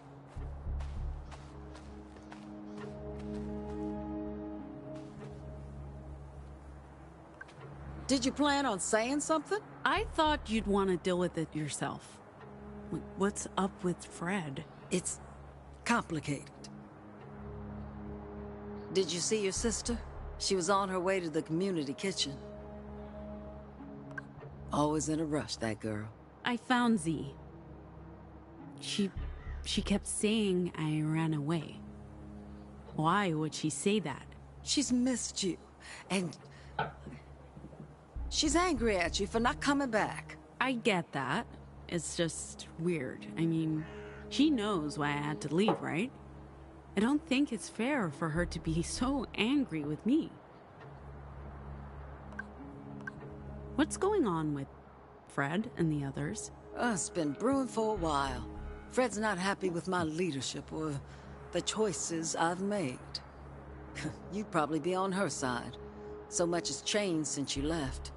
Did you plan on saying something? I thought you'd want to deal with it yourself. What's up with Fred? It's complicated. Did you see your sister? She was on her way to the community kitchen. Always in a rush, that girl. I found Z. She kept saying I ran away. Why would she say that? She's missed you, and she's angry at you for not coming back. I get that. It's just weird. I mean, she knows why I had to leave, right? I don't think it's fair for her to be so angry with me. What's going on with Fred and the others? It's been brewing for a while. Fred's not happy with my leadership or the choices I've made. You'd probably be on her side. So much has changed since you left.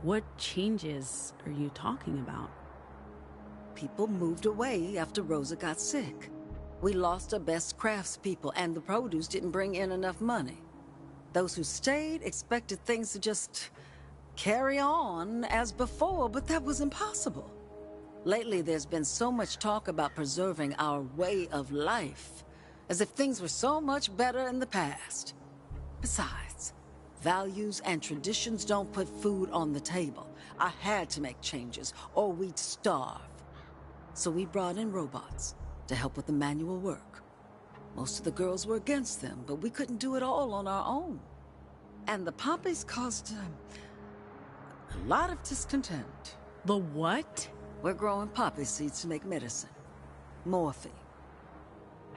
What changes are you talking about? People moved away after Rosa got sick. We lost our best craftspeople, and the produce didn't bring in enough money. Those who stayed expected things to just carry on as before, but that was impossible. Lately, there's been so much talk about preserving our way of life, as if things were so much better in the past. Besides, values and traditions don't put food on the table. I had to make changes, or we'd starve. So we brought in robots to help with the manual work. Most of the girls were against them, but we couldn't do it all on our own. And the poppies caused a lot of discontent. The what? We're growing poppy seeds to make medicine. Morphine.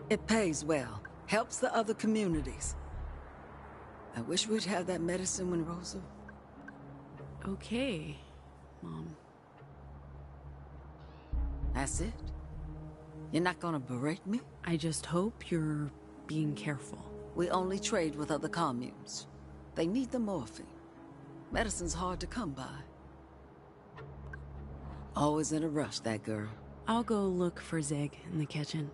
It pays well. Helps the other communities. I wish we'd have that medicine when Rosa... Okay, Mom. That's it? You're not gonna berate me? I just hope you're being careful. We only trade with other communes. They need the morphine. Medicine's hard to come by. Always in a rush, that girl. I'll go look for Zig in the kitchen.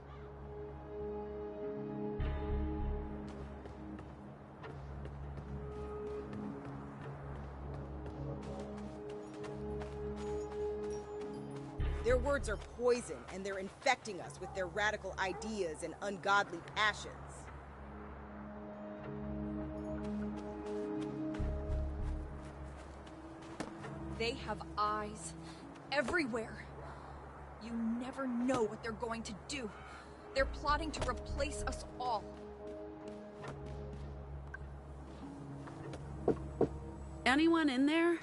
Their words are poison, and they're infecting us with their radical ideas and ungodly passions. They have eyes everywhere. You never know what they're going to do. They're plotting to replace us all. Anyone in there?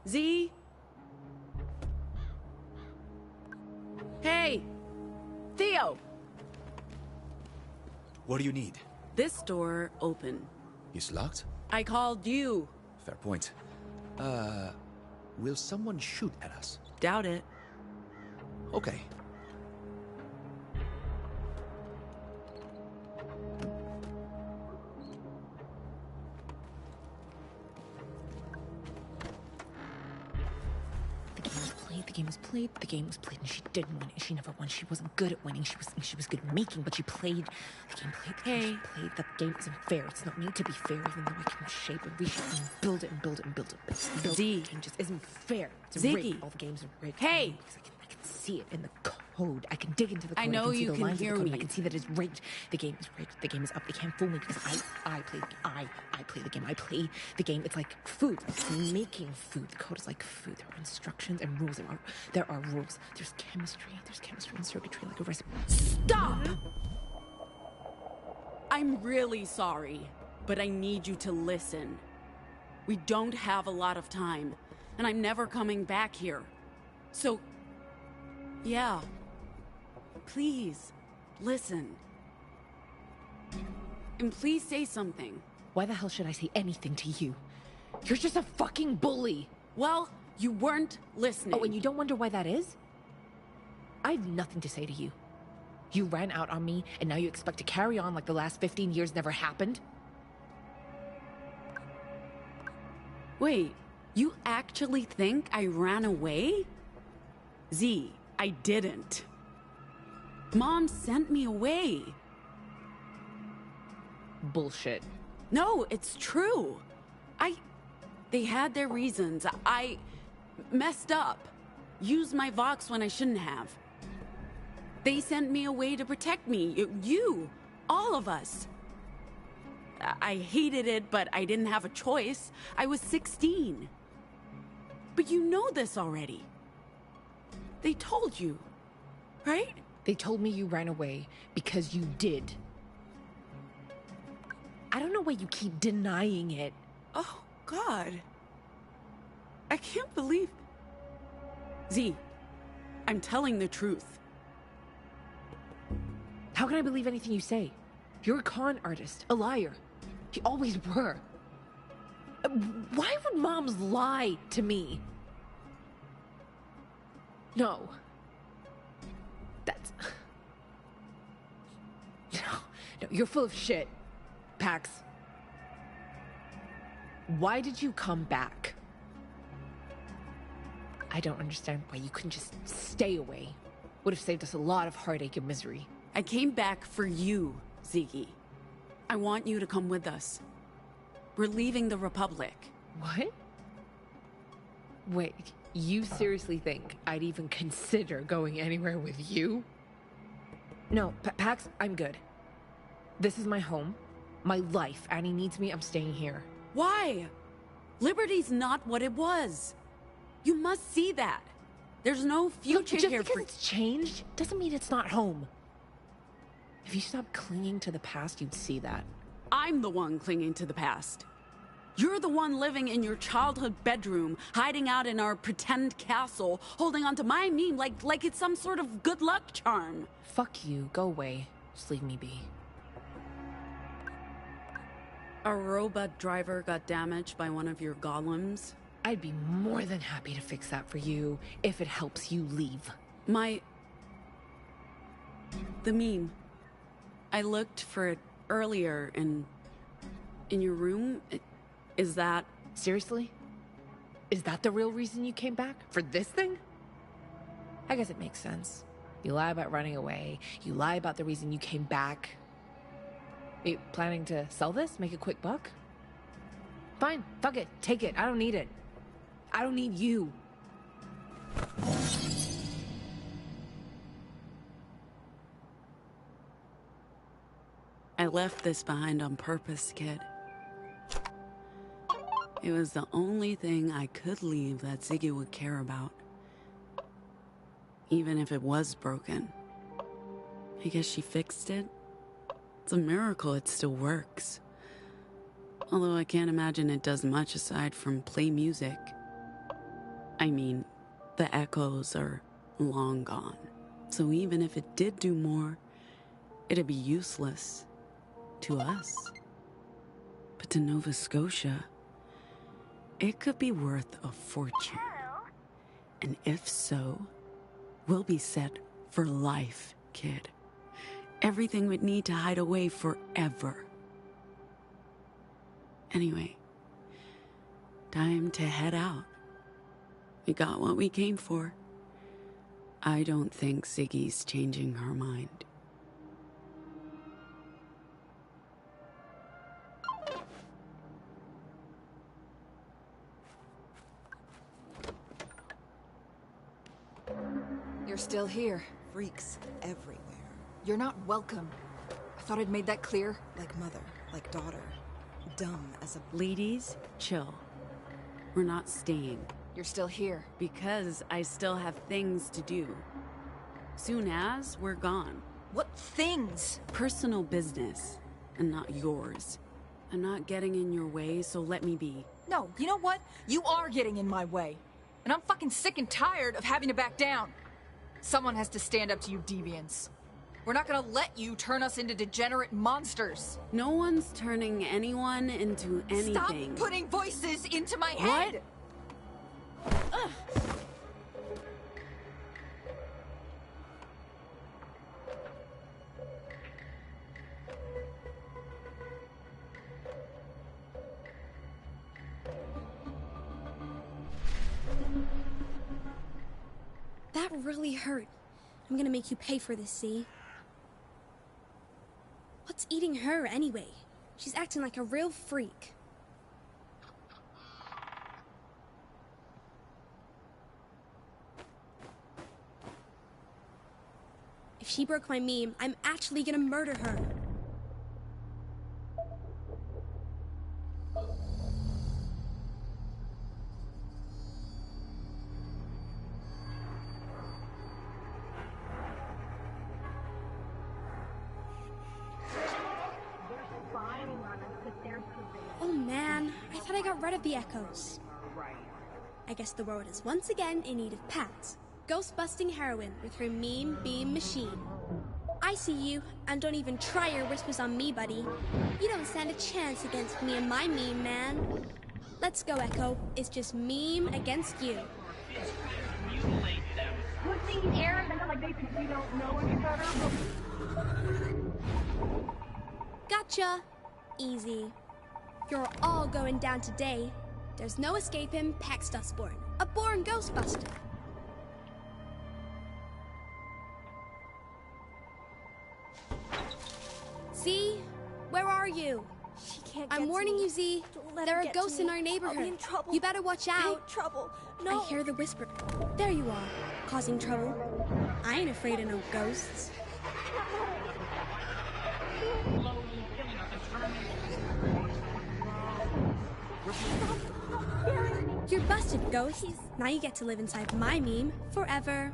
Z? Hey! Theo! What do you need? This door open. It's locked? I called you. Fair point. Will someone shoot at us? Doubt it. Okay. The game was played, and she didn't win, and she never won. She wasn't good at winning, she was good at making, but she played. The game played, she played. The game isn't fair. It's not made to be fair, even though I can shape and reshape and build it and build it and build it. But Z. the game just isn't fair. It's Ziggy. rigged. All the games are rigged. Hey! Because I can see it in the code. I can dig into the code. I know can see you the can lines of hear the code, me. and I can see that it's rigged. The game is rigged. The game is up. They can't fool me because I play the game. I play the game. I play the game. It's like food. It's making food. The code is like food. There are instructions and rules. There are rules. There's chemistry. There's chemistry and circuitry like a recipe. Stop! I'm really sorry, but I need you to listen. We don't have a lot of time, and I'm never coming back here. So, yeah. Please, listen. And please say something. Why the hell should I say anything to you? You're just a fucking bully. Well, you weren't listening. Oh, and you don't wonder why that is? I have nothing to say to you. You ran out on me, and now you expect to carry on like the last 15 years never happened? Wait, you actually think I ran away? Z, I didn't. Mom sent me away. Bullshit. No, it's true. They had their reasons. I messed up. Used my Vox when I shouldn't have. They sent me away to protect me. You, all of us. I hated it, but I didn't have a choice. I was 16. But you know this already. They told you, right? They told me you ran away because you did. I don't know why you keep denying it. Oh, God. I can't believe... Z, I'm telling the truth. How can I believe anything you say? You're a con artist, a liar. You always were. Why would moms lie to me? No. That's... No, you're full of shit, Pax. Why did you come back? I don't understand why you couldn't just stay away. Would have saved us a lot of heartache and misery. I came back for you, Ziggy. I want you to come with us. We're leaving the Republic. What? Wait, you seriously think I'd even consider going anywhere with you? No, Pax, I'm good. This is my home, my life. Annie needs me, I'm staying here. Why? Liberty's not what it was. You must see that. There's no future Look, here just because it's changed doesn't mean it's not home. If you stopped clinging to the past, you'd see that. I'm the one clinging to the past. You're the one living in your childhood bedroom, hiding out in our pretend castle, holding onto my meme like it's some sort of good luck charm. Fuck you. Go away. Just leave me be. A robot driver got damaged by one of your golems. I'd be more than happy to fix that for you, if it helps you leave. The meme. I looked for it earlier in your room. Is that... Seriously? Is that the real reason you came back? For this thing? I guess it makes sense. You lie about running away. You lie about the reason you came back. Are you planning to sell this? Make a quick buck? Fine. Fuck it. Take it. I don't need it. I don't need you. I left this behind on purpose, kid. It was the only thing I could leave that Ziggy would care about. Even if it was broken. I guess she fixed it. It's a miracle it still works. Although I can't imagine it does much aside from play music. I mean, the echoes are long gone. So even if it did do more, it'd be useless to us. But to Nova Scotia, it could be worth a fortune. And if so, we'll be set for life, kid. Everything would need to hide away forever. Anyway, time to head out. We got what we came for. I don't think Ziggy's changing her mind. You're still here. Freaks everywhere. You're not welcome. I thought I'd made that clear. Like mother, like daughter. Dumb as a... Ladies, chill. We're not staying. You're still here. Because I still have things to do. Soon as we're gone. What things? Personal business, and not yours. I'm not getting in your way, so let me be. No, you know what? You are getting in my way. And I'm fucking sick and tired of having to back down. Someone has to stand up to you deviants. We're not gonna let you turn us into degenerate monsters. No one's turning anyone into anything. Stop putting voices into my head! Ugh. That really hurt. I'm gonna make you pay for this, see? What's eating her, anyway? She's acting like a real freak. If she broke my meme, I'm actually gonna murder her. got rid of the echoes. I guess the world is once again in need of Pat, ghost-busting heroine with her meme beam machine. I see you, and don't even try your whispers on me, buddy. You don't stand a chance against me and my meme, man. Let's go, Echo. It's just meme against you. Gotcha. Easy. You're all going down today. There's no escaping Pax Dustborn, a born ghostbuster. Z, where are you? She can't I'm warning you, Z. There are ghosts in our neighborhood. I'll be in trouble. You better watch out. Big trouble. No. I hear the whisper. There you are, causing trouble. I ain't afraid of no ghosts. You're busted, ghost. Now you get to live inside my meme forever.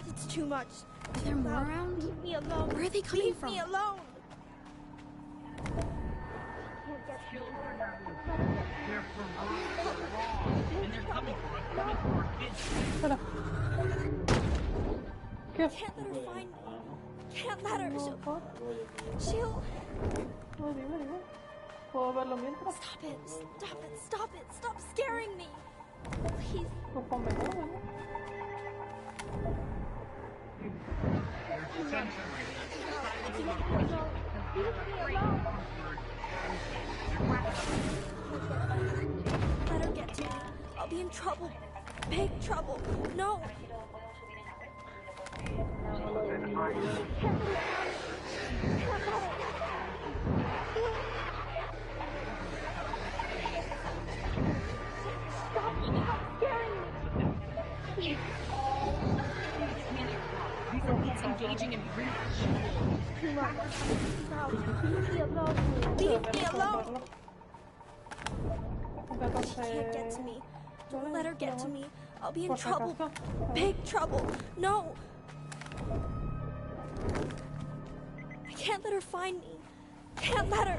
It's too much. Are there more around? Leave me alone. Where are they coming from? Leave me alone. Can't let her find me. Can't let her. She'll... ¿Puedo verlo mientras? Stop it. Stop it. Stop it. Stop scaring me. Please. Pues pónmelo, ¿no? Let her get to me. I'll be in trouble. Big trouble. No. Stop scaring me. It's engaging and really Too much. Now, leave me alone. Leave me alone. She can't get to me. Don't let her get to me. I'll be in trouble. Big trouble. No. I can't let her find me. Can't let her.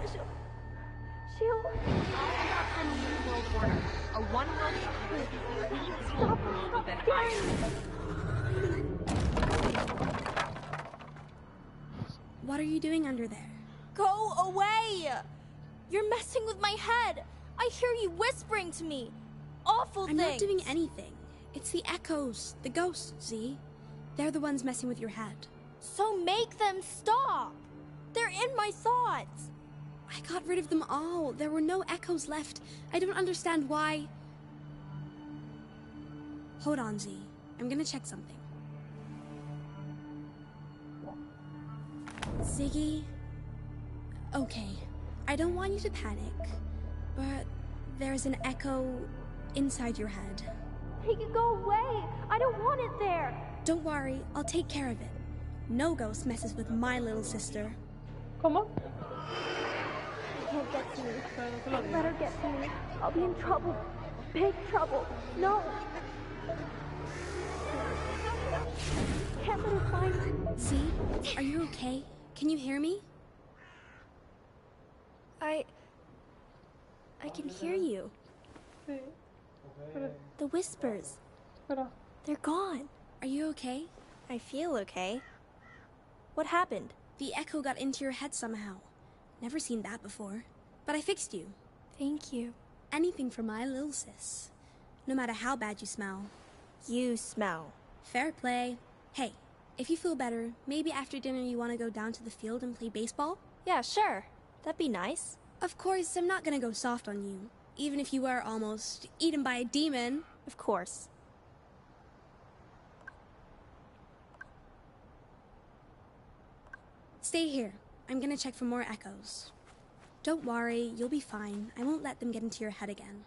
She'll... a new world order. A one-world Stop scaring me. What are you doing under there? Go away! You're messing with my head. I hear you whispering to me. Awful I'm things. not doing anything. It's the echoes, the ghosts, Z. They're the ones messing with your head. So make them stop. They're in my thoughts. I got rid of them all. There were no echoes left. I don't understand why. Hold on, Z. I'm gonna check something. Ziggy... Okay, I don't want you to panic, but there's an echo inside your head. Make it go away. I don't want it there. Don't worry, I'll take care of it. No ghost messes with my little sister. ¿Cómo? She can't get to me. Don't let her get to me. I'll be in trouble. Big trouble. No. Can't let her find me. Z, are you okay? Can you hear me? I can hear you. Sí. The whispers. Espera. They're gone. Are you okay? I feel okay. What happened? The echo got into your head somehow. Never seen that before. But I fixed you. Thank you. Anything for my little sis. No matter how bad you smell. You smell. Fair play. Hey, if you feel better, maybe after dinner you want to go down to the field and play baseball? Yeah, sure. That'd be nice. Of course, I'm not gonna go soft on you. Even if you were almost eaten by a demon. Of course. Stay here. I'm gonna check for more echoes. Don't worry, you'll be fine. I won't let them get into your head again.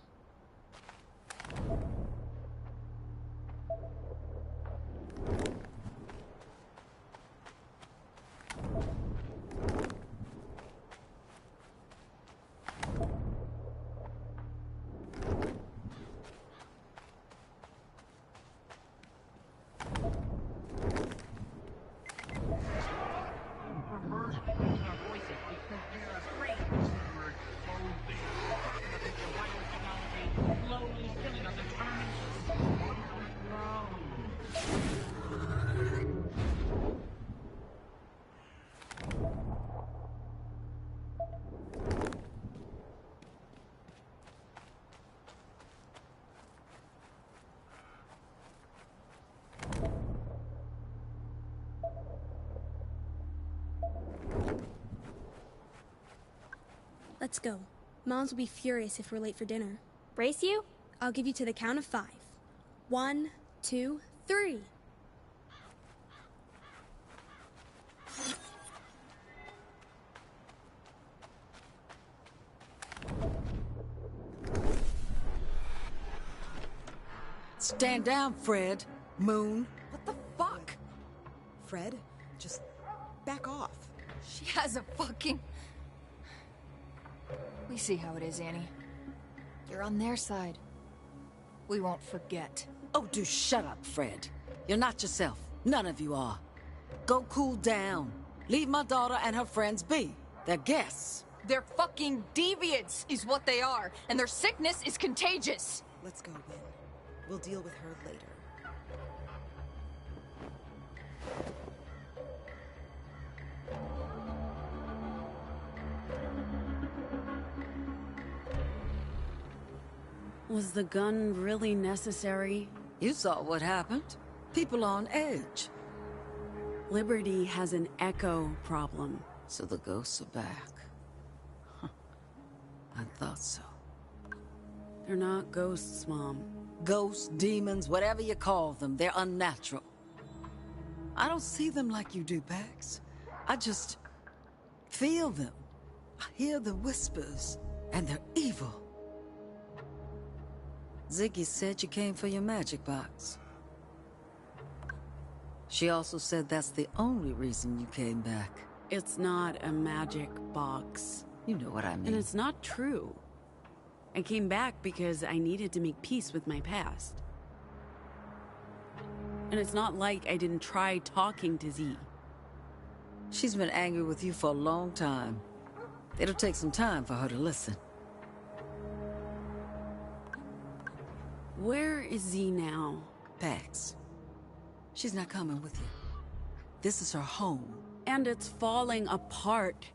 Let's go. Moms will be furious if we're late for dinner. Race you? I'll give you to the count of 5. 1, 2, 3. Stand down, Fred. Moon. What the fuck? Fred, just back off. She has a fucking... We see how it is, Annie. You're on their side. We won't forget. Oh, do shut up, Fred. You're not yourself. None of you are. Go cool down. Leave my daughter and her friends be. They're guests. They're fucking deviants, is what they are. And their sickness is contagious. Let's go, Win. We'll deal with her later. Was the gun really necessary? You saw what happened. People on edge. Liberty has an echo problem. So the ghosts are back. Huh. I thought so. They're not ghosts, Mom. Ghosts, demons, whatever you call them, they're unnatural. I don't see them like you do, Pax. I just feel them. I hear the whispers, and they're evil. Ziggy said you came for your magic box. She also said that's the only reason you came back. It's not a magic box. You know what I mean. And it's not true. I came back because I needed to make peace with my past. And it's not like I didn't try talking to Z. She's been angry with you for a long time. It'll take some time for her to listen. Where is Z now? Pax. She's not coming with you. This is her home. And it's falling apart.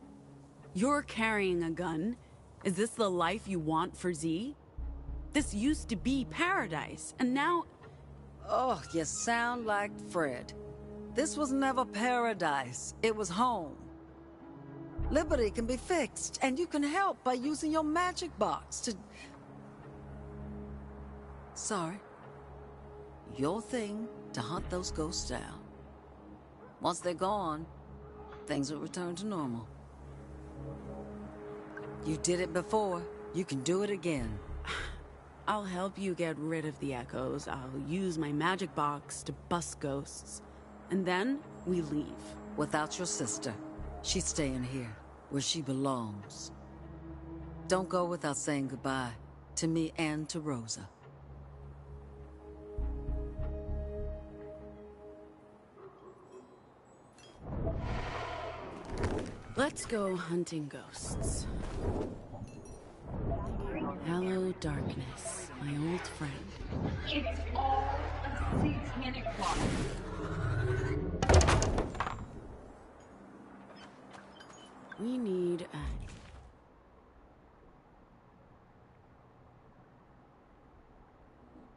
You're carrying a gun. Is this the life you want for Z? This used to be paradise, and now... Oh, you sound like Fred. This was never paradise. It was home. Liberty can be fixed, and you can help by using your magic box to... Sorry. Your thing to hunt those ghosts down. Once they're gone, things will return to normal. You did it before. You can do it again. I'll help you get rid of the echoes. I'll use my magic box to bust ghosts. And then we leave. Without your sister. She's staying here, where she belongs. Don't go without saying goodbye. To me and to Rosa. Let's go hunting ghosts. Hello, darkness, my old friend. It's all a satanic plot. We need a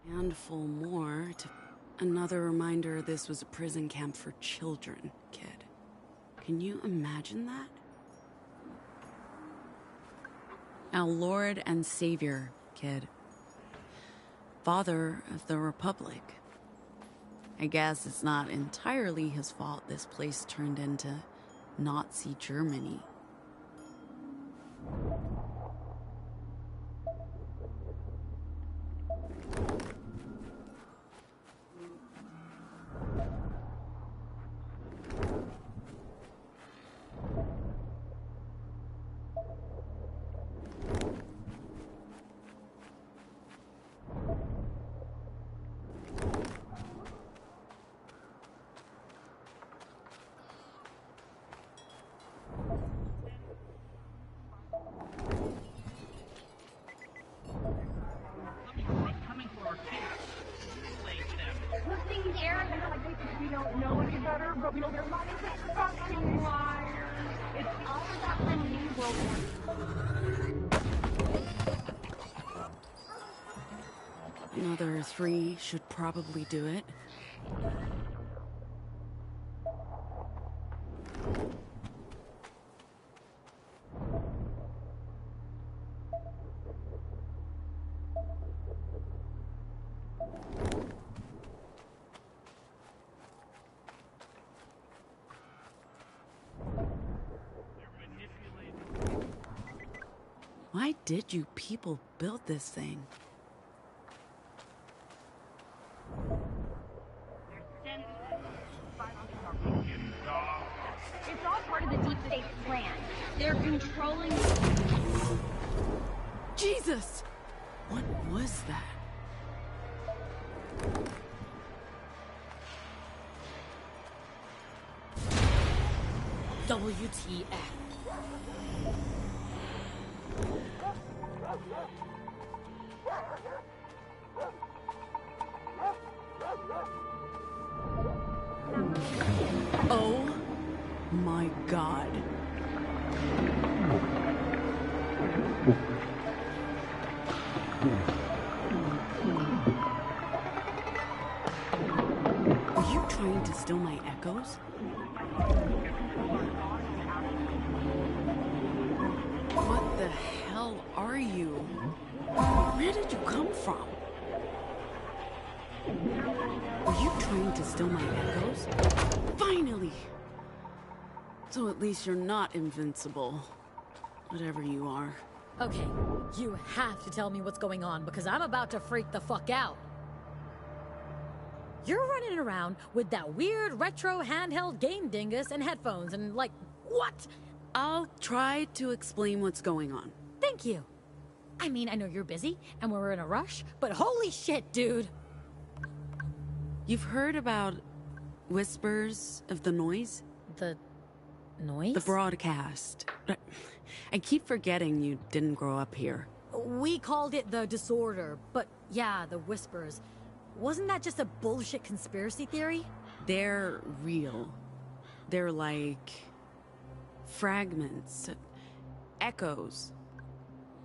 handful more to... Another reminder this was a prison camp for children, kid. Can you imagine that? Our Lord and Savior, kid. Father of the Republic. I guess it's not entirely his fault this place turned into Nazi Germany. Another 3 should probably do it. Why did you people build this thing? It's all part of the deep state plan. They're controlling... Jesus! What was that? WTF. Oh my God. Are you trying to steal my echoes? What the hell are you? Where did you come from? Are you trying to steal my echoes? Finally! So at least you're not invincible. Whatever you are. Okay, you have to tell me what's going on because I'm about to freak the fuck out. You're running around with that weird retro handheld game dingus and headphones and like, what? I'll try to explain what's going on. Thank you. I mean, I know you're busy and we're in a rush, but holy shit, dude. You've heard about whispers of the noise? The noise? The broadcast. I keep forgetting you didn't grow up here. We called it the disorder, but yeah, the whispers. Wasn't that just a bullshit conspiracy theory? They're real. They're like fragments, echoes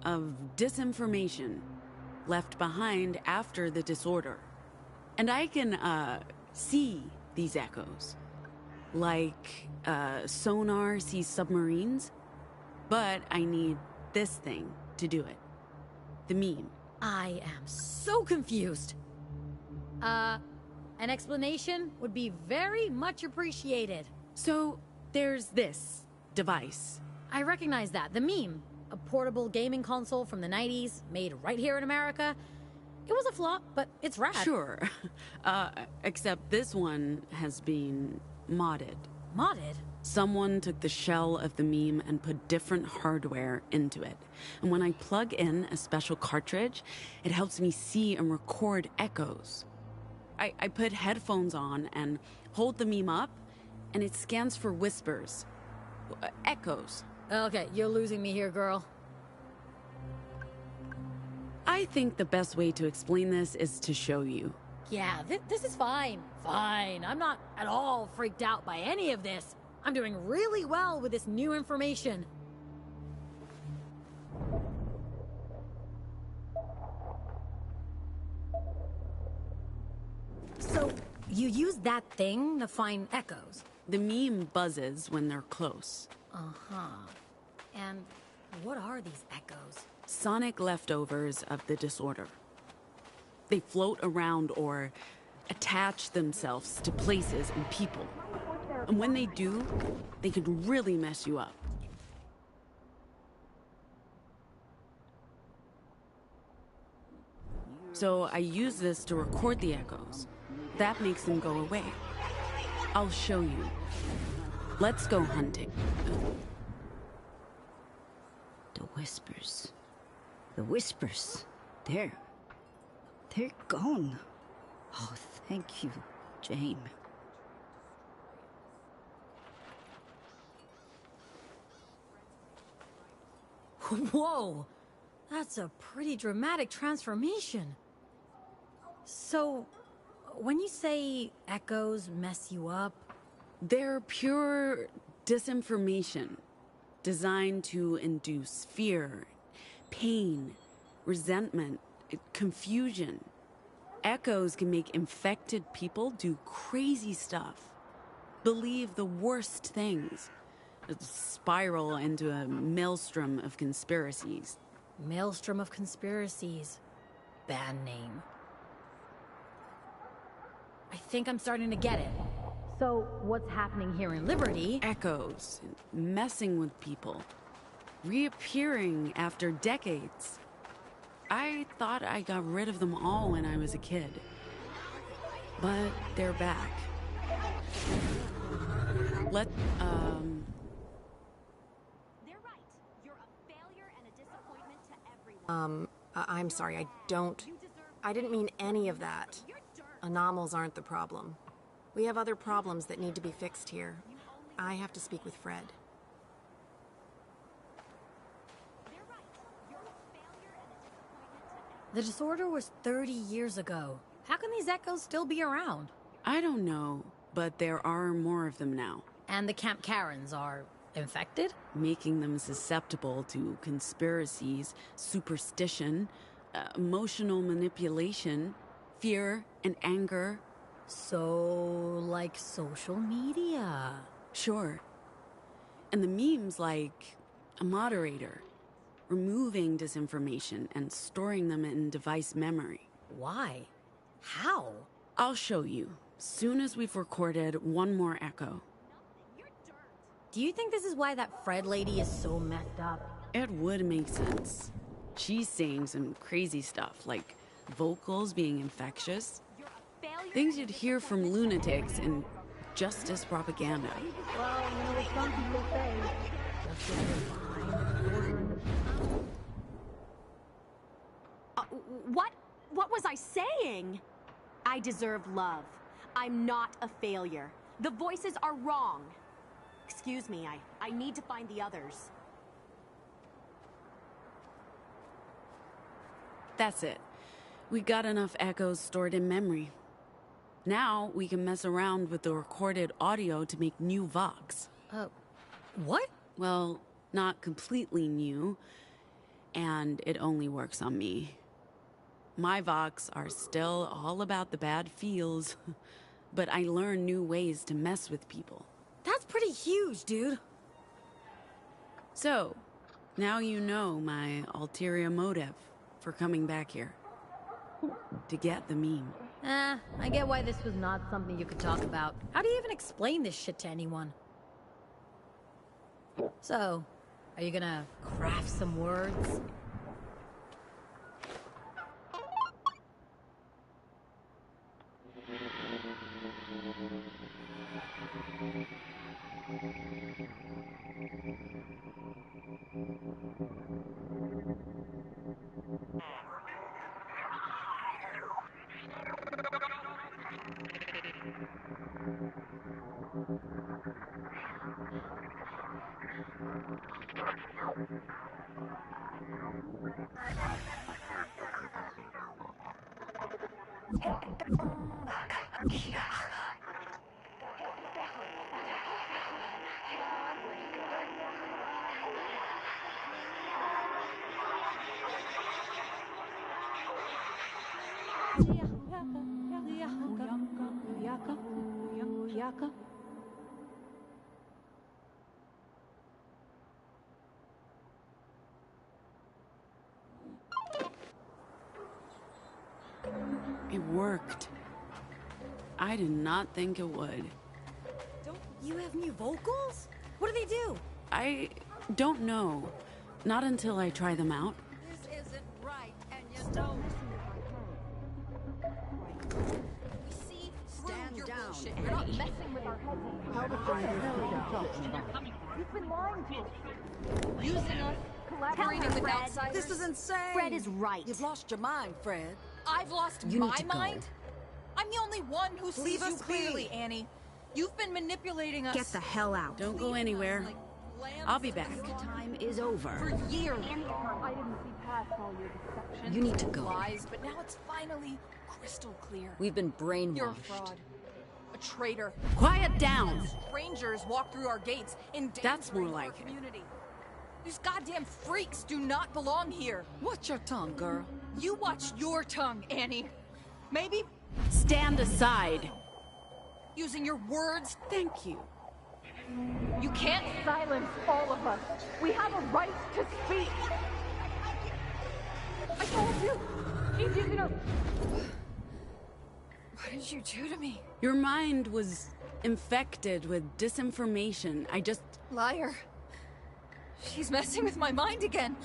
of disinformation left behind after the disorder. And I can see these echoes, like sonar sees submarines, but I need this thing to do it. The meme. I am so confused. An explanation would be very much appreciated. So, there's this device. I recognize that. The meme. A portable gaming console from the 90s, made right here in America. It was a flop, but it's rad. Sure. Except this one has been modded. Modded? Someone took the shell of the meme and put different hardware into it. And when I plug in a special cartridge, it helps me see and record echoes. I put headphones on and hold the meme up, and it scans for whispers. Echoes. Okay, you're losing me here, girl. I think the best way to explain this is to show you. Yeah, this is fine. Fine. I'm not at all freaked out by any of this. I'm doing really well with this new information. So, you use that thing to find echoes? The meme buzzes when they're close. Uh-huh. And what are these echoes? Sonic leftovers of the disorder. They float around or attach themselves to places and people. And when they do, they can really mess you up. So I use this to record the echoes. That makes them go away. I'll show you. Let's go hunting. The whispers. The whispers. They're gone. Oh, thank you, Jane. Whoa! That's a pretty dramatic transformation. So, when you say echoes mess you up... They're pure disinformation, designed to induce fear, pain, resentment, confusion. Echoes can make infected people do crazy stuff, believe the worst things, spiral into a maelstrom of conspiracies. Maelstrom of conspiracies. Bad name. I think I'm starting to get it. So, what's happening here in Liberty? Echoes, messing with people. reappearing after decades. I thought I got rid of them all when I was a kid. But they're back. They're right. You're a failure and a disappointment to everyone. I'm sorry, I didn't mean any of that. Anomals aren't the problem. We have other problems that need to be fixed here. I have to speak with Fred. The disorder was 30 years ago. How can these echoes still be around? I don't know, but there are more of them now. And the Camp Karens are infected? Making them susceptible to conspiracies, superstition, emotional manipulation, fear and anger. So, like social media? Sure. And the memes like a moderator, removing disinformation and storing them in device memory. Why? How? I'll show you, soon as we've recorded one more echo. Do you think this is why that Fred lady is so messed up? It would make sense. She's saying some crazy stuff, like vocals being infectious. Things you'd hear from lunatics in justice propaganda. Well, you know what some people say. Justice is behind the order in the... What was I saying? I deserve love. I'm not a failure. The voices are wrong. Excuse me, I need to find the others. That's it. We got enough echoes stored in memory. Now we can mess around with the recorded audio to make new vox. What? Well, not completely new, and it only works on me. My vox are still all about the bad feels, but I learn new ways to mess with people. That's pretty huge, dude. So, now you know my ulterior motive for coming back here. To get the meme. I get why this was not something you could talk about. How do you even explain this shit to anyone? So, are you gonna craft some words? It worked. I did not think it would. Don't you have new vocals? What do they do? I don't know. Not until I try them out. This isn't right, and you know. We see Stand down. bullshit. You're not messing with our heads. You've been lying to us. Using us. Collaborating with outsiders. This is insane. Fred is right. You've lost your mind, Fred. I've lost You need my to go. mind? I'm the only one who sees Leave you us clearly, be. Annie. You've been manipulating us. Get the hell out. Don't go anywhere. I'll be back. Time is over. For years. I didn't see past all your deception. You need to go. Lies, but now it's finally crystal clear. We've been brainwashed. You're a fraud. A traitor. Quiet down. Strangers walk through our gates, endangering That's more like our it. community. These goddamn freaks do not belong here. Watch your tongue, girl. You watch your tongue, Annie. Maybe Stand aside. using your words. Thank you. You can't silence all of us. We have a right to speak. I told you. She's using her. What did you do to me? Your mind was infected with disinformation. I just... Liar. She's messing with my mind again.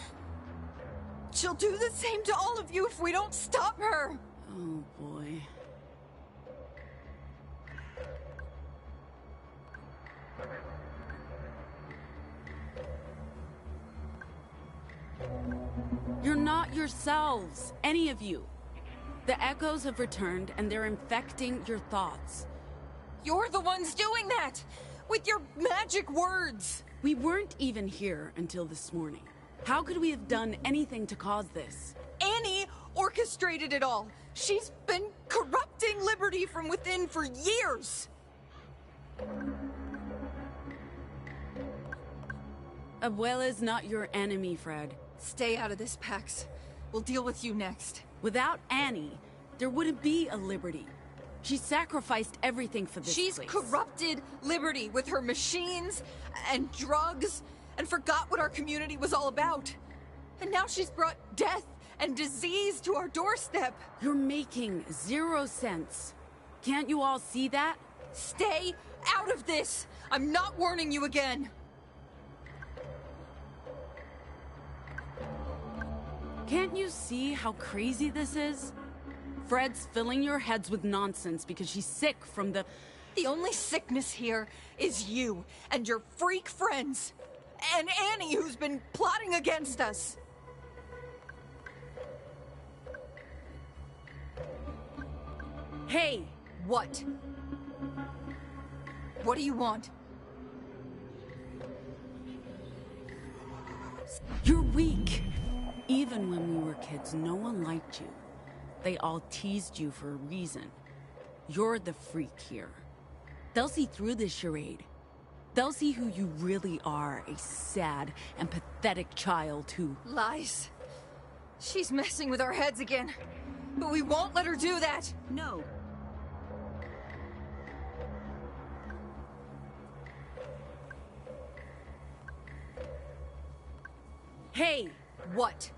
She'll do the same to all of you if we don't stop her. Oh, boy. You're not yourselves, any of you. The echoes have returned, and they're infecting your thoughts. You're the ones doing that! With your magic words! We weren't even here until this morning. How could we have done anything to cause this? Annie orchestrated it all! She's been corrupting Liberty from within for years! Abuela's not your enemy, Fred. Stay out of this, Pax. We'll deal with you next. Without Annie, there wouldn't be a Liberty. She sacrificed everything for this She's place. corrupted Liberty with her machines and drugs and forgot what our community was all about. And now she's brought death and disease to our doorstep. You're making 0 sense. Can't you all see that? Stay out of this! I'm not warning you again! Can't you see how crazy this is? Fred's filling your heads with nonsense because she's sick from the... The only sickness here is you and your freak friends. And Annie, who's been plotting against us. Hey! What? What do you want? You're weak! Even when we were kids, no one liked you. They all teased you for a reason. You're the freak here. They'll see through this charade. They'll see who you really are, a sad and pathetic child who... Lies. She's messing with our heads again. But we won't let her do that! No. Hey! What?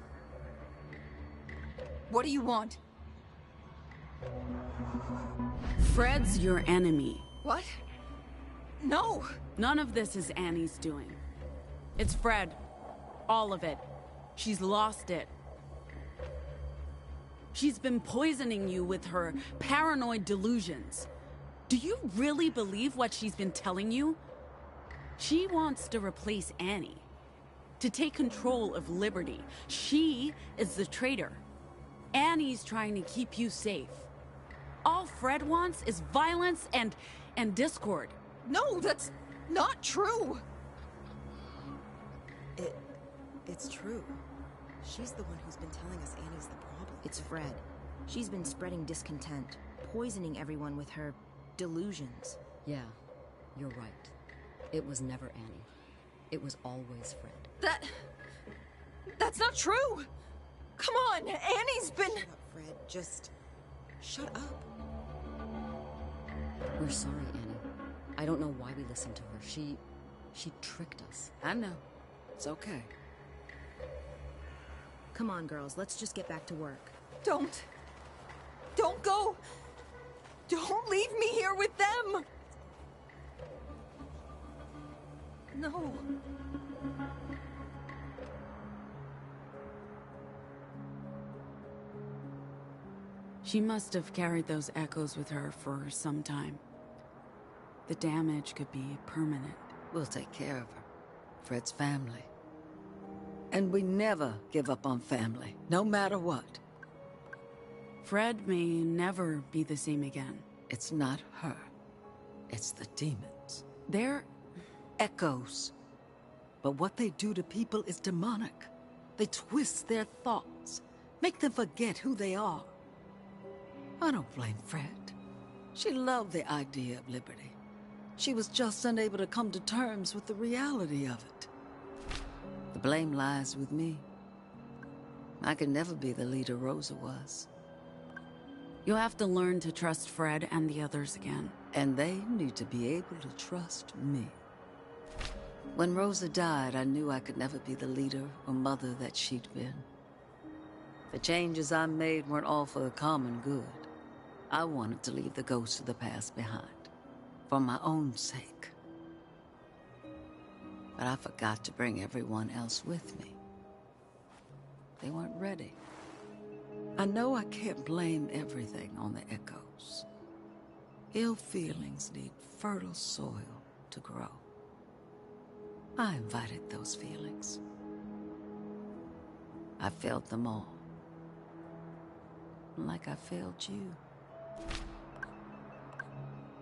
What do you want? Fred's your enemy. What? No! None of this is Annie's doing. It's Fred. All of it. She's lost it. She's been poisoning you with her paranoid delusions. Do you really believe what she's been telling you? She wants to replace Annie. To take control of Liberty. She is the traitor. Annie's trying to keep you safe. All Fred wants is violence and discord. No, that's not true. It's true. She's the one who's been telling us Annie's the problem. It's Fred. She's been spreading discontent, poisoning everyone with her delusions. Yeah, you're right. It was never Annie. It was always Fred. That's not true! Come on, Annie's been... Shut up, Fred. Just... shut up. We're sorry, Annie. I don't know why we listened to her. She tricked us. I know. It's okay. Come on, girls, let's just get back to work. Don't go! Don't leave me here with them! No. She must have carried those echoes with her for some time. The damage could be permanent. We'll take care of her. Fred's family. And we never give up on family, no matter what. Fred may never be the same again. It's not her. It's the demons. They're... echoes. But what they do to people is demonic. They twist their thoughts, make them forget who they are. I don't blame Fred. She loved the idea of liberty. She was just unable to come to terms with the reality of it. The blame lies with me. I could never be the leader Rosa was. You'll have to learn to trust Fred and the others again. And they need to be able to trust me. When Rosa died, I knew I could never be the leader or mother that she'd been. The changes I made weren't all for the common good. I wanted to leave the ghosts of the past behind, for my own sake. But I forgot to bring everyone else with me. They weren't ready. I know I can't blame everything on the echoes. Ill feelings need fertile soil to grow. I invited those feelings. I failed them all. Like I failed you.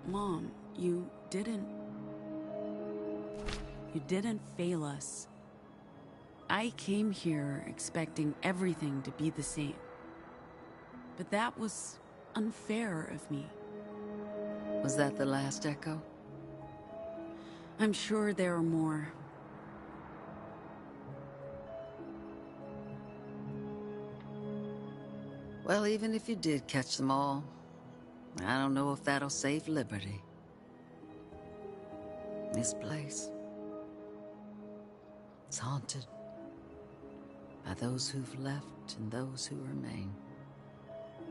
Mom, you didn't fail us. I came here expecting everything to be the same. But that was unfair of me. Was that the last echo? I'm sure there are more. Well, even if you did catch them all, I don't know if that'll save Liberty. This place, it's haunted by those who've left and those who remain.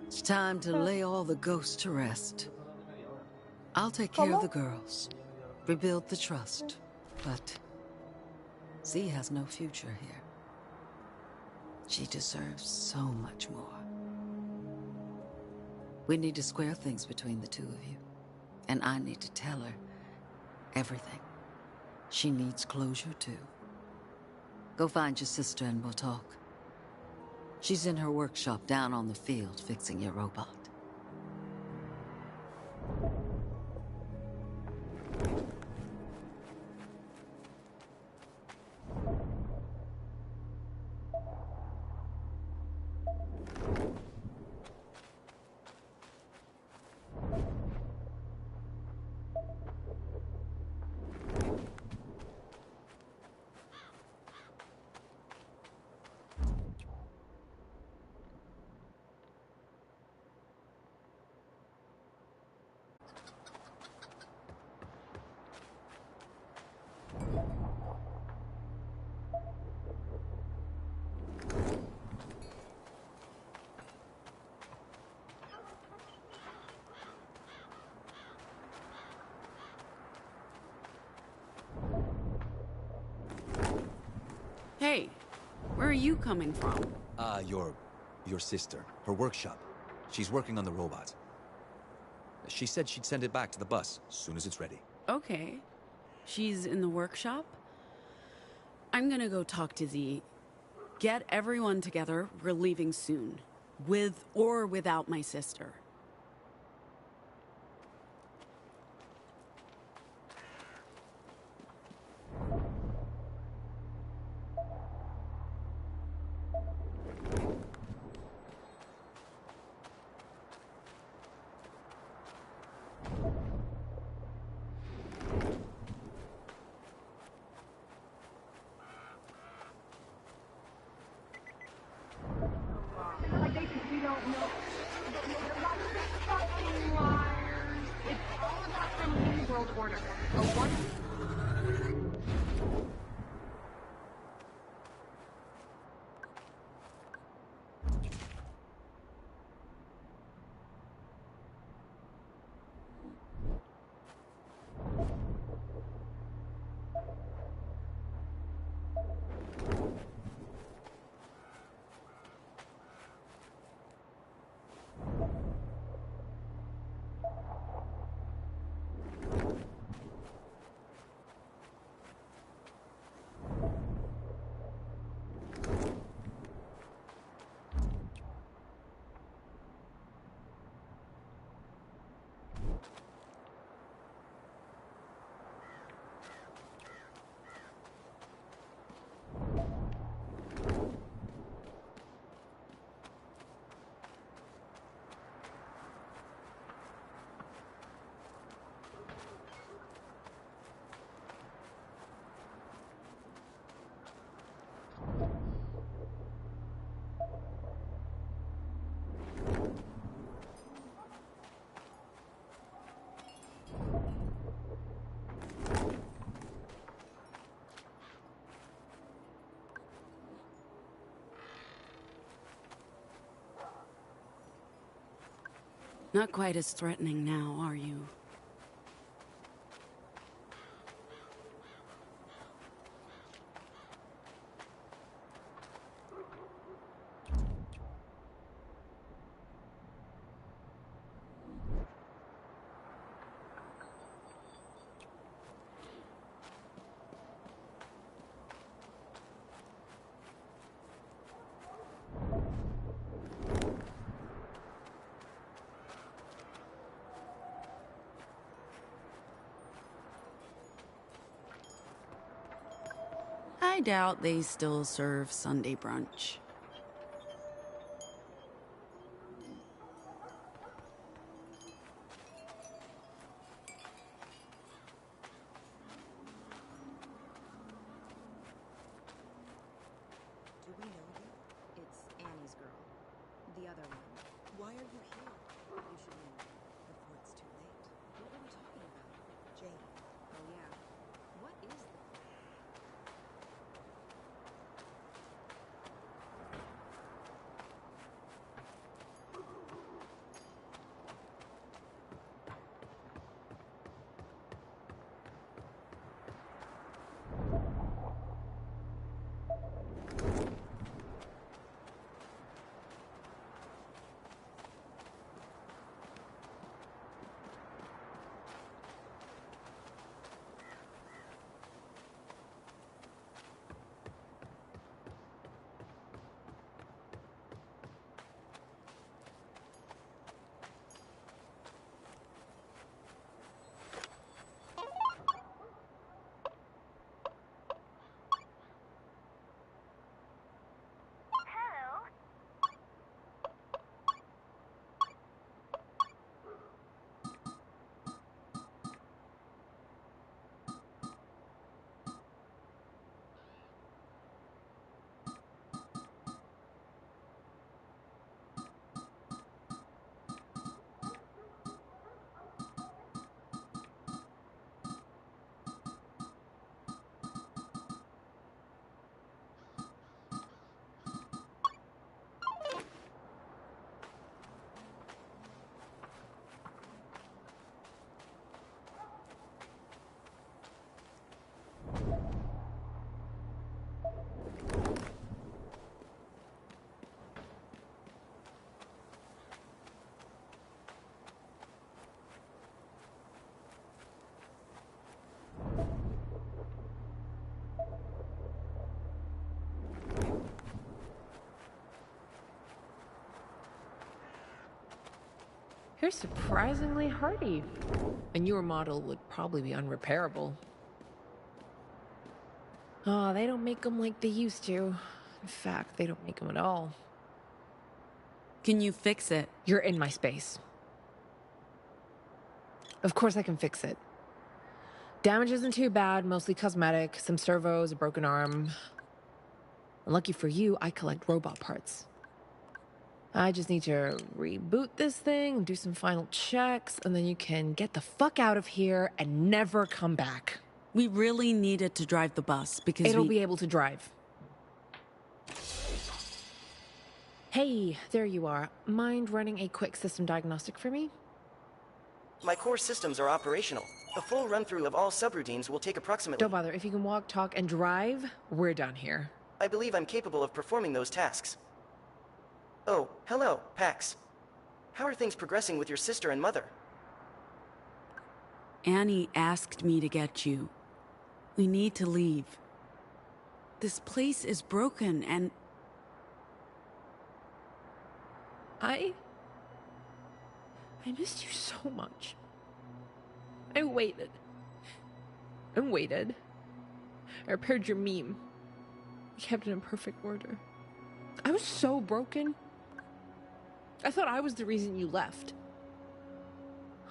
It's time to lay all the ghosts to rest. I'll take care of the girls, rebuild the trust, but Z has no future here. She deserves so much more. We need to square things between the two of you, and I need to tell her everything. She needs closure too. Go find your sister and we'll talk. She's in her workshop down on the field fixing your robot. Hey, where are you coming from? Your sister. Her workshop. She's working on the robot. She said she'd send it back to the bus as soon as it's ready. Okay. She's in the workshop? I'm gonna go talk to Z. Get everyone together. We're leaving soon. With or without my sister. Not quite as threatening now, are you? doubt they still serve Sunday brunch. Do we know you? It's Annie's girl. The other one. Why are you here? You should leave before it's too late. What are we talking about? Jane. Oh yeah. What is the You're surprisingly hardy. A newer model would probably be unrepairable. Oh, they don't make them like they used to. In fact, they don't make them at all. Can you fix it? You're in my space. Of course I can fix it. Damage isn't too bad, mostly cosmetic, some servos, a broken arm. Lucky for you, I collect robot parts. I just need to reboot this thing, do some final checks, and then you can get the fuck out of here and never come back. We really needed to drive the bus because It'll be able to drive. Hey, there you are. Mind running a quick system diagnostic for me? My core systems are operational. A full run-through of all subroutines will take approximately... Don't bother. If you can walk, talk, and drive, we're done here. I believe I'm capable of performing those tasks. Oh, hello, Pax. How are things progressing with your sister and mother? Annie asked me to get you. We need to leave. This place is broken and... I missed you so much. I waited. And waited. I repaired your meme. We kept it in perfect order. I was so broken. I thought I was the reason you left.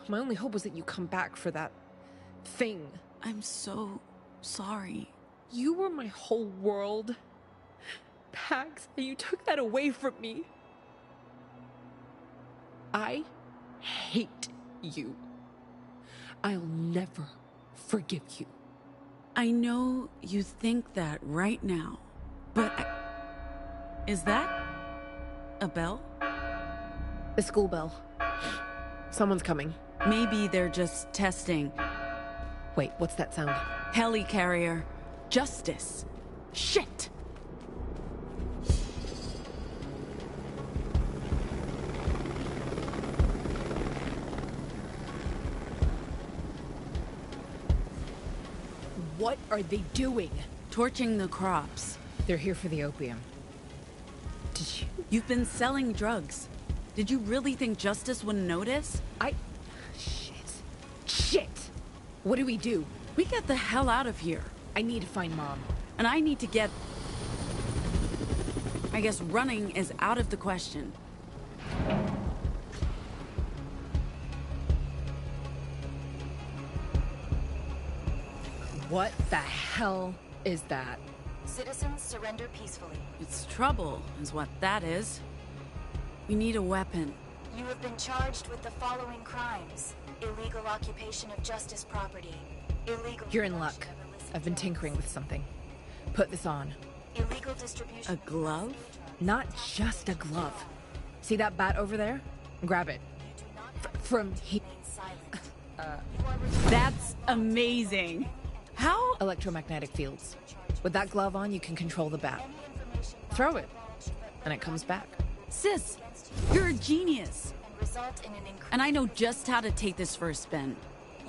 My only hope was that you come back for that thing. I'm so sorry. You were my whole world, Pax, and you took that away from me. I hate you. I'll never forgive you. I know you think that right now, but is that a bell? The school bell. Someone's coming. Maybe they're just testing. Wait, what's that sound? Helicarrier. Justice. Shit! What are they doing? Torching the crops. They're here for the opium. Did you? You've been selling drugs. Did you really think Justice wouldn't notice? Shit! What do? We get the hell out of here. I need to find Mom. And I need to get... I guess running is out of the question. What the hell is that? Citizens surrender peacefully. It's trouble, is what that is. We need a weapon. You have been charged with the following crimes: illegal occupation of justice property, illegal... You're in luck. I've been tinkering with something. Put this on. Illegal distribution... A glove? Not just a glove. See that bat over there? Grab it. From here. That's amazing. How? Electromagnetic fields. With that glove on, you can control the bat. Throw it, and it comes back. Sis, you're a genius. And I know just how to take this for a spin.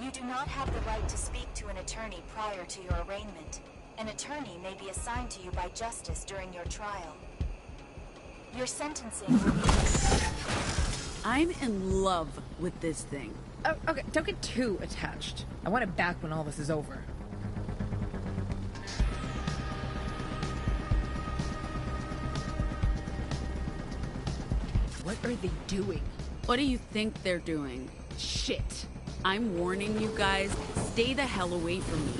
You do not have the right to speak to an attorney prior to your arraignment. An attorney may be assigned to you by justice during your trial. Your sentencing will be... I'm in love with this thing. Oh, okay, don't get too attached. I want it back when all this is over. What are they doing? What do you think they're doing? Shit. I'm warning you guys, stay the hell away from me.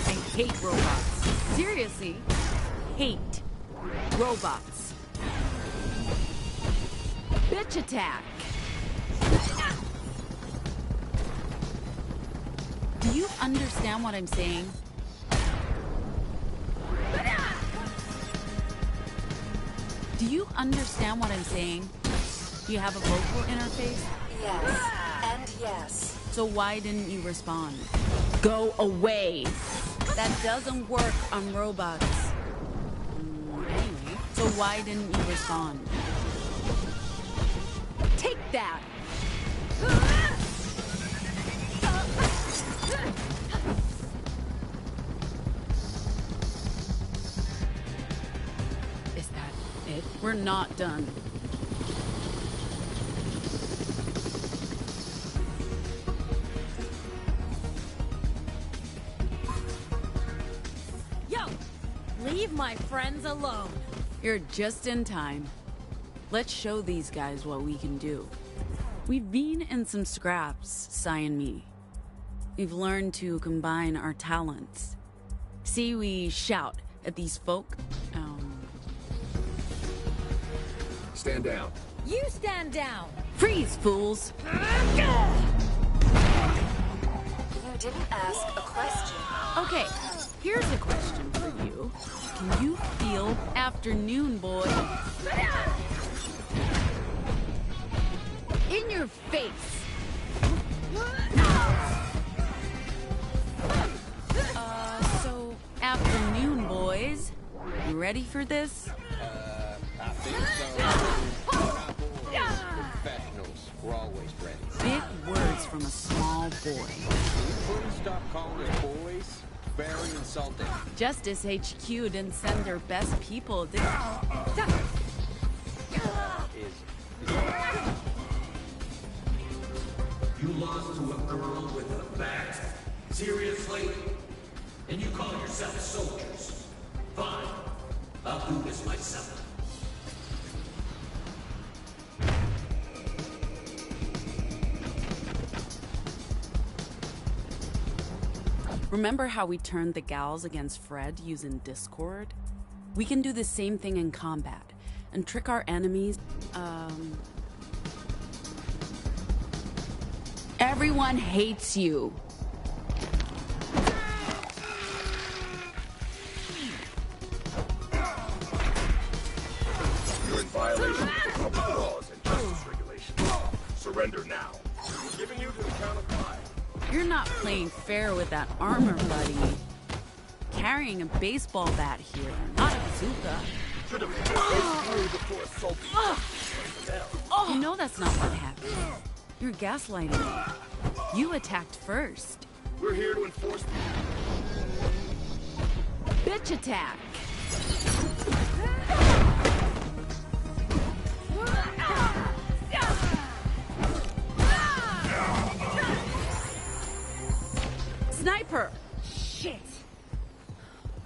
I hate robots. Seriously, hate robots. Bitch attack. Do you understand what I'm saying? Do you understand what I'm saying? Do you have a vocal interface? Yes, and yes. So why didn't you respond? Go away! That doesn't work on robots. Anyway, so why didn't you respond? Take that! Is that it? We're not done. Leave my friends alone. You're just in time. Let's show these guys what we can do. We've been in some scraps, Sai and me. We've learned to combine our talents. See, we shout at these folk. Stand down. You stand down. Freeze, fools. You didn't ask a question. Okay, here's a question for you. Can you feel afternoon, boy? In your face! So, afternoon, boys. You ready for this? I think so. Professionals, we're always ready. Big words from a small boy. Please stop calling us boys. Very insulting. Justice HQ didn't send their best people, did You lost to a girl with a bat? Seriously? And you call yourselves soldiers? Fine. I'll do this myself. Remember how we turned the gals against Fred using Discord? We can do the same thing in combat and trick our enemies. Everyone hates you. You're in violation of the public laws and justice regulations. Surrender now. We're giving you to the count of 5. You're not playing fair with that armor, buddy. Carrying a baseball bat here, not a bazooka. Should have been before assaulting. You know that's not what happened. You're gaslighting me. You attacked first. We're here to enforce Bitch attack. Sniper! Shit!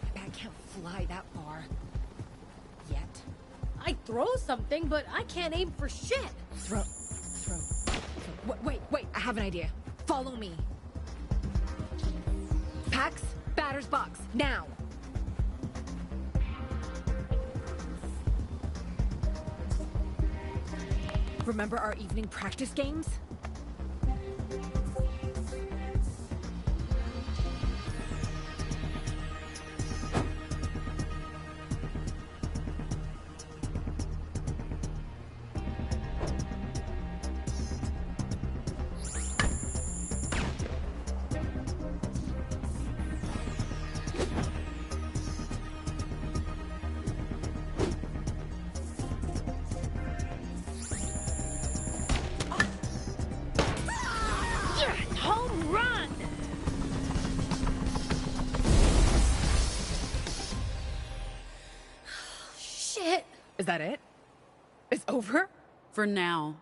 My bat can't everything, but I can't aim for shit. Throw. Wait, I have an idea. Follow me. Pax, batter's box, now. Remember our evening practice games? Is that it? It's over? For now.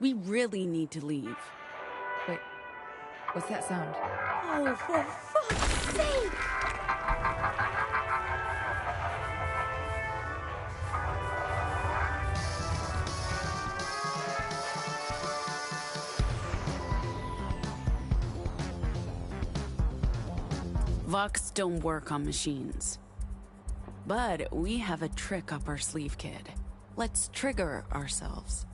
We really need to leave. Wait, what's that sound? Oh, for fuck's sake! Vox don't work on machines. But we have a trick up our sleeve, kid. Let's trigger ourselves.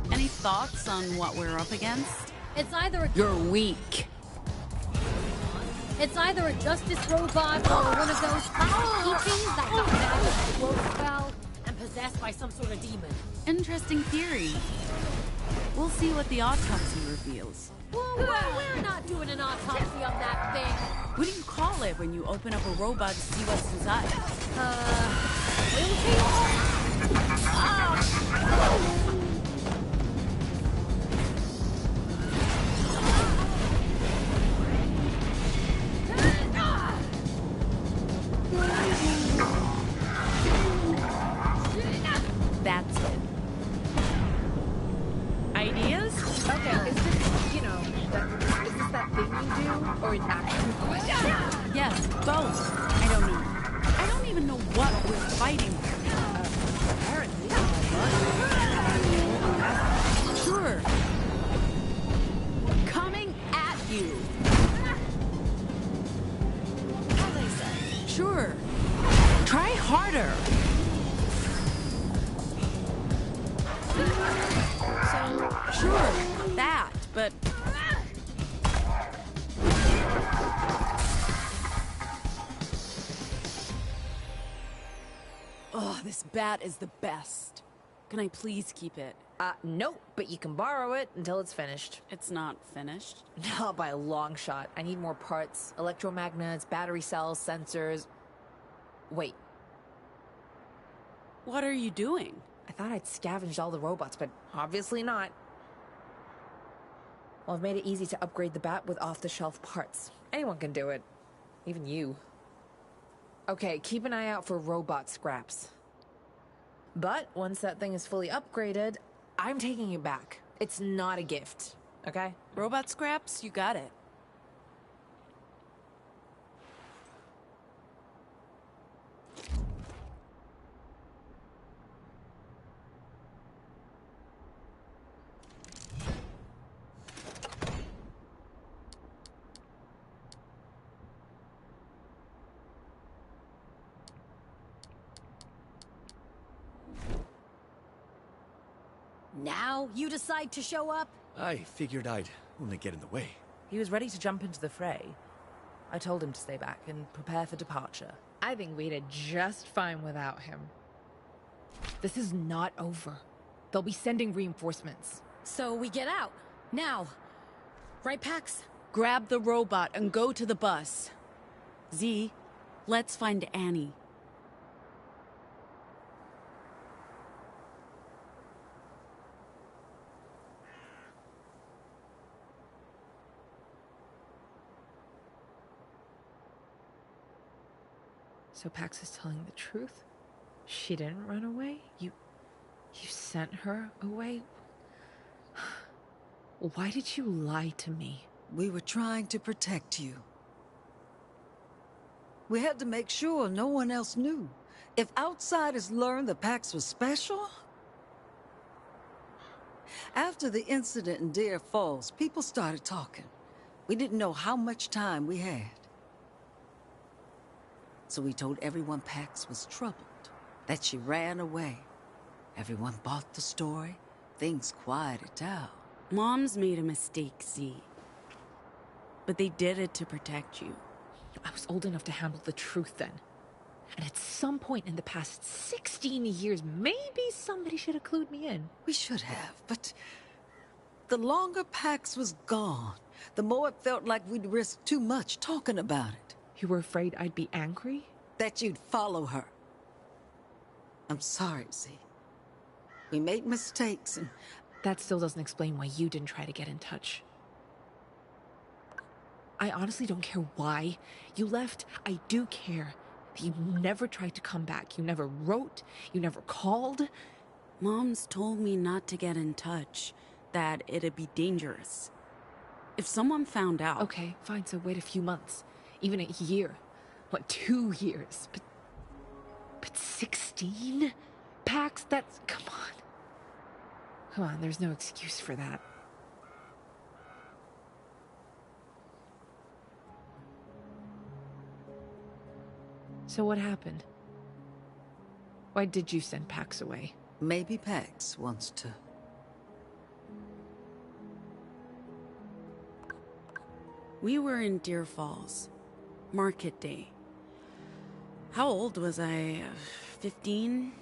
Any thoughts on what we're up against? It's either a... You're weak. It's either a justice robot or one of those teachings that got mad with a close spell and possessed by some sort of demon. Interesting theory. We'll see what the autopsy reveals. Well, we're not doing an autopsy on that thing. What do you call it when you open up a robot to see what's inside? That's it. Ideas? Okay, is this, you know, is this that thing you do, or an action question? Yes, both. I don't even know what we're fighting. Apparently. Sure. Coming at you. As I said. Sure. Try harder. So, sure, that, but... Oh, this bat is the best. Can I please keep it? No, but you can borrow it until it's finished. It's not finished? Not by a long shot. I need more parts. Electromagnets, battery cells, sensors... Wait. What are you doing? I thought I'd scavenged all the robots, but obviously not. Well, I've made it easy to upgrade the bat with off-the-shelf parts. Anyone can do it. Even you. Okay, keep an eye out for robot scraps. But once that thing is fully upgraded, I'm taking it back. It's not a gift, okay? Robot scraps? You got it. Now you decide to show up? I figured I'd only get in the way. He was ready to jump into the fray. I told him to stay back and prepare for departure. I think we did just fine without him. This is not over. They'll be sending reinforcements. So we get out. Now. Right, Pax? Grab the robot and go to the bus. Z, let's find Annie. So Pax is telling the truth? She didn't run away? You sent her away? Why did you lie to me? We were trying to protect you. We had to make sure no one else knew. If outsiders learned the Pax was special... After the incident in Deer Falls, people started talking. We didn't know how much time we had. So we told everyone Pax was troubled, that she ran away. Everyone bought the story. Things quieted down. Mom's made a mistake, Z. But they did it to protect you. I was old enough to handle the truth then. And at some point in the past 16 years, maybe somebody should have clued me in. We should have, but the longer Pax was gone, the more it felt like we'd risked too much talking about it. You were afraid I'd be angry? That you'd follow her. I'm sorry, Z. We made mistakes and... That still doesn't explain why you didn't try to get in touch. I honestly don't care why you left. I do care that you never tried to come back. You never wrote. You never called. Mom's told me not to get in touch, that it'd be dangerous. If someone found out... Okay, fine, so wait a few months. Even a year. What, 2 years? But 16? Pax, that's... Come on. Come on, there's no excuse for that. So what happened? Why did you send Pax away? Maybe Pax wants to. We were in Deer Falls. Market day. How old was I? 15?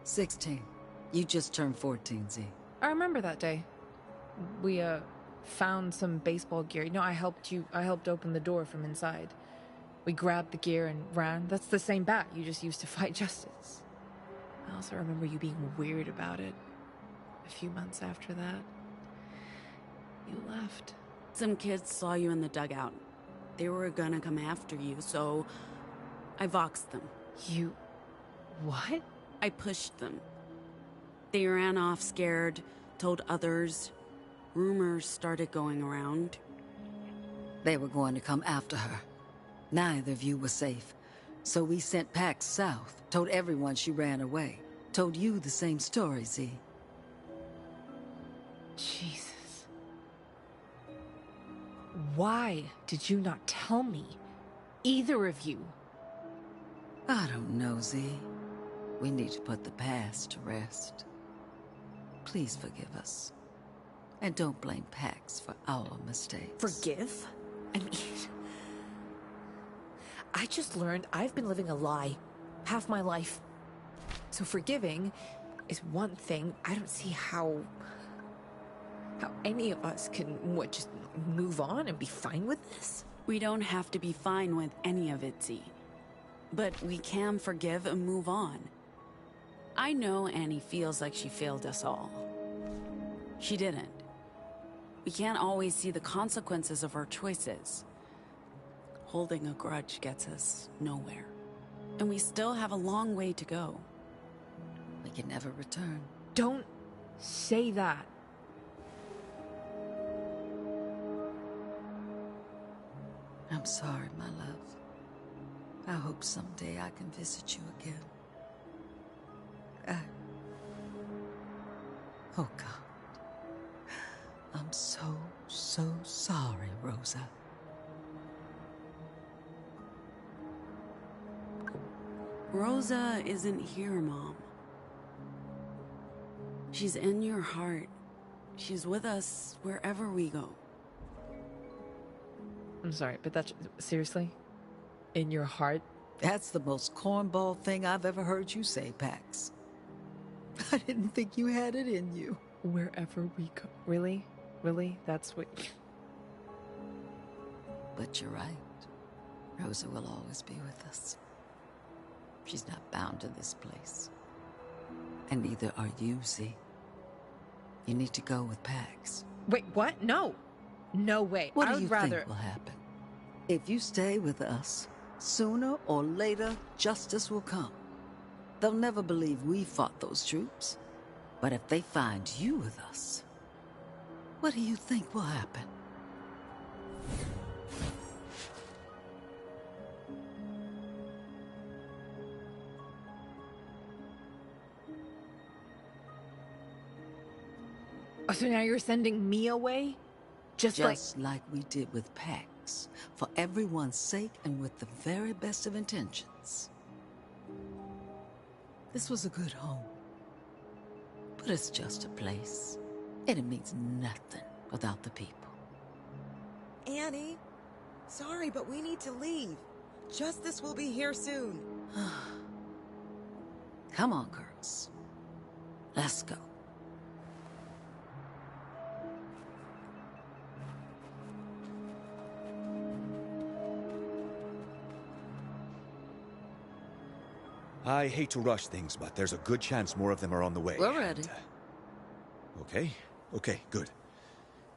16. You just turned 14, Z. I remember that day. We, found some baseball gear. No, I helped open the door from inside. We grabbed the gear and ran. That's the same bat you just used to fight justice. I also remember you being weird about it. A few months after that, you left. Some kids saw you in the dugout. They were gonna come after you, so I voxed them. You... what? I pushed them. They ran off scared, told others. Rumors started going around. They were going to come after her. Neither of you were safe. So we sent Pax south, told everyone she ran away. Told you the same story, Z. Jesus. Why did you not tell me? Either of you. I don't know, Z. We need to put the past to rest. Please forgive us. And don't blame Pax for our mistakes. Forgive? I mean... I just learned I've been living a lie half my life. So forgiving is one thing. I don't see how any of us can, just move on and be fine with this? We don't have to be fine with any of it, Z. But we can forgive and move on. I know Annie feels like she failed us all. She didn't. We can't always see the consequences of our choices. Holding a grudge gets us nowhere. And we still have a long way to go. We can never return. Don't say that. I'm sorry, my love. I hope someday I can visit you again. Oh, God. I'm so sorry, Rosa. Rosa isn't here, Mom. She's in your heart. She's with us wherever we go. I'm sorry, but that's... seriously? In your heart? That's the most cornball thing I've ever heard you say, Pax. I didn't think you had it in you. Wherever we go. Really? Really? That's what... But you're right. Rosa will always be with us. She's not bound to this place. And neither are you, Z. You need to go with Pax. Wait, what? No. No way. What I do would you rather... think will happen? If you stay with us, sooner or later, justice will come. They'll never believe we fought those troops. But if they find you with us, what do you think will happen? So now you're sending me away? Just like we did with Pax. For everyone's sake and with the very best of intentions. This was a good home. But it's just a place. And it means nothing without the people. Annie, sorry, but we need to leave. Justice will be here soon. Come on, girls. Let's go. I hate to rush things, but there's a good chance more of them are on the way. We're ready. Okay, good.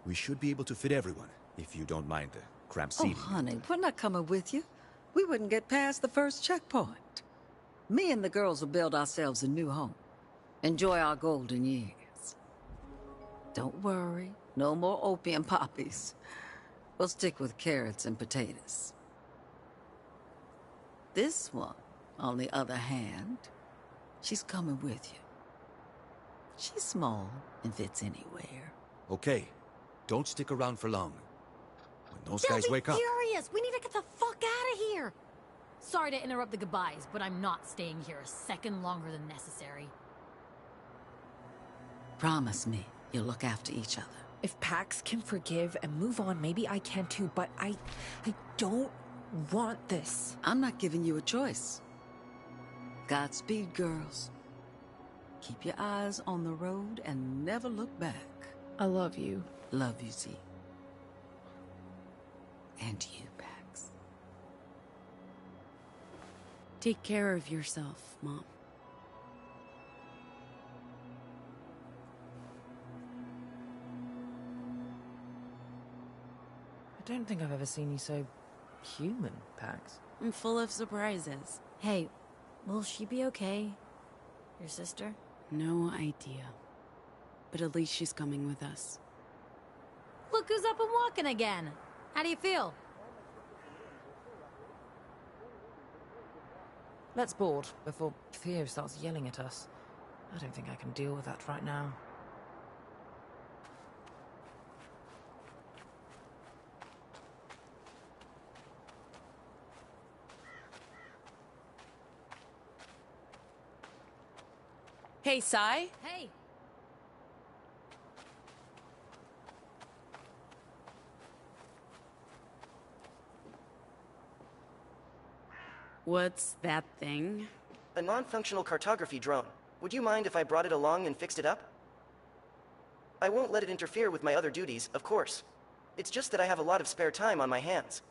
We should be able to fit everyone, if you don't mind the cramped seating. Oh, honey, we're not coming with you. We wouldn't get past the first checkpoint. Me and the girls will build ourselves a new home. Enjoy our golden years. Don't worry, no more opium poppies. We'll stick with carrots and potatoes. This one, on the other hand, she's coming with you. She's small and fits anywhere. Okay, don't stick around for long. When those guys wake up... Furious! We need to get the fuck out of here! Sorry to interrupt the goodbyes, but I'm not staying here a second longer than necessary. Promise me you'll look after each other. If Pax can forgive and move on, maybe I can too, but I don't want this. I'm not giving you a choice. Godspeed, girls. Keep your eyes on the road and never look back. I love you. Love you, Z. And you, Pax. Take care of yourself, Mom. I don't think I've ever seen you so human, Pax. I'm full of surprises. Hey, will she be okay? Your sister? No idea. But at least she's coming with us. Look who's up and walking again. How do you feel? Let's board before Theo starts yelling at us. I don't think I can deal with that right now. Hey, Sai. Hey. What's that thing? A non-functional cartography drone. Would you mind if I brought it along and fixed it up? I won't let it interfere with my other duties, of course. It's just that I have a lot of spare time on my hands.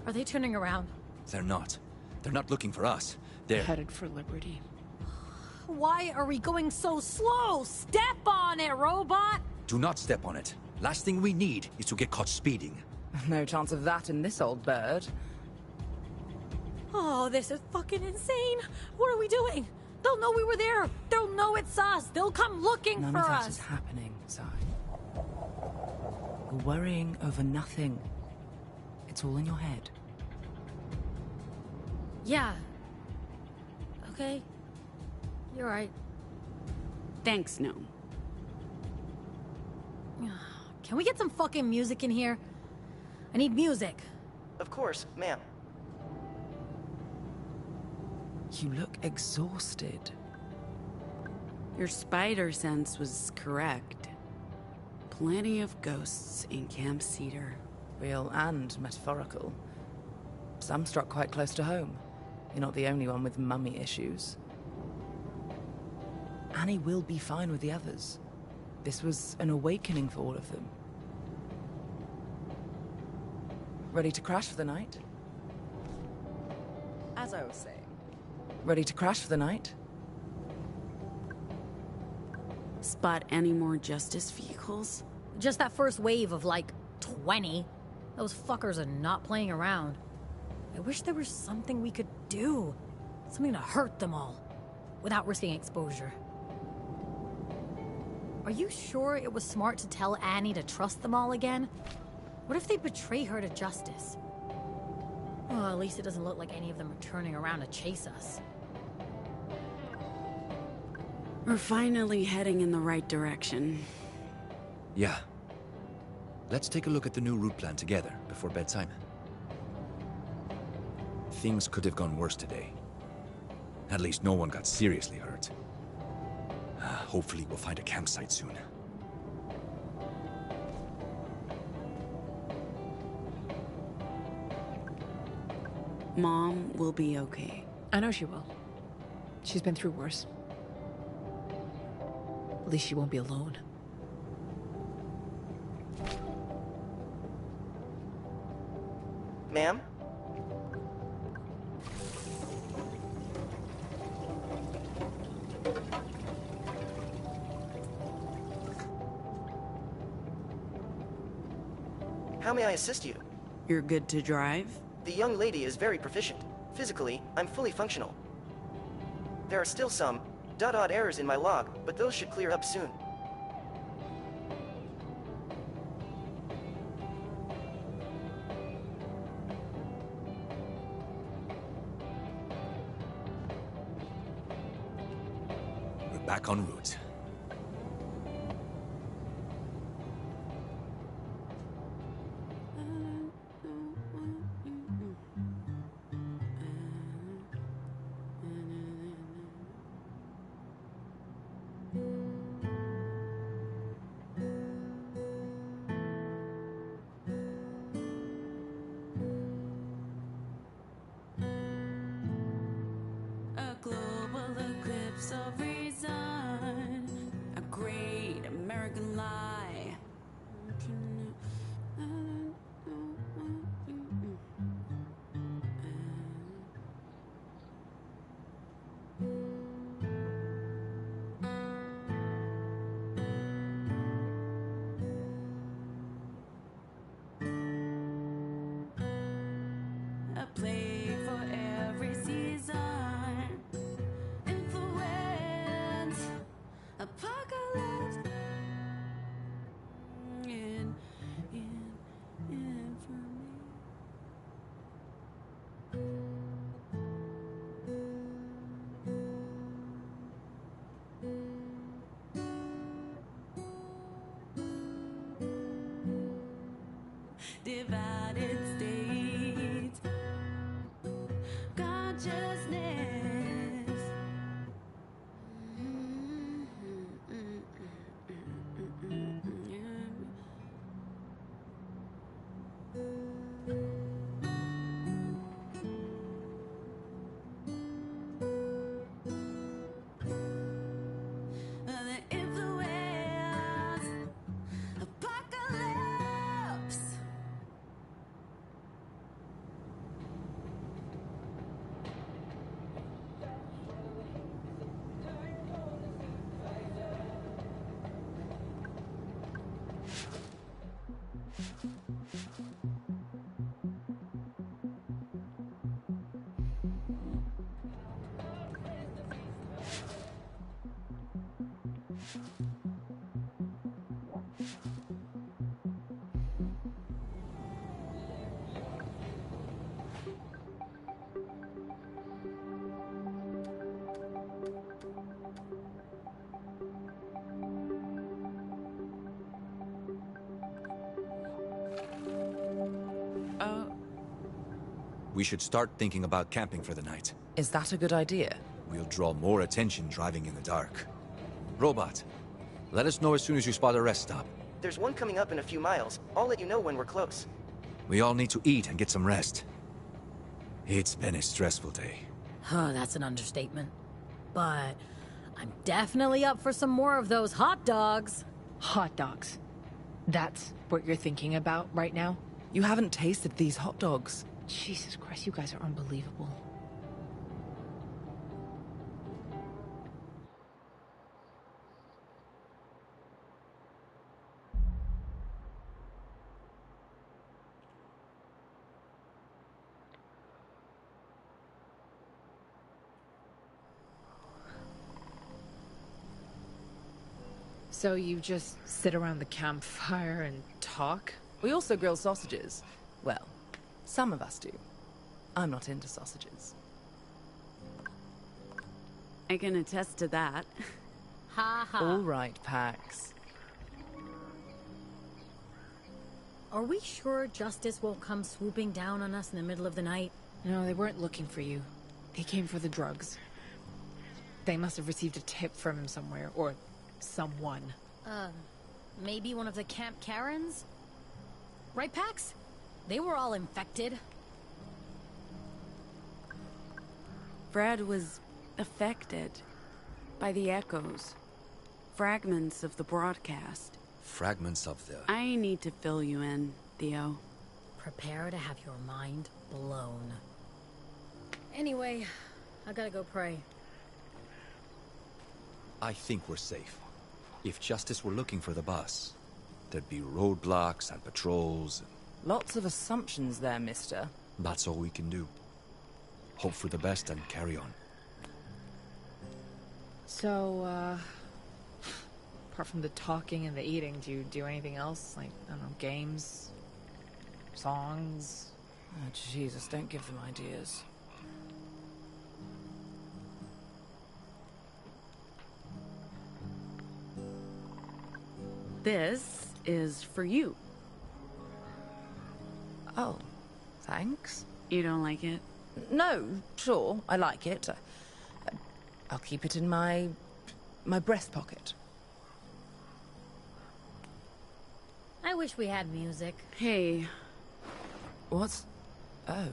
Are they turning around? They're not. They're not looking for us. They're... headed for Liberty. Why are we going so slow? Step on it, robot! Do not step on it. Last thing we need is to get caught speeding. No chance of that in this old bird. Oh, this is fucking insane. What are we doing? They'll know we were there. They'll know it's us. They'll come looking None for of that us. is happening, Si. You're worrying over nothing. It's all in your head. Yeah. Okay. You're right. Thanks, Gnome. Can we get some fucking music in here? I need music. Of course, ma'am. You look exhausted. Your spider sense was correct. Plenty of ghosts in Camp Cedar. Real and metaphorical. Some struck quite close to home. You're not the only one with mummy issues. Annie will be fine with the others. This was an awakening for all of them. Ready to crash for the night? As I was saying. Ready to crash for the night? Spot any more justice vehicles? Just that first wave of like 20. Those fuckers are not playing around. I wish there was something we could do. Something to hurt them all. Without risking exposure. Are you sure it was smart to tell Annie to trust them all again? What if they betray her to justice? Well, at least it doesn't look like any of them are turning around to chase us. We're finally heading in the right direction. Yeah. Let's take a look at the new route plan together before bedtime. Things could have gone worse today. At least no one got seriously hurt. Hopefully we'll find a campsite soon. Mom will be okay. I know she will. She's been through worse. At least she won't be alone. Ma'am? How may I assist you? You're good to drive? The young lady is very proficient. Physically, I'm fully functional. There are still some odd errors in my log, but those should clear up soon. We're back en route. A global eclipse of reason, a great American lie. A plague for every season. Influence. Apocalypse. In for me. Divided states. Consciousness. The influence. Apocalypse. We should start thinking about camping for the night. Is that a good idea? We'll draw more attention driving in the dark. Robot, let us know as soon as you spot a rest stop. There's one coming up in a few miles. I'll let you know when we're close. We all need to eat and get some rest. It's been a stressful day. Oh, that's an understatement. But I'm definitely up for some more of those hot dogs. Hot dogs? That's what you're thinking about right now? You haven't tasted these hot dogs. Jesus Christ, you guys are unbelievable. So you just sit around the campfire and talk? We also grill sausages. Well, some of us do. I'm not into sausages. I can attest to that. Ha ha. All right, Pax. Are we sure Justice won't come swooping down on us in the middle of the night? No, they weren't looking for you. They came for the drugs. They must have received a tip from him somewhere, or someone. Maybe one of the Camp Karens? Right, Pax? They were all infected. Fred was affected by the echoes. Fragments of the broadcast. Fragments of the... I need to fill you in, Theo. Prepare to have your mind blown. Anyway, I gotta go pray. I think we're safe. If Justice were looking for the bus, there'd be roadblocks and patrols. Lots of assumptions there, mister. That's all we can do. Hope for the best and carry on. So, apart from the talking and the eating, do you do anything else? Like, I don't know, games? Songs? Oh, Jesus, don't give them ideas. This is for you. Oh, thanks. You don't like it? No, sure, I like it. I'll keep it in my breast pocket. I wish we had music. Hey. What's... Oh.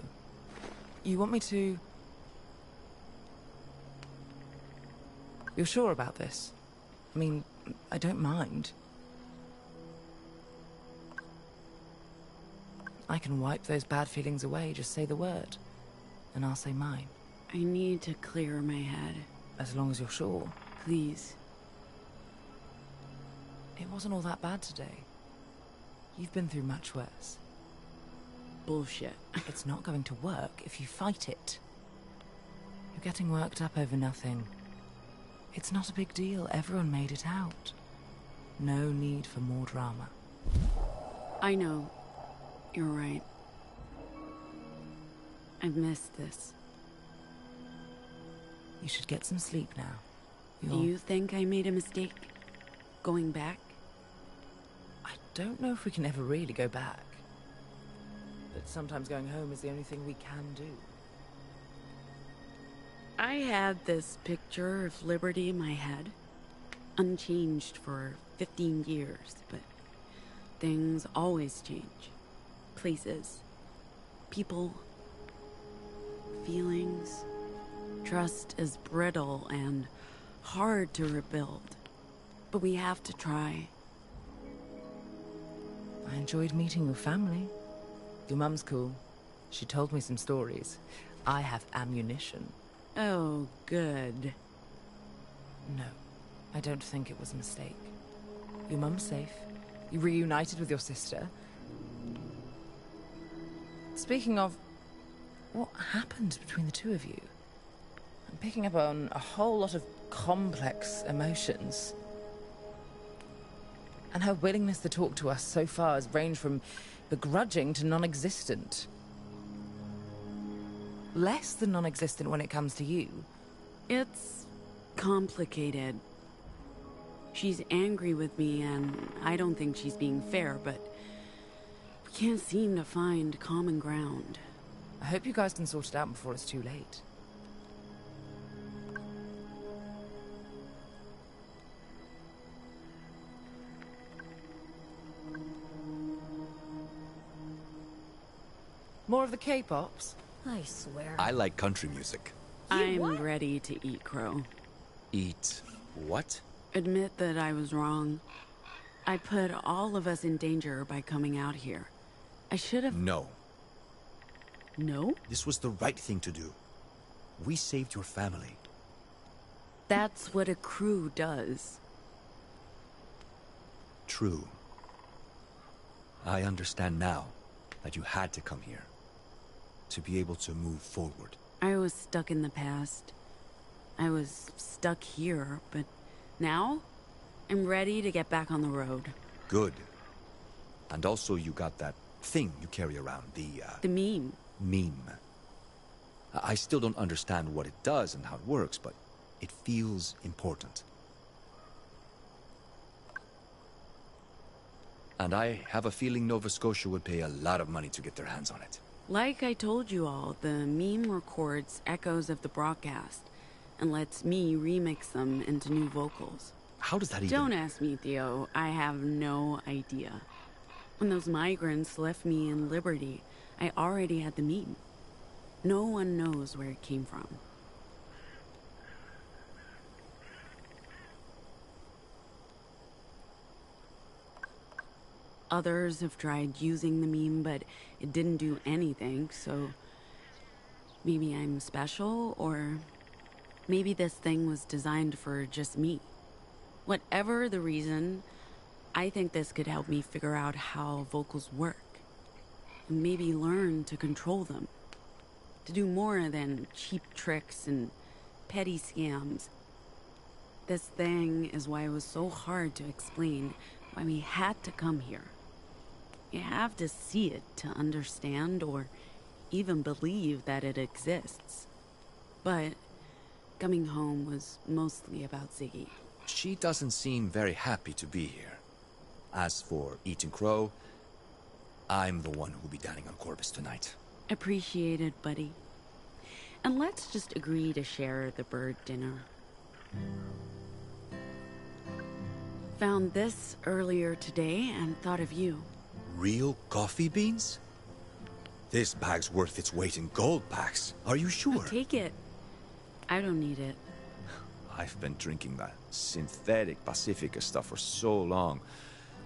You want me to... You're sure about this? I mean, I don't mind. I can wipe those bad feelings away, just say the word. And I'll say mine. I need to clear my head. As long as you're sure. Please. It wasn't all that bad today. You've been through much worse. Bullshit. It's not going to work if you fight it. You're getting worked up over nothing. It's not a big deal. Everyone made it out. No need for more drama. I know. You're right. I've missed this. You should get some sleep now. Do you think I made a mistake? Going back? I don't know if we can ever really go back. But sometimes going home is the only thing we can do. I had this picture of liberty in my head. Unchanged for 15 years, but things always change. Places, people, feelings. Trust is brittle and hard to rebuild, but we have to try. I enjoyed meeting your family. Your mum's cool. She told me some stories. I have ammunition. Oh, good. No, I don't think it was a mistake. Your mum's safe. You reunited with your sister. Speaking of, what happened between the two of you? I'm picking up on a whole lot of complex emotions. And her willingness to talk to us so far has ranged from begrudging to non-existent. Less than non-existent when it comes to you. It's complicated. She's angry with me, and I don't think she's being fair, but we can't seem to find common ground. I hope you guys can sort it out before it's too late. More of the K-pops? I swear. I like country music. I'm ready to eat crow. Eat what? Admit that I was wrong. I put all of us in danger by coming out here. I should have... No. No? This was the right thing to do. We saved your family. That's what a crew does. True. I understand now that you had to come here. To be able to move forward. I was stuck in the past. I was stuck here, but now I'm ready to get back on the road. Good. And also you got that thing you carry around, the meme. Meme. I still don't understand what it does and how it works, but it feels important. And I have a feeling Nova Scotia would pay a lot of money to get their hands on it. Like I told you all, the meme records echoes of the broadcast and lets me remix them into new vocals. How does that even... Don't ask me, Theo. I have no idea. When those migrants left me in Liberty, I already had the meme. No one knows where it came from. Others have tried using the meme, but it didn't do anything, so... Maybe I'm special, or... Maybe this thing was designed for just me. Whatever the reason, I think this could help me figure out how vocals work. And maybe learn to control them. To do more than cheap tricks and petty scams. This thing is why it was so hard to explain why we had to come here. You have to see it to understand or even believe that it exists. But coming home was mostly about Ziggy. She doesn't seem very happy to be here. As for eating crow, I'm the one who'll be dining on Corvus tonight. Appreciated, buddy. And let's just agree to share the bird dinner. Found this earlier today and thought of you. Real coffee beans? This bag's worth its weight in gold, Pax. Are you sure? I'll take it. I don't need it. I've been drinking that synthetic Pacifica stuff for so long.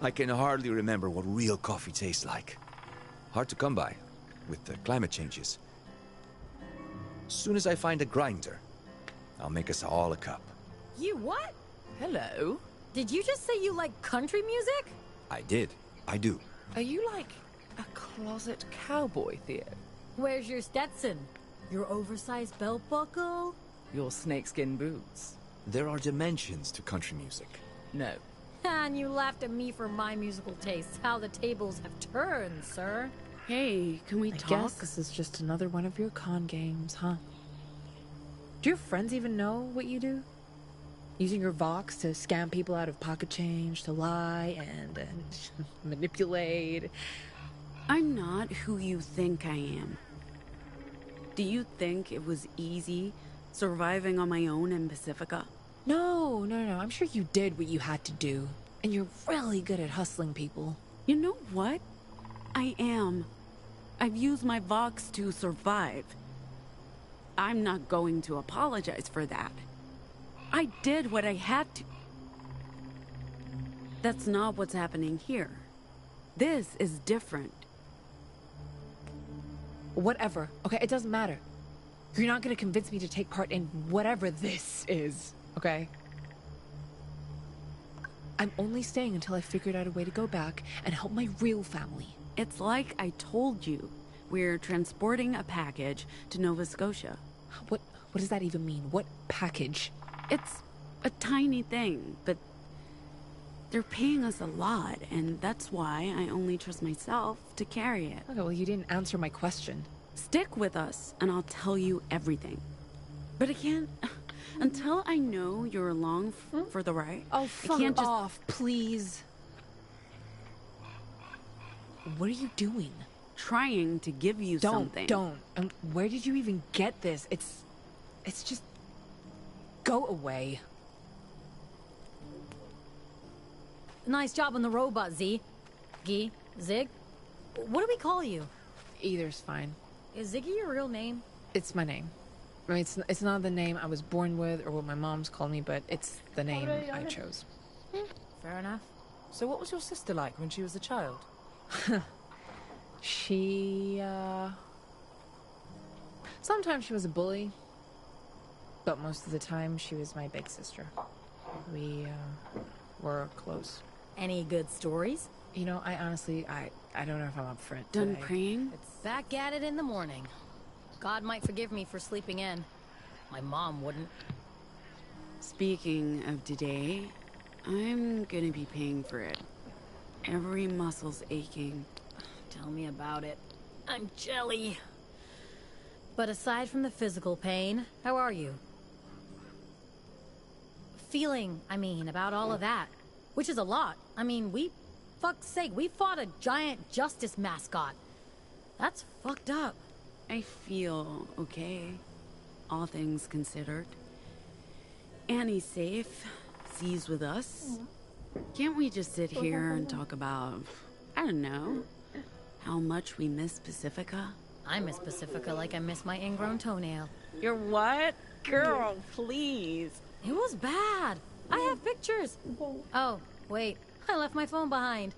I can hardly remember what real coffee tastes like. Hard to come by, with the climate changes. Soon as I find a grinder, I'll make us all a cup. You what? Hello? Did you just say you like country music? I did. I do. Are you like a closet cowboy, Theo? Where's your Stetson? Your oversized belt buckle? Your snakeskin boots? There are dimensions to country music. No. And you laughed at me for my musical tastes. How the tables have turned, sir. Hey, can we talk? I guess this is just another one of your con games, huh? Do your friends even know what you do? Using your Vox to scam people out of pocket change, to lie and manipulate. I'm not who you think I am. Do you think it was easy surviving on my own in Pacifica? No. I'm sure you did what you had to do. And you're really good at hustling people. You know what? I am. I've used my Vox to survive. I'm not going to apologize for that. I did what I had to. That's not what's happening here. This is different. Whatever. Okay, it doesn't matter. You're not gonna convince me to take part in whatever this is, okay? I'm only staying until I figured out a way to go back and help my real family. It's like I told you. We're transporting a package to Nova Scotia. What does that even mean? What package? It's a tiny thing, but they're paying us a lot, and that's why I only trust myself to carry it. Okay, well, you didn't answer my question. Stick with us, and I'll tell you everything. But I can't... Until I know you're along for the ride... Oh, fuck off, please. What are you doing? Trying to give you something. Don't. Where did you even get this? It's just... Go away. Nice job on the robot, Z. Gee, Zig? What do we call you? Either's fine. Is Ziggy your real name? It's my name. I mean, it's not the name I was born with or what my mom's called me, but it's the name I chose. Fair enough. So what was your sister like when she was a child? She, sometimes she was a bully, but most of the time she was my big sister. We, were close. Any good stories? You know, I honestly, I don't know if I'm up for it Done today. praying? It's back at it in the morning. God might forgive me for sleeping in. My mom wouldn't. Speaking of today, I'm gonna be paying for it. Every muscle's aching. Tell me about it. I'm jelly. But aside from the physical pain, how are you? Feeling, I mean, about all of that. Which is a lot. I mean, fuck's sake, we fought a giant justice mascot. That's fucked up. I feel okay, all things considered. Annie's safe. Z's with us. Can't we just sit here and talk about, I don't know, how much we miss Pacifica? I miss Pacifica like I miss my ingrown toenail. You're what? Girl, please. It was bad. I have pictures. Oh, wait. I left my phone behind.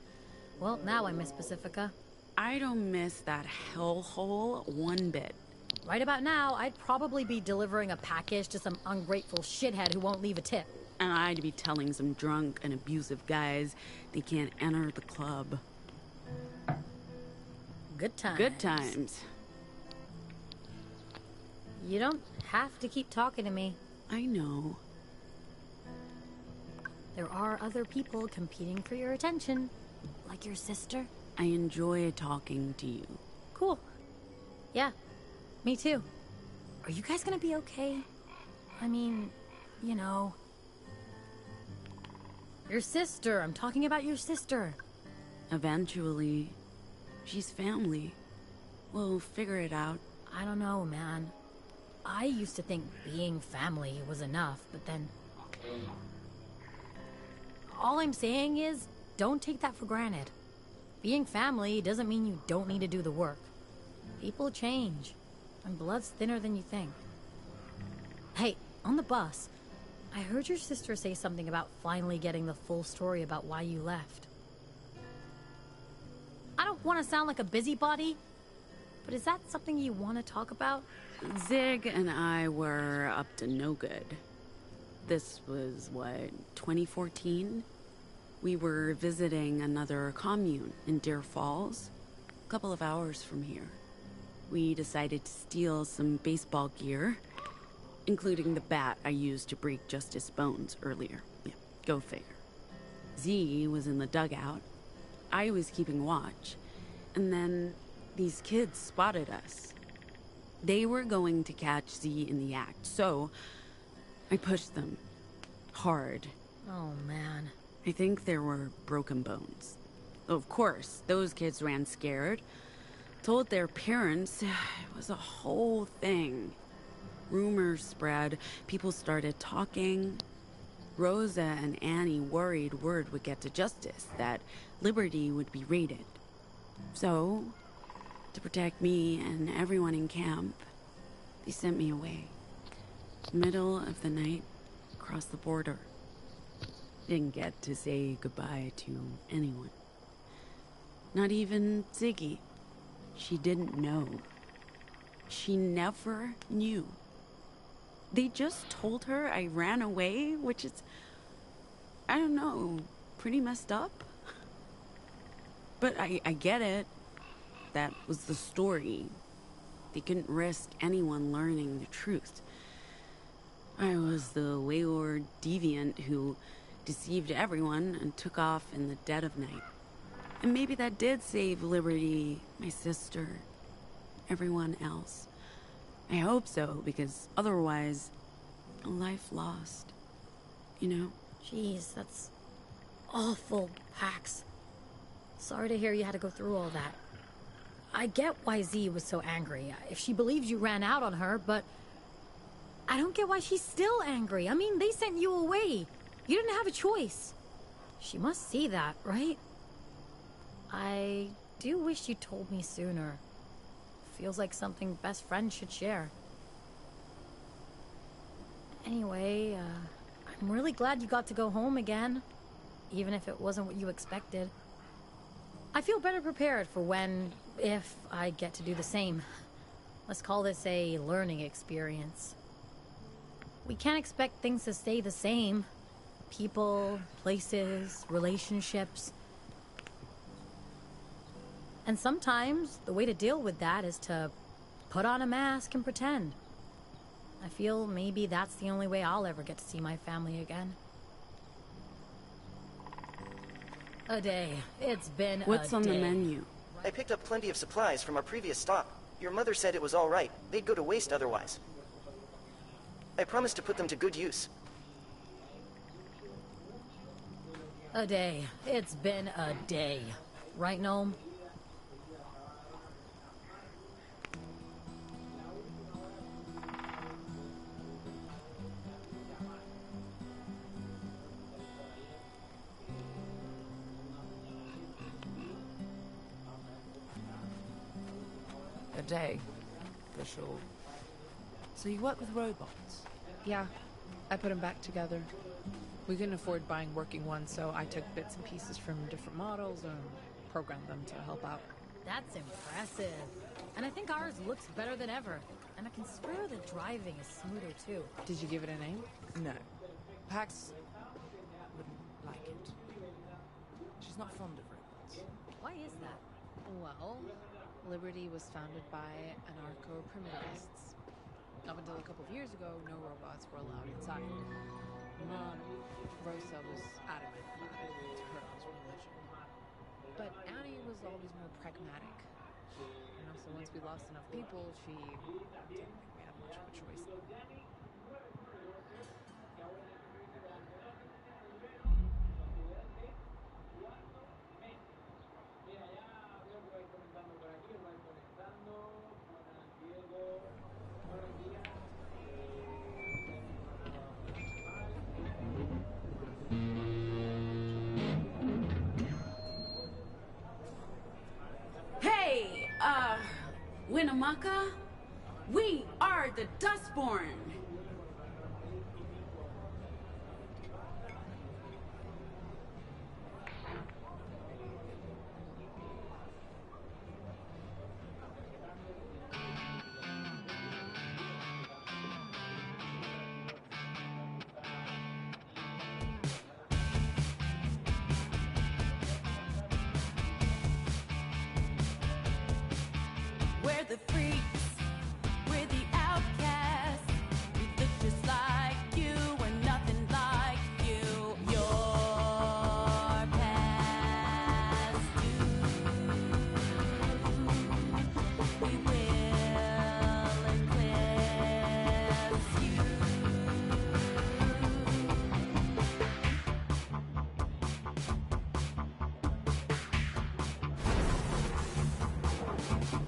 Well, now I miss Pacifica. I don't miss that hellhole one bit. Right about now, I'd probably be delivering a package to some ungrateful shithead who won't leave a tip. And I'd be telling some drunk and abusive guys they can't enter the club. Good times. Good times. You don't have to keep talking to me. I know. There are other people competing for your attention, like your sister. I enjoy talking to you. Cool. Yeah, me too. Are you guys gonna be okay? I mean, you know... Your sister. I'm talking about your sister. Eventually, she's family. We'll figure it out. I don't know, man. I used to think being family was enough, but then... All I'm saying is, don't take that for granted. Being family doesn't mean you don't need to do the work. People change, and blood's thinner than you think. Hey, on the bus, I heard your sister say something about finally getting the full story about why you left. I don't want to sound like a busybody, but is that something you want to talk about? Zig and I were up to no good. This was, what, 2014? We were visiting another commune in Deer Falls, a couple of hours from here. We decided to steal some baseball gear, including the bat I used to break Justice's bones earlier. Yeah, go figure. Z was in the dugout. I was keeping watch. And then these kids spotted us. They were going to catch Z in the act, so I pushed them. Hard. Oh, man. I think there were broken bones. Of course, those kids ran scared. Told their parents. It was a whole thing. Rumors spread. People started talking. Rosa and Annie worried word would get to Justice, that Liberty would be raided. So, to protect me and everyone in camp, they sent me away. Middle of the night, across the border. Didn't get to say goodbye to anyone. Not even Ziggy. She didn't know. She never knew. They just told her I ran away, which is, I don't know, pretty messed up. But I get it. That was the story. They couldn't risk anyone learning the truth. I was the wayward deviant who deceived everyone and took off in the dead of night. And maybe that did save Liberty, my sister, everyone else. I hope so, because otherwise, a life lost. You know? Jeez, that's awful, Pax. Sorry to hear you had to go through all that. I get why Z was so angry, if she believes you ran out on her, but I don't get why she's still angry. I mean, they sent you away. You didn't have a choice. She must see that, right? I do wish you told me sooner. Feels like something best friends should share. Anyway, I'm really glad you got to go home again, even if it wasn't what you expected. I feel better prepared for when, if I get to do the same. Let's call this a learning experience. We can't expect things to stay the same. People, places, relationships. And sometimes the way to deal with that is to put on a mask and pretend. I feel maybe that's the only way I'll ever get to see my family again. A day. It's been What's on the menu? I picked up plenty of supplies from our previous stop. Your mother said it was all right. They'd go to waste otherwise. I promised to put them to good use. A day. It's been a day. Right, Gnome? A day, for sure. So you work with robots? Yeah, I put them back together. We couldn't afford buying working ones, so I took bits and pieces from different models and programmed them to help out. That's impressive. And I think ours looks better than ever. And I can swear the driving is smoother too. Did you give it a name? No. Pax wouldn't like it. She's not fond of robots. Why is that? Well, Liberty was founded by anarcho-primitivists. Up until a couple of years ago, no robots were allowed inside. Mom, Rosa, was adamant about it. To her, it was religion. But Annie was always more pragmatic. So once we lost enough people, she didn't think we had much of a choice. Hey, Winnemucca? We are the Dustborn! We're the freaks, we're the outcasts. We look just like you, we're nothing like you. Your past due. We will eclipse you.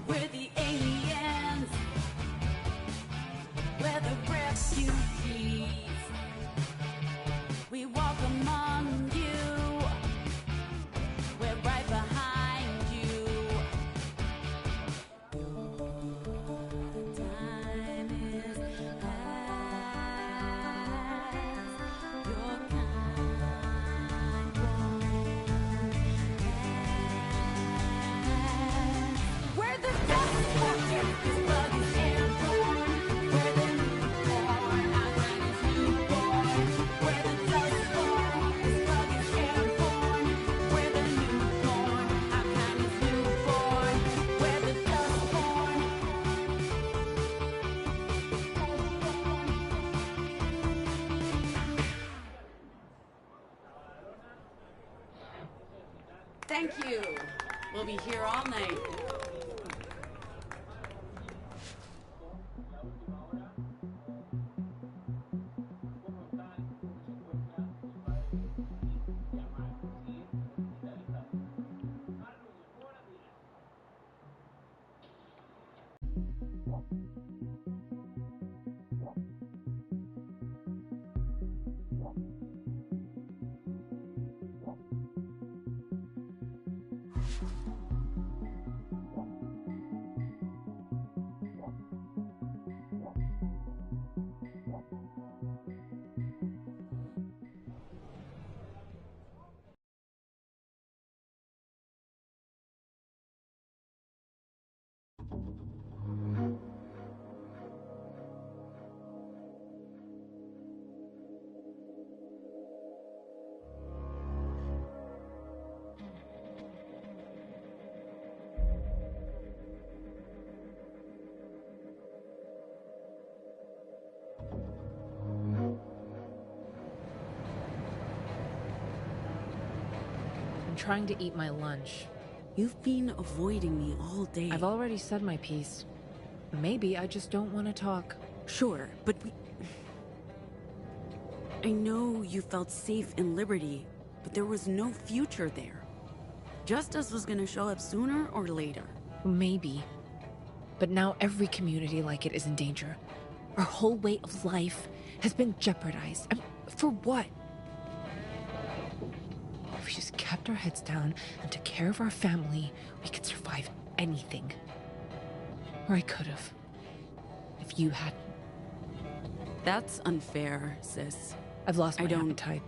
We're the aliens. We're the refugees. We walk among you. We're right behind you. Time is past. Your kind won't pass. We're the Dustborn. This bug is airborne. We're the newborn. Our kind is newborn. We're the Dustborn. This bug is airborne. We're the newborn. Our kind is newborn. We're the Dustborn. Thank you. We'll be here all night. trying to eat my lunch. You've been avoiding me all day. I've already said my piece. Maybe I just don't want to talk. Sure, but I know you felt safe in Liberty, but there was no future there. Justice was gonna show up sooner or later. Maybe. But now every community like it is in danger. Our whole way of life has been jeopardized. For what? If we just kept our heads down and took care of our family, we could survive anything. Or I could have. If you hadn't. That's unfair, sis. I've lost my appetite.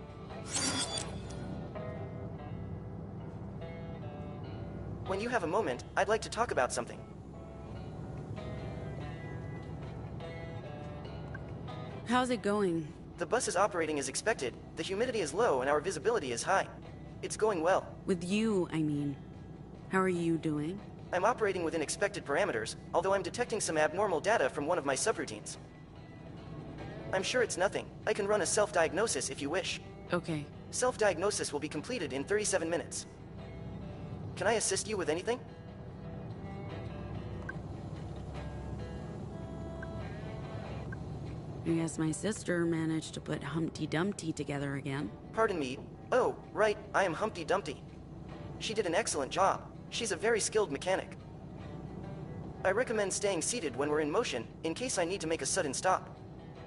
When you have a moment, I'd like to talk about something. How's it going? The bus is operating as expected, the humidity is low, and our visibility is high. It's going well. With you, I mean. How are you doing? I'm operating within expected parameters, although I'm detecting some abnormal data from one of my subroutines. I'm sure it's nothing. I can run a self-diagnosis if you wish. Okay. Self-diagnosis will be completed in 37 minutes. Can I assist you with anything? I guess my sister managed to put Humpty Dumpty together again. Pardon me. Oh, right, I am Humpty Dumpty. She did an excellent job. She's a very skilled mechanic. I recommend staying seated when we're in motion, in case I need to make a sudden stop.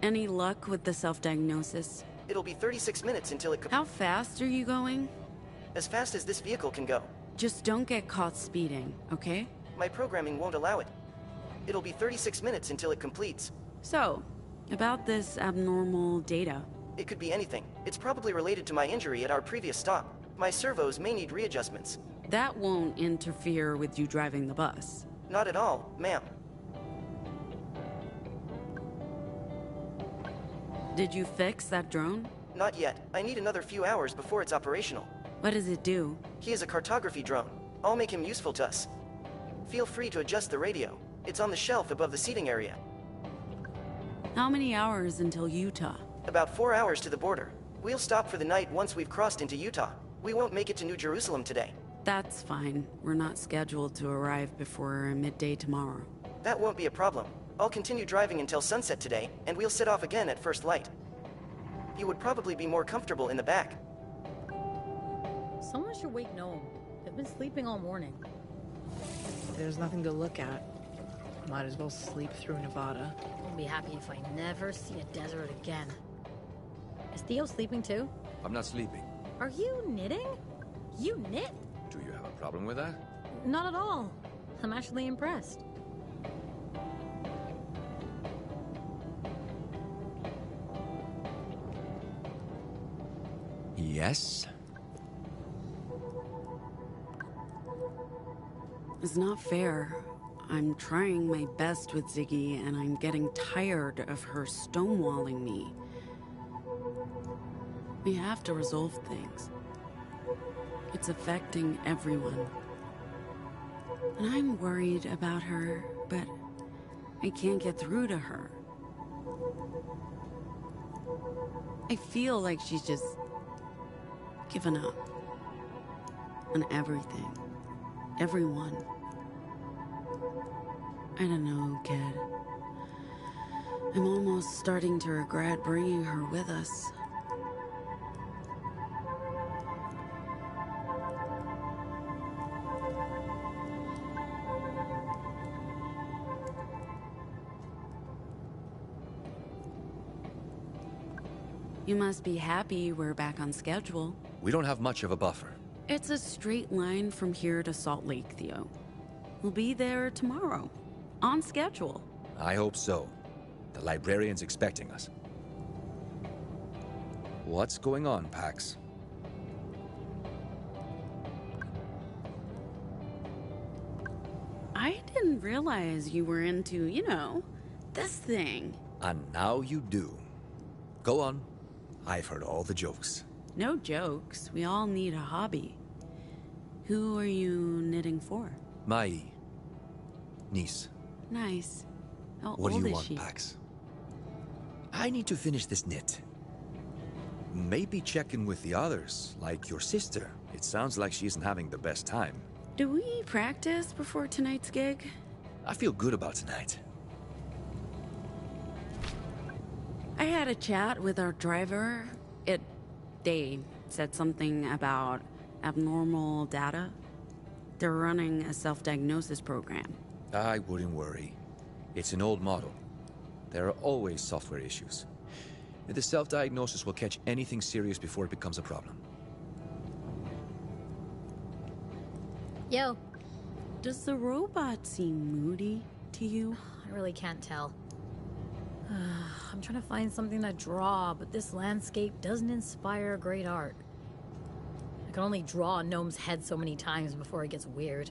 Any luck with the self-diagnosis? It'll be 36 minutes until it... How fast are you going? As fast as this vehicle can go. Just don't get caught speeding, okay? My programming won't allow it. It'll be 36 minutes until it completes. So, about this abnormal data. It could be anything. It's probably related to my injury at our previous stop. My servos may need readjustments. That won't interfere with you driving the bus. Not at all, ma'am. Did you fix that drone? Not yet. I need another few hours before it's operational. What does it do? He is a cartography drone. I'll make him useful to us. Feel free to adjust the radio. It's on the shelf above the seating area. How many hours until Utah? About 4 hours to the border. We'll stop for the night once we've crossed into Utah. We won't make it to New Jerusalem today. That's fine. We're not scheduled to arrive before midday tomorrow. That won't be a problem. I'll continue driving until sunset today, and we'll set off again at first light. You would probably be more comfortable in the back. Someone should wake Noam. They've been sleeping all morning. There's nothing to look at. Might as well sleep through Nevada. I'll be happy if I never see a desert again. Is Theo sleeping too? I'm not sleeping. Are you knitting? You knit? Do you have a problem with that? Not at all. I'm actually impressed. Yes? It's not fair. I'm trying my best with Ziggy, and I'm getting tired of her stonewalling me. We have to resolve things. It's affecting everyone. And I'm worried about her, but I can't get through to her. I feel like she's just given up on everything. Everyone. I don't know, kid. I'm almost starting to regret bringing her with us. You must be happy we're back on schedule. We don't have much of a buffer. It's a straight line from here to Salt Lake, Theo. We'll be there tomorrow. On schedule. I hope so. The librarian's expecting us. What's going on, Pax? I didn't realize you were into, this thing. And now you do. Go on. I've heard all the jokes. No jokes. We all need a hobby. Who are you knitting for? My niece. Nice. What do old you is want, she? Pax? I need to finish this knit. maybe check in with the others, like your sister. It sounds like she isn't having the best time. Do we practice before tonight's gig? I feel good about tonight. I had a chat with our driver. They said something about abnormal data. They're running a self-diagnosis program. I wouldn't worry. It's an old model. There are always software issues. The self-diagnosis will catch anything serious before it becomes a problem. Yo. Does the robot seem moody to you? I really can't tell. I'm trying to find something to draw, but this landscape doesn't inspire great art. I can only draw a gnome's head so many times before it gets weird.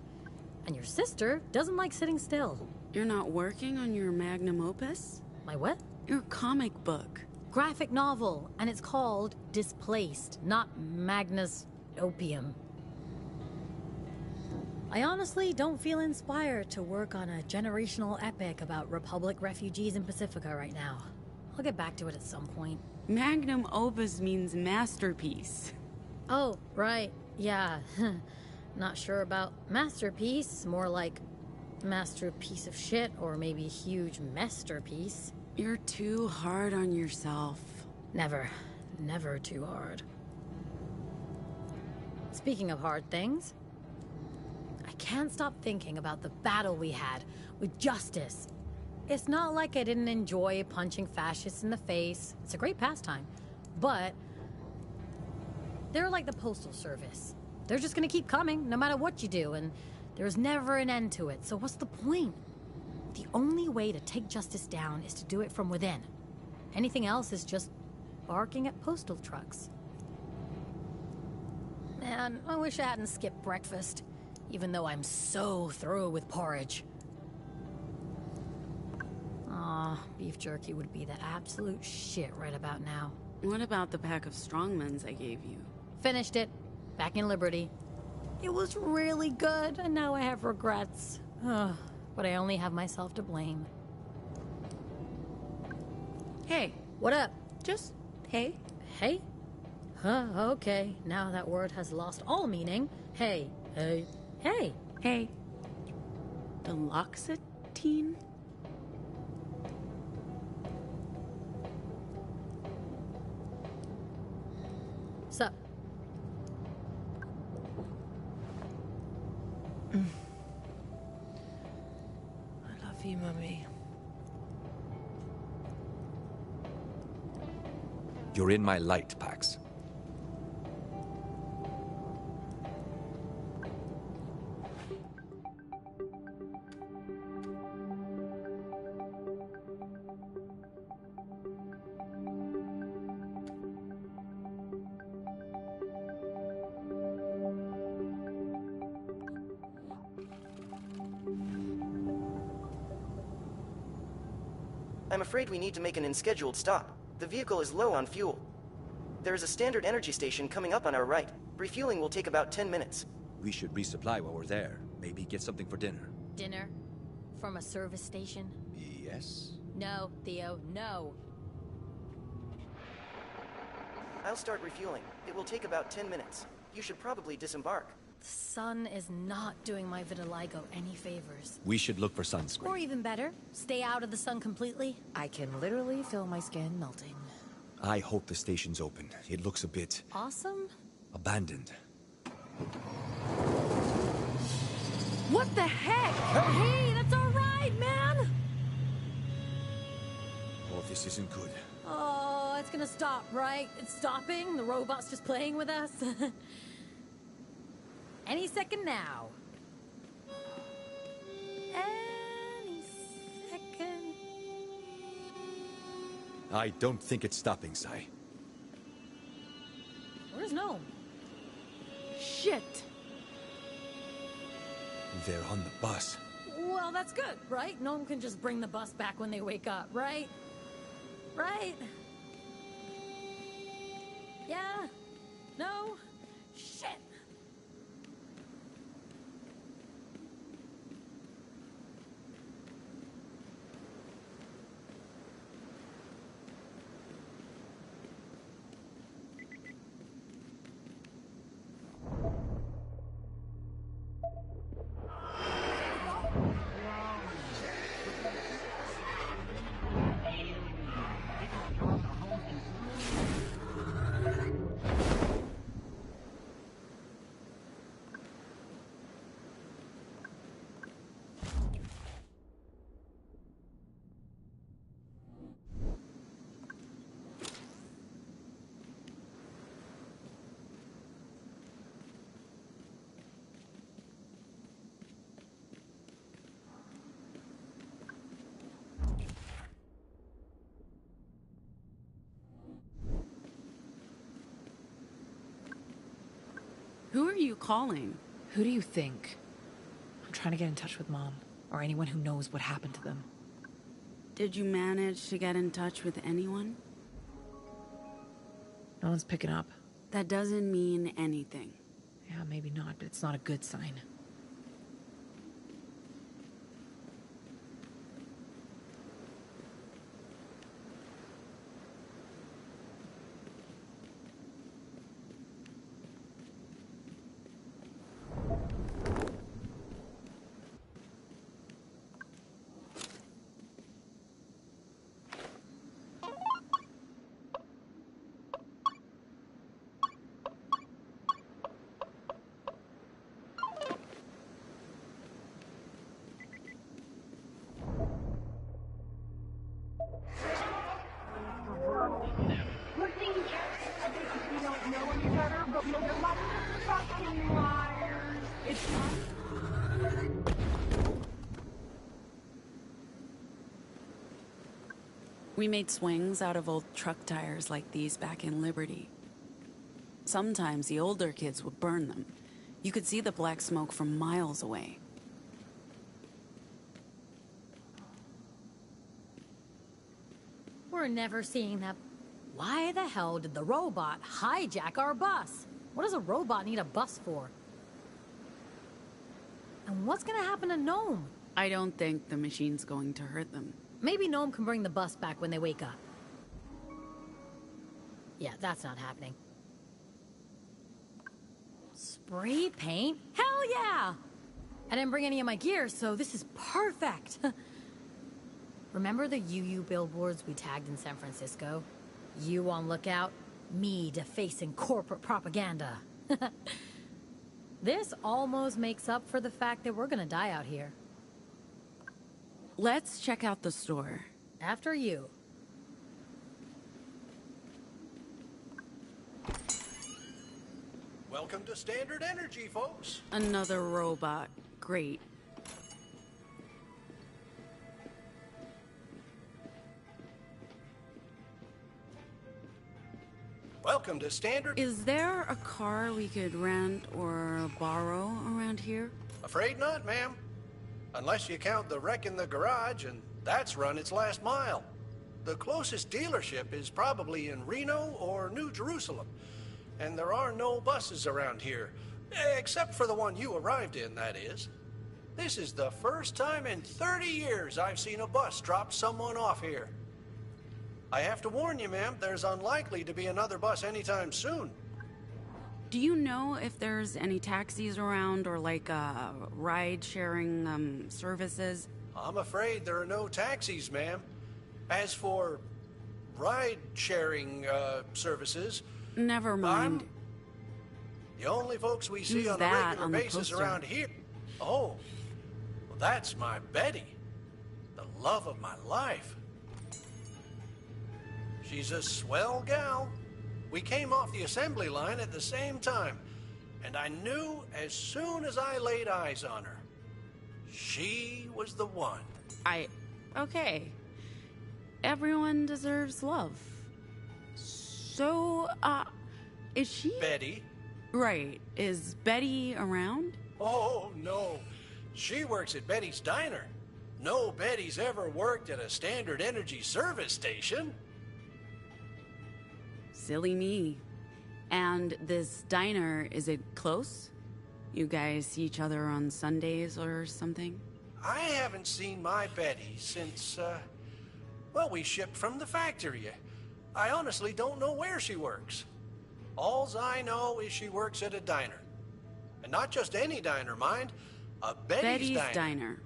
And your sister doesn't like sitting still. You're not working on your magnum opus? My what? Your comic book. Graphic novel, and it's called Displaced, not Magnus Opium. I honestly don't feel inspired to work on a generational epic about Republic refugees in Pacifica right now. I'll get back to it at some point. Magnum opus means masterpiece. Oh, right. Yeah. Not sure about masterpiece. More like masterpiece of shit, or maybe huge masterpiece. You're too hard on yourself. Never. Never too hard. Speaking of hard things, I can't stop thinking about the battle we had with Justice. It's not like I didn't enjoy punching fascists in the face. It's a great pastime. But they're like the Postal Service. They're just gonna keep coming, no matter what you do, and there's never an end to it. So what's the point? The only way to take Justice down is to do it from within. Anything else is just barking at postal trucks. Man, I wish I hadn't skipped breakfast, even though I'm so through with porridge. Aw, beef jerky would be the absolute shit right about now. What about the pack of strongmans I gave you? Finished it. Back in Liberty. It was really good, and now I have regrets. Ugh, but I only have myself to blame. Hey. What up? Just hey. Hey? Huh, okay. Now that word has lost all meaning. Hey. Hey. Hey. Hey. Deloxetine? Sup? I love you, Mummy. You're in my light, Pax. I'm afraid we need to make an unscheduled stop. The vehicle is low on fuel. There is a standard energy station coming up on our right. Refueling will take about 10 minutes. We should resupply while we're there. Maybe get something for dinner. Dinner? From a service station? Yes? No, Theo, no. I'll start refueling. It will take about 10 minutes. You should probably disembark. The sun is not doing my vitiligo any favors. We should look for sunscreen. Or even better, stay out of the sun completely. I can literally feel my skin melting. I hope the station's open. It looks a bit Awesome? abandoned. What the heck? Hey, that's all right, man! Oh, this isn't good. Oh, it's gonna stop, right? It's stopping? The robot's just playing with us? Any second now. Any second. I don't think it's stopping, Sai. Where's Gnome? Shit. They're on the bus. Well, that's good, right? Gnome can just bring the bus back when they wake up, right? Right? Yeah? No? Shit! Who are you calling? Who do you think? I'm trying to get in touch with Mom, or anyone who knows what happened to them. Did you manage to get in touch with anyone? No one's picking up. That doesn't mean anything. Yeah, maybe not, but it's not a good sign. We made swings out of old truck tires like these back in Liberty. Sometimes the older kids would burn them. You could see the black smoke from miles away. We're never seeing that. Why the hell did the robot hijack our bus? What does a robot need a bus for? And what's gonna happen to Gnome? I don't think the machine's going to hurt them. Maybe Gnome can bring the bus back when they wake up. Yeah, that's not happening. Spray paint? Hell yeah! I didn't bring any of my gear, so this is perfect. Remember the UU billboards we tagged in San Francisco? You on lookout, me defacing corporate propaganda. This almost makes up for the fact that we're gonna die out here. Let's check out the store. After you. Welcome to Standard Energy, folks. Another robot. Great. Welcome to Standard... Is there a car we could rent or borrow around here? Afraid not, ma'am. Unless you count the wreck in the garage, and that's run its last mile. The closest dealership is probably in Reno or New Jerusalem. And there are no buses around here, except for the one you arrived in, that is. This is the first time in 30 years I've seen a bus drop someone off here. I have to warn you, ma'am, there's unlikely to be another bus anytime soon. Do you know if there's any taxis around or like ride-sharing services? I'm afraid there are no taxis, ma'am. As for ride-sharing services... Never mind. The only folks we see Who's on a that regular on the basis poster? around here... Oh, well, that's my Betty. The love of my life. She's a swell gal. We came off the assembly line at the same time, and I knew as soon as I laid eyes on her, she was the one. Okay. Everyone deserves love. So, is she? Betty? Right. Is Betty around? Oh, no. She works at Betty's Diner. No Betty's ever worked at a Standard Energy service station. Silly me. And this diner, is it close? You guys see each other on Sundays or something? I haven't seen my Betty since, well, we shipped from the factory. I honestly don't know where she works. Alls I know is she works at a diner. And not just any diner, mind. A Betty's Diner.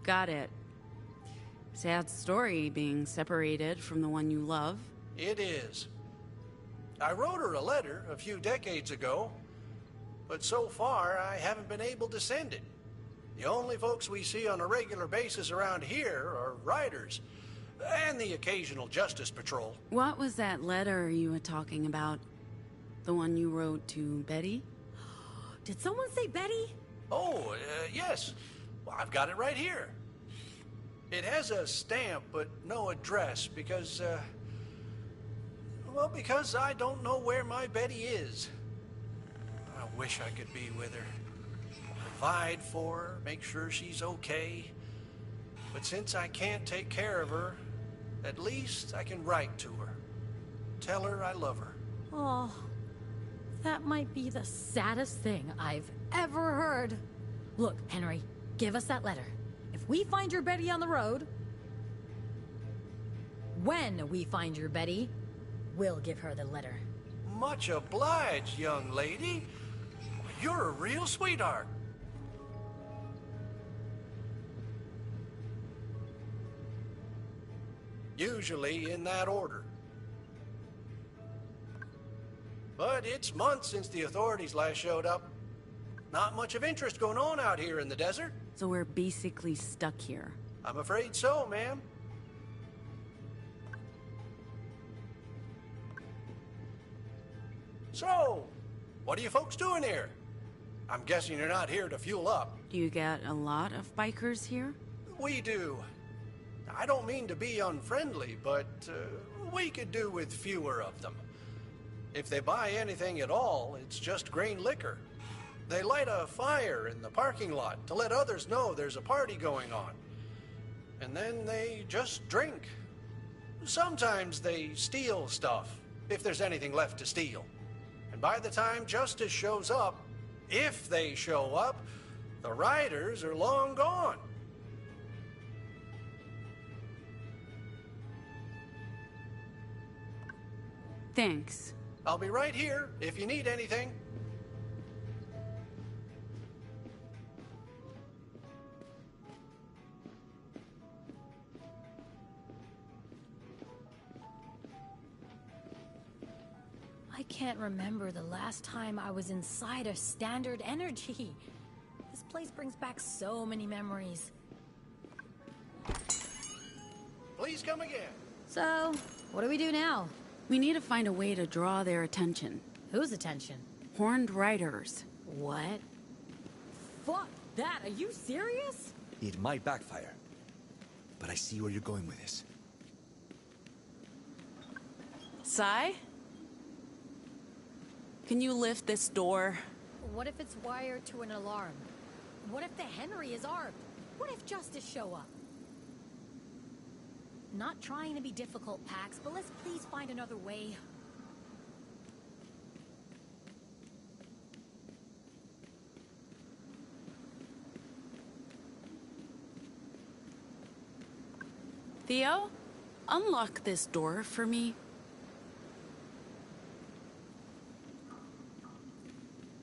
Got it. Sad story being separated from the one you love. It is. I wrote her a letter a few decades ago, but so far I haven't been able to send it. The only folks we see on a regular basis around here are riders, and the occasional Justice Patrol. What was that letter you were talking about? The one you wrote to Betty? Did someone say Betty? Oh, yes. Well, I've got it right here. It has a stamp, but no address, because I don't know where my Betty is. I wish I could be with her. Provide for her, make sure she's okay. But since I can't take care of her, at least I can write to her. Tell her I love her. Oh, that might be the saddest thing I've ever heard. Look, Henry, give us that letter. If we find your Betty on the road, when we find your Betty, we'll give her the letter. Much obliged, young lady. You're a real sweetheart. Usually in that order. But it's months since the authorities last showed up. Not much of interest going on out here in the desert. So we're basically stuck here. I'm afraid so, ma'am. So, what are you folks doing here? I'm guessing you're not here to fuel up. Do you get a lot of bikers here? We do. I don't mean to be unfriendly, but we could do with fewer of them. If they buy anything at all, it's just grain liquor. They light a fire in the parking lot to let others know there's a party going on. And then they just drink. Sometimes they steal stuff, if there's anything left to steal. And by the time justice shows up, if they show up, the riders are long gone. Thanks. I'll be right here if you need anything. I can't remember the last time I was inside a Standard Energy. This place brings back so many memories. Please come again. So, what do we do now? We need to find a way to draw their attention. Whose attention? Horned riders. What? Fuck that, are you serious? It might backfire. But I see where you're going with this. Sai? Can you lift this door? What if it's wired to an alarm? What if the Henry is armed? What if Justice show up? Not trying to be difficult, Pax, but let's please find another way. Theo, unlock this door for me.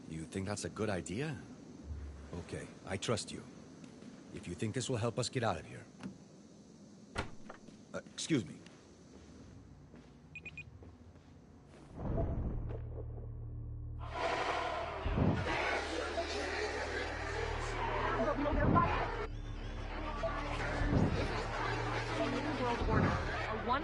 You think that's a good idea? Okay, I trust you. If you think this will help us get out of here. Excuse me. World order. A one.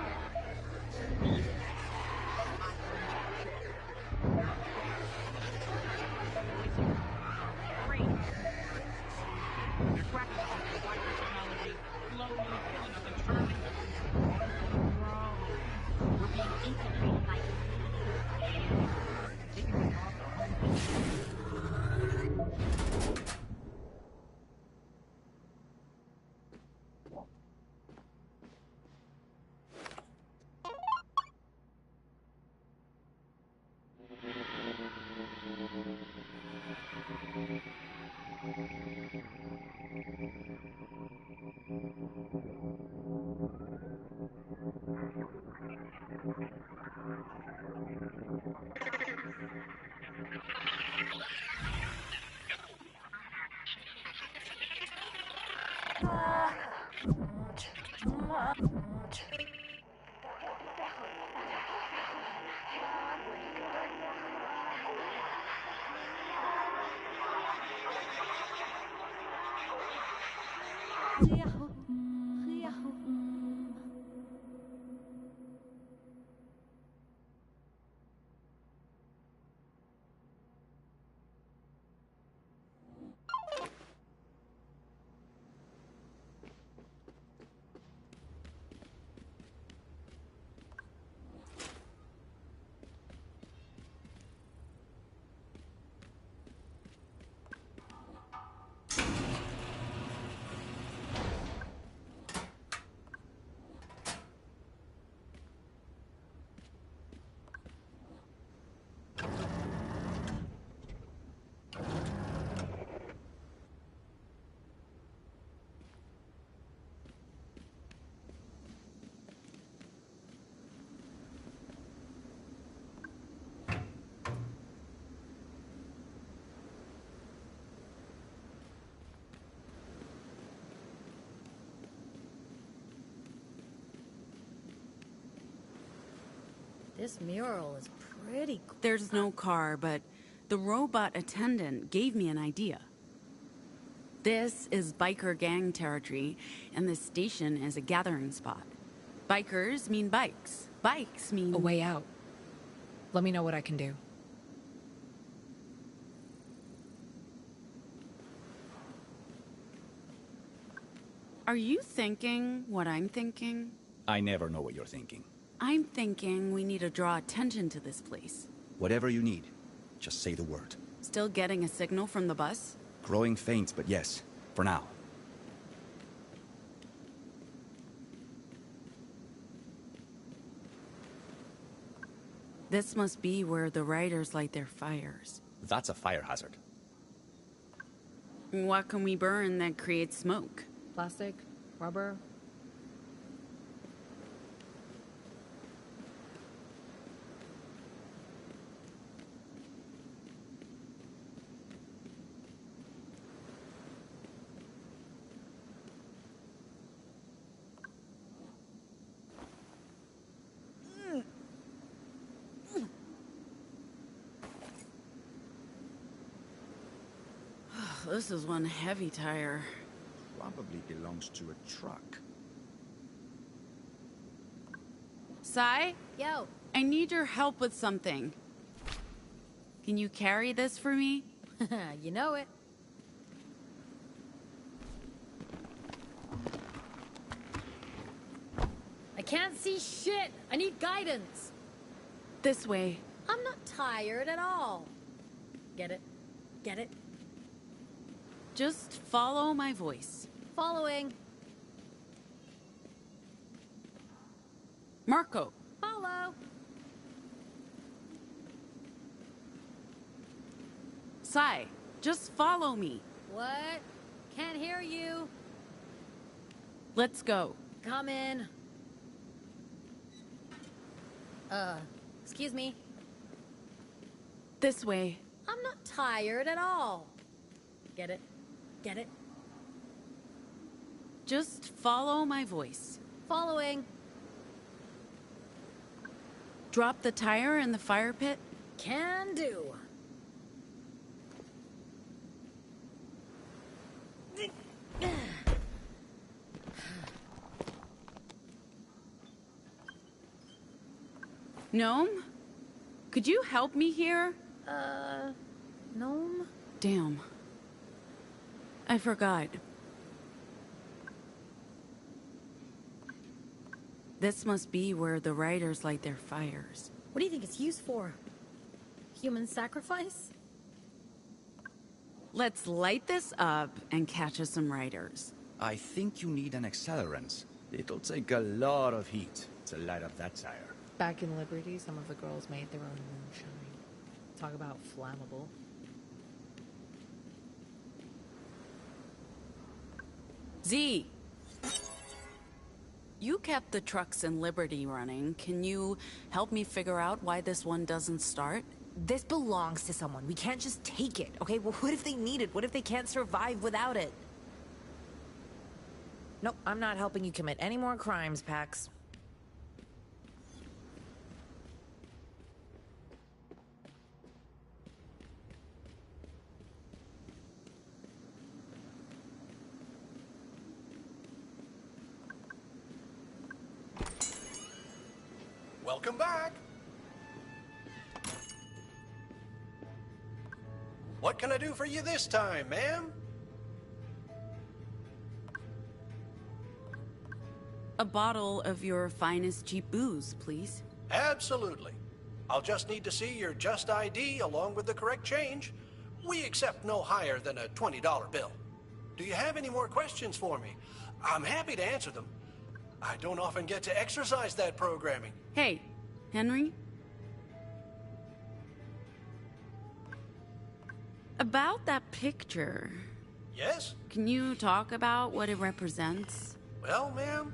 This mural is pretty cool. There's no car, but the robot attendant gave me an idea. This is biker gang territory, and this station is a gathering spot. Bikers mean bikes. Bikes mean... A way out. Let me know what I can do. Are you thinking what I'm thinking? I never know what you're thinking. I'm thinking we need to draw attention to this place. Whatever you need, just say the word. Still getting a signal from the bus? Growing faint, but yes, for now. This must be where the riders light their fires. That's a fire hazard. What can we burn that creates smoke? Plastic? Rubber? This is one heavy tire. Probably belongs to a truck. Sai? Yo. I need your help with something. Can you carry this for me? You know it. I can't see shit. I need guidance. This way. I'm not tired at all. Get it? Get it? Just follow my voice. Following. Marco. Follow. Sai, just follow me. What? Can't hear you. Let's go. Come in. Excuse me. This way. I'm not tired at all. Get it? Get it? Just follow my voice. Following. Drop the tire in the fire pit? Can do. Gnome? Could you help me here? Gnome? Damn. I forgot. This must be where the riders light their fires. What do you think it's used for? Human sacrifice? Let's light this up and catch us some riders. I think you need an accelerant. It'll take a lot of heat to light up that tire. Back in Liberty, some of the girls made their own moonshine. Talk about flammable. Z! You kept the trucks in Liberty running. Can you help me figure out why this one doesn't start? This belongs to someone. We can't just take it, okay? Well, what if they need it? What if they can't survive without it? Nope, I'm not helping you commit any more crimes, Pax. Welcome back. What can I do for you this time, ma'am? A bottle of your finest cheap booze, please. Absolutely. I'll just need to see your just ID along with the correct change. We accept no higher than a $20 bill. Do you have any more questions for me? I'm happy to answer them. I don't often get to exercise that programming. Hey, Henry? About that picture. Yes? Can you talk about what it represents? Well, ma'am,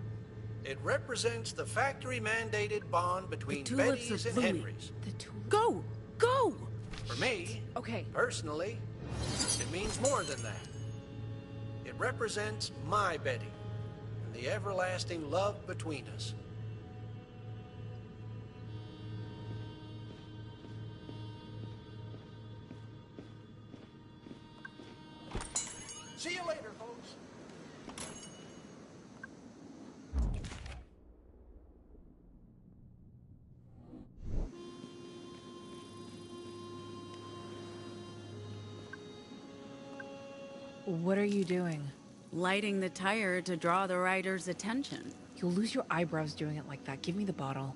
it represents the factory-mandated bond between tulips Betty's are and blooming. Henry's. Go! Go! For me, okay, personally, it means more than that. It represents my Betty and the everlasting love between us. What are you doing? Lighting the tire to draw the rider's attention. You'll lose your eyebrows doing it like that. Give me the bottle.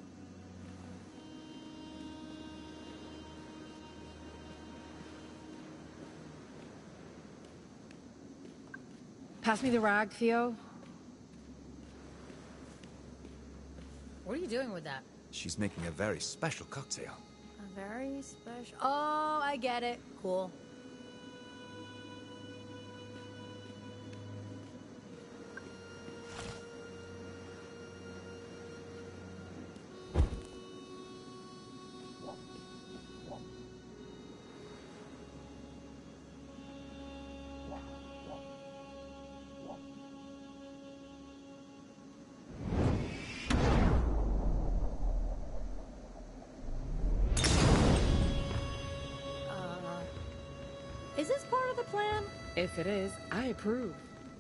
Pass me the rag, Theo. What are you doing with that? She's making a very special cocktail. A very special... Oh, I get it. Cool. Is this part of the plan? If it is, I approve.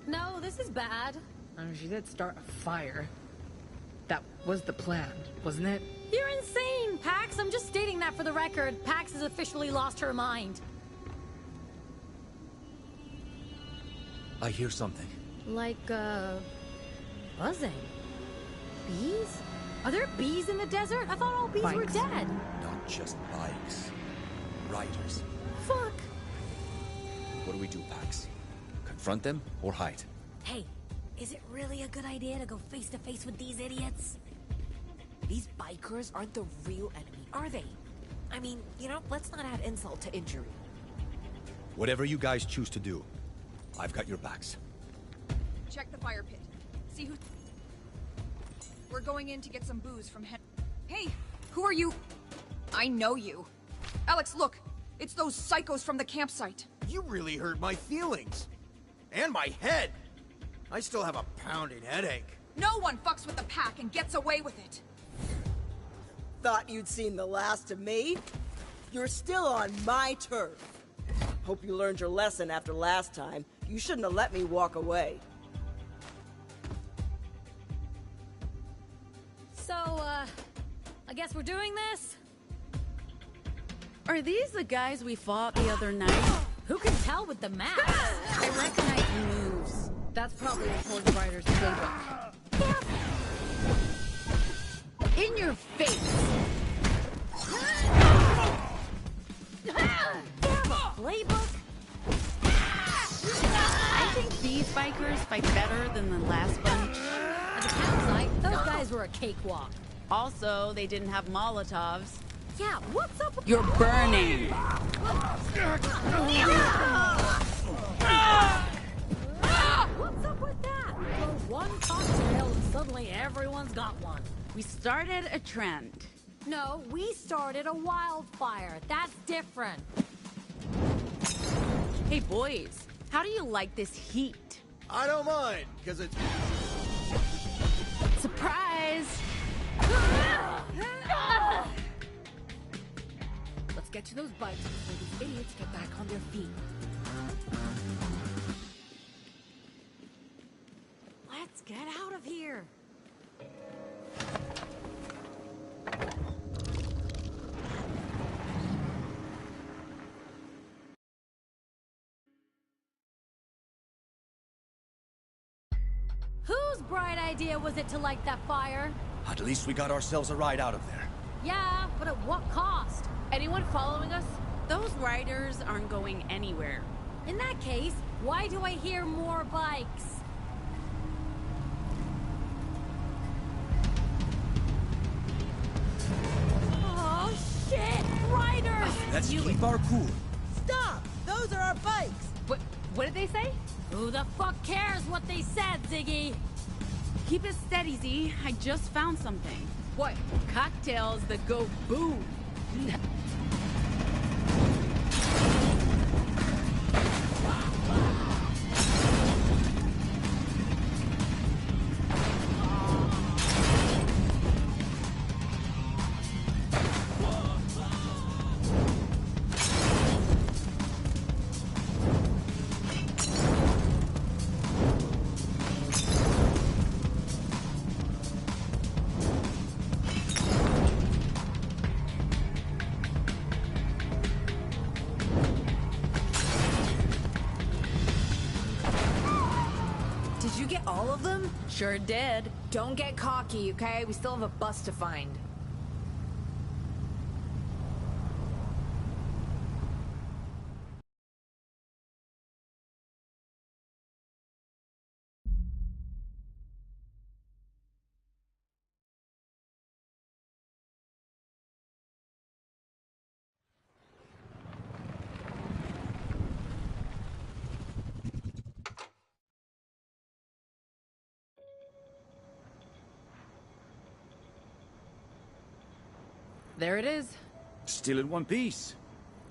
No, this is bad. Oh, she did start a fire. That was the plan, wasn't it? You're insane, Pax. I'm just stating that for the record. Pax has officially lost her mind. I hear something. Like, buzzing. Bees? Are there bees in the desert? I thought all bees were dead. Not just bikes. Riders. Fuck. What do we do, Pax? Confront them or hide? Hey, is it really a good idea to go face to face with these idiots? These bikers aren't the real enemy, are they? I mean, you know, let's not add insult to injury. Whatever you guys choose to do, I've got your backs. Check the fire pit. See who... We're going in to get some booze from Hey, who are you? I know you. Alex, look. It's those psychos from the campsite. You really hurt my feelings. And my head. I still have a pounding headache. No one fucks with the pack and gets away with it. Thought you'd seen the last of me? You're still on my turf. Hope you learned your lesson after last time. You shouldn't have let me walk away. So, I guess we're doing this? Are these the guys we fought the other night? Who can tell with the mask? I recognize the moves. That's probably a horse rider's playbook. In your face! Playbook? I think these bikers fight better than the last bunch. At the campsite, those guys were a cakewalk. Also, they didn't have Molotovs. Yeah, what's up with... You're burning! What's up with that? Well, one cocktail and suddenly everyone's got one. We started a trend. No, we started a wildfire. That's different. Hey boys, how do you like this heat? I don't mind, because it's... Surprise! Let's get to those bikes before these idiots get back on their feet. Let's get out of here. Whose bright idea was it to light that fire? At least we got ourselves a ride out of there. Yeah, but at what cost? Anyone following us? Those riders aren't going anywhere. In that case, why do I hear more bikes? Oh, shit! Riders! Let's keep our cool. Stop! Those are our bikes! What did they say? Who the fuck cares what they said, Ziggy? Keep it steady, Z. I just found something. What? Cocktails that go boom. you get all of them? Sure did. Don't get cocky, okay? We still have a bus to find. There it is. Still in one piece.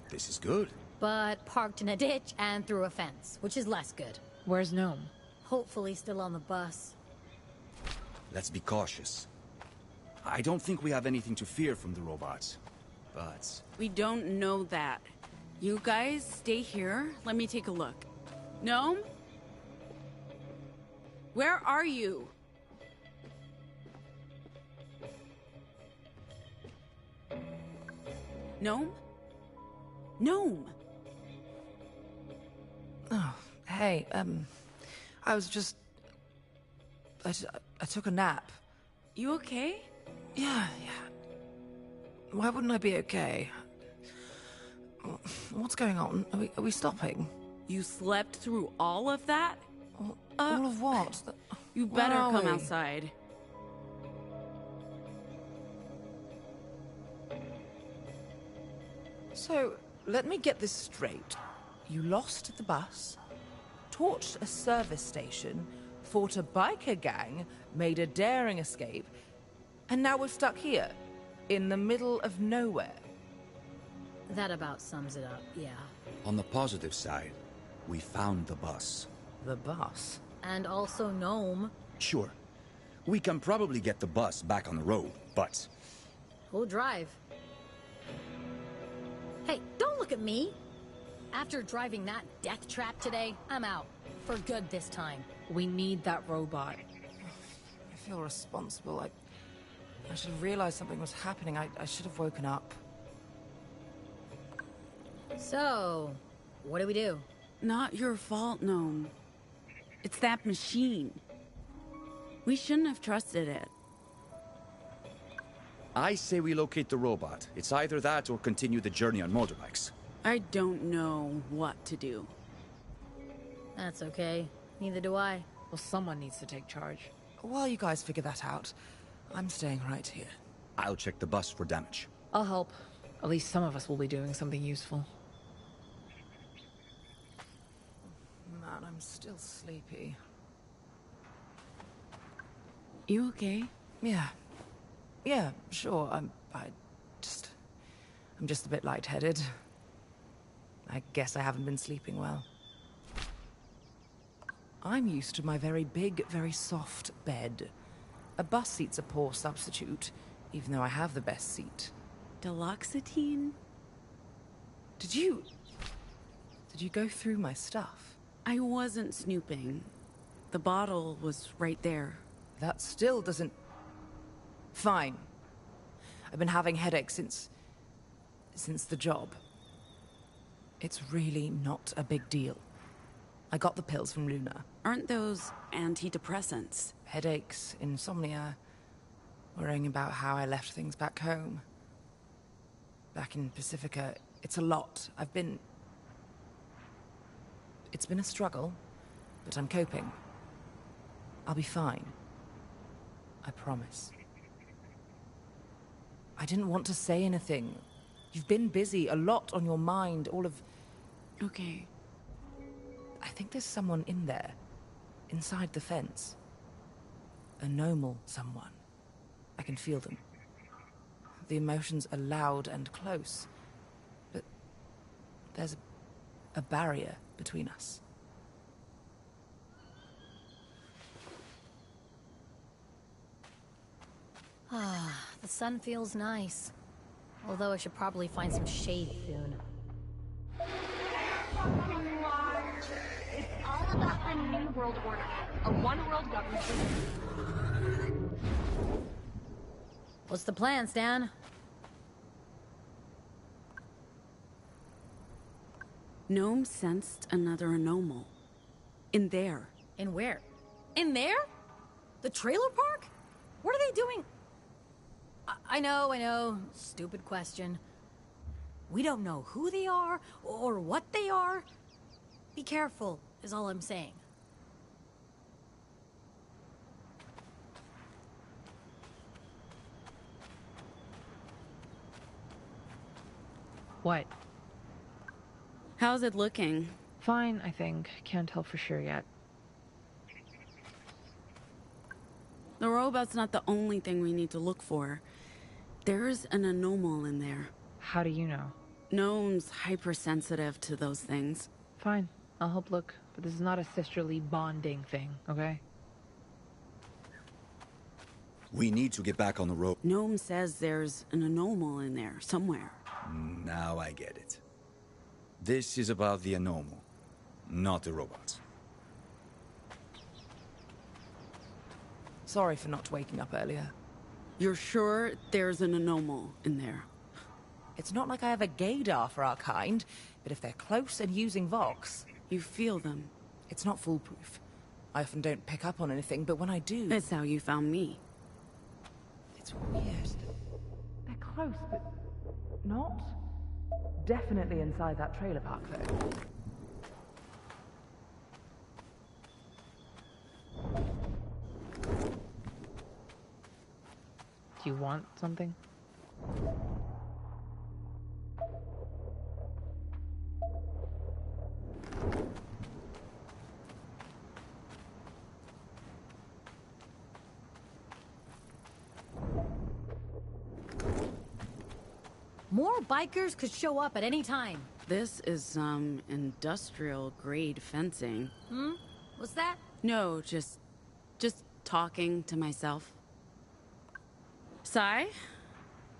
This is good. But parked in a ditch and through a fence, which is less good. Where's Gnome? Hopefully still on the bus. Let's be cautious. I don't think we have anything to fear from the robots, but... We don't know that. You guys stay here. Let me take a look. Gnome? Where are you? Gnome? Gnome! Oh, hey, I was just... I took a nap. You okay? Yeah. Why wouldn't I be okay? What's going on? Are we stopping? You slept through all of that? All of what? You better come outside. So, let me get this straight. You lost the bus, torched a service station, fought a biker gang, made a daring escape, and now we're stuck here, in the middle of nowhere. That about sums it up, yeah. On the positive side, we found the bus. The bus? And also Gnome. Sure. We can probably get the bus back on the road, but... Who'll drive? Hey, don't look at me! After driving that death trap today, I'm out. For good this time. We need that robot. I feel responsible. I should have realized something was happening. I should have woken up. So, what do we do? Not your fault, Gnome. It's that machine. We shouldn't have trusted it. I say we locate the robot. It's either that or continue the journey on motorbikes. I don't know what to do. That's okay. Neither do I. Well, someone needs to take charge. While you guys figure that out, I'm staying right here. I'll check the bus for damage. I'll help. At least some of us will be doing something useful. Man, I'm still sleepy. You okay? Yeah, sure. I'm just a bit lightheaded. I guess I haven't been sleeping well. I'm used to my very big, very soft bed. A bus seat's a poor substitute, even though I have the best seat. Deluxetine? Did you go through my stuff? I wasn't snooping. The bottle was right there. That still doesn't... Fine. I've been having headaches since the job. It's really not a big deal. I got the pills from Luna. Aren't those antidepressants? Headaches, insomnia, worrying about how I left things back home. Back in Pacifica, it's a lot. It's been a struggle, but I'm coping. I'll be fine. I promise. I didn't want to say anything. You've been busy, a lot on your mind, all of... Okay. I think there's someone in there, inside the fence. A normal someone. I can feel them. The emotions are loud and close, but there's a barrier between us. Ah, the sun feels nice. Although I should probably find some shade soon. It's all about the New World Order. A one-world government. What's the plan, Stan? Gnome sensed another anomal. In there. In where? In there? The trailer park? What are they doing? I know. Stupid question. We don't know who they are or what they are. Be careful, is all I'm saying. What? How's it looking? Fine, I think. Can't tell for sure yet. The robot's not the only thing we need to look for. There's an anomal in there. How do you know? Gnome's hypersensitive to those things. Fine, I'll help look. But this is not a sisterly bonding thing, okay? We need to get back on the road. Gnome says there's an anomal in there, somewhere. Now I get it. This is about the anomal, not the robots. Sorry for not waking up earlier. You're sure there's an anomal in there? It's not like I have a gaydar for our kind, but if they're close and using Vox... You feel them. It's not foolproof. I often don't pick up on anything, but when I do... It's how you found me. It's weird. They're close, but not. Definitely inside that trailer park, though. Do you want something? More bikers could show up at any time. This is some industrial-grade fencing. What's that? No, just talking to myself. Sai?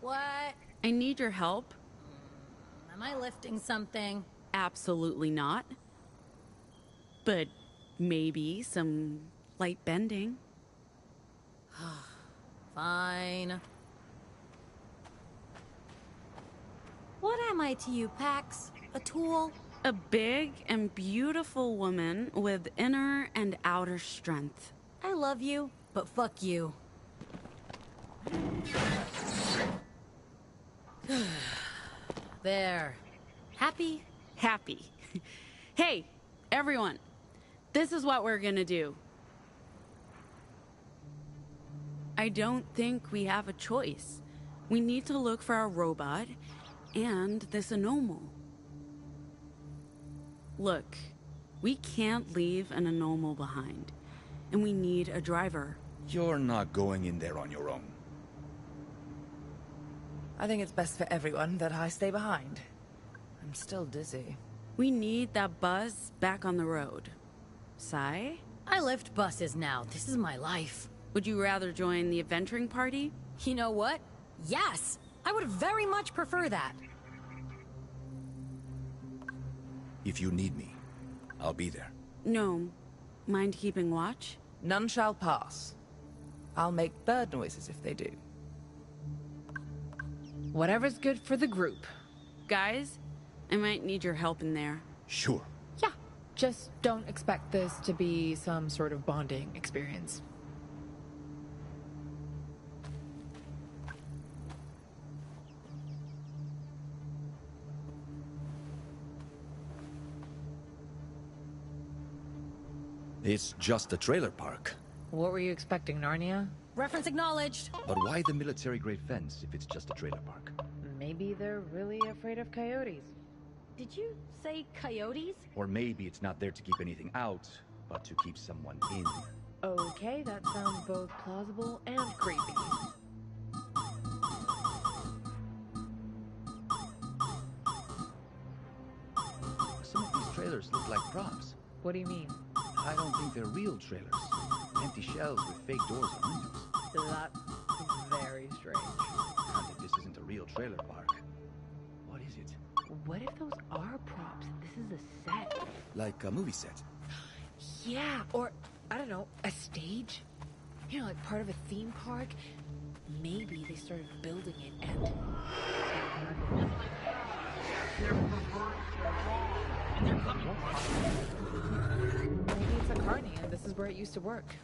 What? I need your help. Am I lifting something? Absolutely not. But maybe some light bending. Fine. What am I to you, Pax? A tool? A big and beautiful woman with inner and outer strength. I love you, but fuck you. There. Happy? Happy. Hey, everyone. This is what we're gonna do. I don't think we have a choice. We need to look for our robot and this anomal. Look, we can't leave an anomal behind, and we need a driver. You're not going in there on your own. I think it's best for everyone that I stay behind. I'm still dizzy. We need that buzz back on the road. Sai? I lift buses now. This is my life. Would you rather join the adventuring party? You know what? Yes! I would very much prefer that. If you need me, I'll be there. No. Mind keeping watch? None shall pass. I'll make bird noises if they do. Whatever's good for the group. Guys, I might need your help in there. Sure. Yeah. Just don't expect this to be some sort of bonding experience. It's just a trailer park. What were you expecting, Narnia? Reference acknowledged. But why the military-grade fence if it's just a trailer park? Maybe they're really afraid of coyotes. Did you say coyotes? Or maybe it's not there to keep anything out, but to keep someone in. Okay, that sounds both plausible and creepy. Some of these trailers look like props. What do you mean? I don't think they're real trailers. Empty shells with fake doors on windows. That's very strange. And if this isn't a real trailer park, what is it? What if those are props? This is a set. Like a movie set. Yeah, or, I don't know, a stage? You know, like part of a theme park? Maybe they started building it and... Maybe it's a carny and this is where it used to work.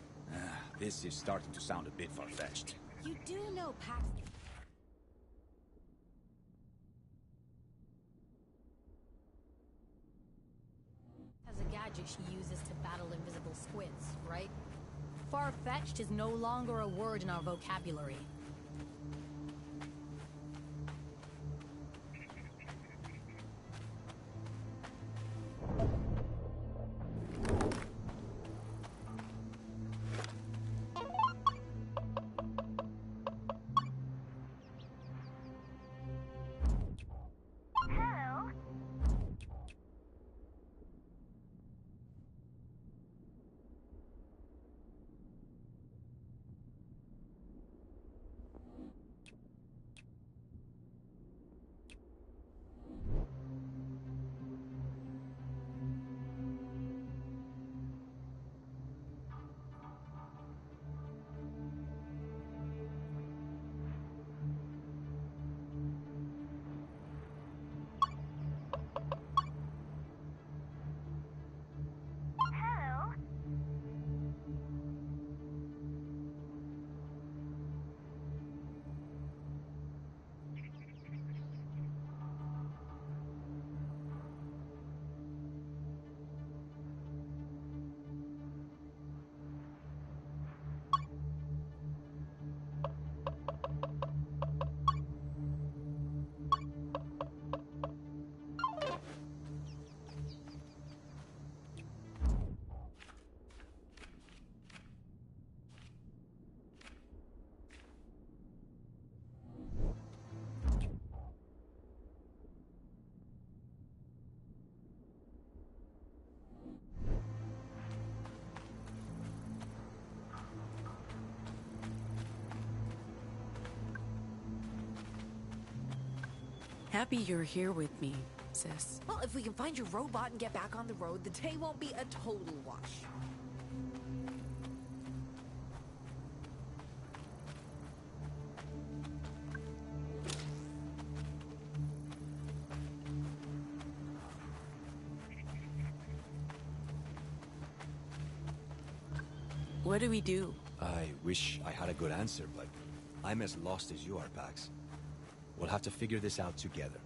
This is starting to sound a bit far-fetched. You do know Pax has a gadget she uses to battle invisible squids, right? Far-fetched is no longer a word in our vocabulary. Happy you're here with me, sis. Well, if we can find your robot and get back on the road, the day won't be a total wash. What do we do? I wish I had a good answer, but I'm as lost as you are, Pax. We'll have to figure this out together.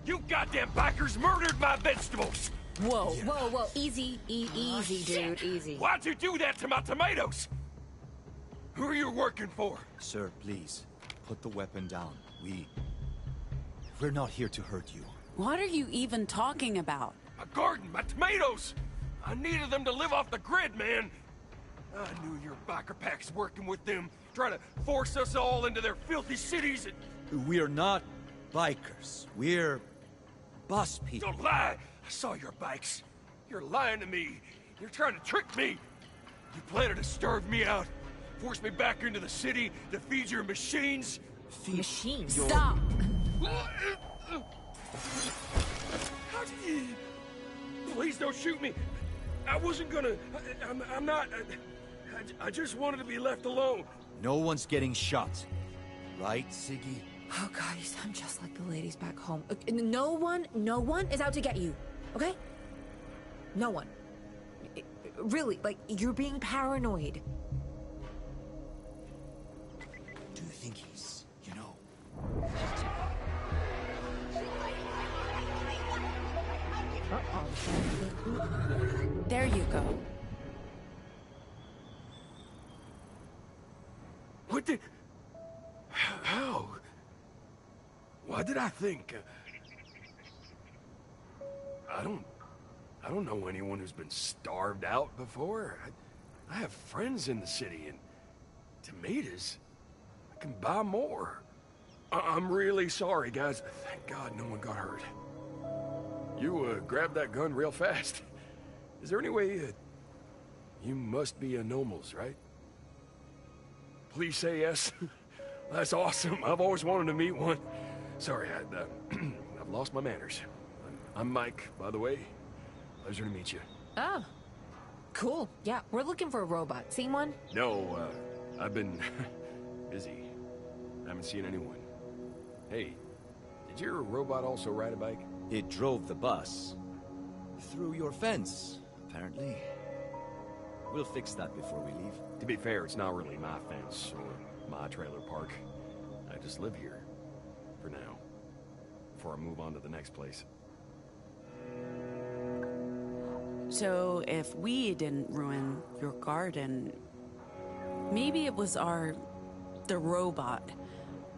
You goddamn bikers murdered my vegetables! Whoa, whoa, whoa, easy, easy, dude, easy. Why'd you do that to my tomatoes? Who are you working for? Sir, please, put the weapon down. We're not here to hurt you. What are you even talking about? My garden, my tomatoes! I needed them to live off the grid, man! I knew your biker pack's working with them, trying to force us all into their filthy cities and... We're not bikers. We're bus people. Don't lie! I saw your bikes. You're lying to me. You're trying to trick me. You planning to starve me out, force me back into the city to feed your machines? Machines? Your... Stop! How did you... Please don't shoot me. I wasn't gonna... I'm not... I just wanted to be left alone. No one's getting shot. Right, Siggy? Oh god, you sound just like the ladies back home. No one is out to get you, okay? No one. Really, like, you're being paranoid. Do you think he's, you know... There you go. What the... How? Why did I think... I don't know anyone who's been starved out before. I have friends in the city, and tomatoes, I can buy more. I'm really sorry, guys. Thank God no one got hurt. You grabbed that gun real fast. Is there any way... you must be anomals, right? Please say yes. That's awesome. I've always wanted to meet one. Sorry, I've lost my manners. I'm Mike, by the way. Pleasure to meet you. Oh. Cool. Yeah, we're looking for a robot. Seen one? No, I've been busy. Haven't seen anyone. Hey, did your robot also ride a bike? It drove the bus. Through your fence, apparently. We'll fix that before we leave. To be fair, it's not really my fence or my trailer park. I just live here. For now. Before I move on to the next place. So, if we didn't ruin your garden, maybe it was the robot,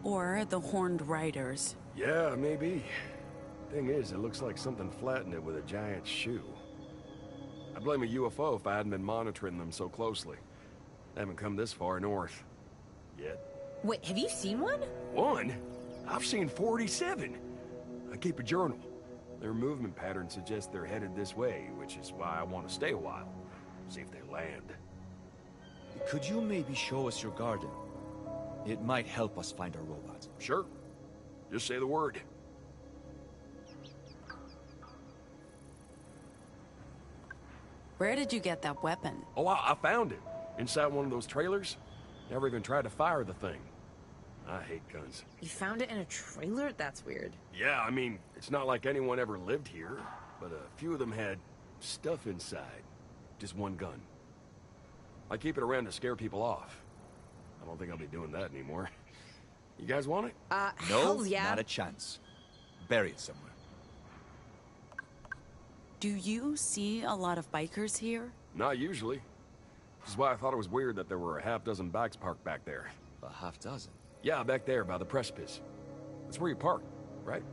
or the horned riders. Yeah, maybe. Thing is, it looks like something flattened it with a giant shoe. I'd blame a UFO if I hadn't been monitoring them so closely. I haven't come this far north. Yet. Wait, have you seen one? One? I've seen 47. I keep a journal. Their movement pattern suggests they're headed this way, which is why I want to stay a while. See if they land. Could you maybe show us your garden? It might help us find our robot. Sure. Just say the word. Where did you get that weapon? Oh, I found it. Inside one of those trailers. Never even tried to fire the thing. I hate guns. You found it in a trailer? That's weird. Yeah, I mean, it's not like anyone ever lived here, but a few of them had stuff inside. Just one gun. I keep it around to scare people off. I don't think I'll be doing that anymore. You guys want it? No, hell yeah. Not a chance. Bury it somewhere. Do you see a lot of bikers here? Not usually. Which is why I thought it was weird that there were a half-dozen bikes parked back there. A half-dozen? Yeah, back there by the precipice. That's where you parked, right?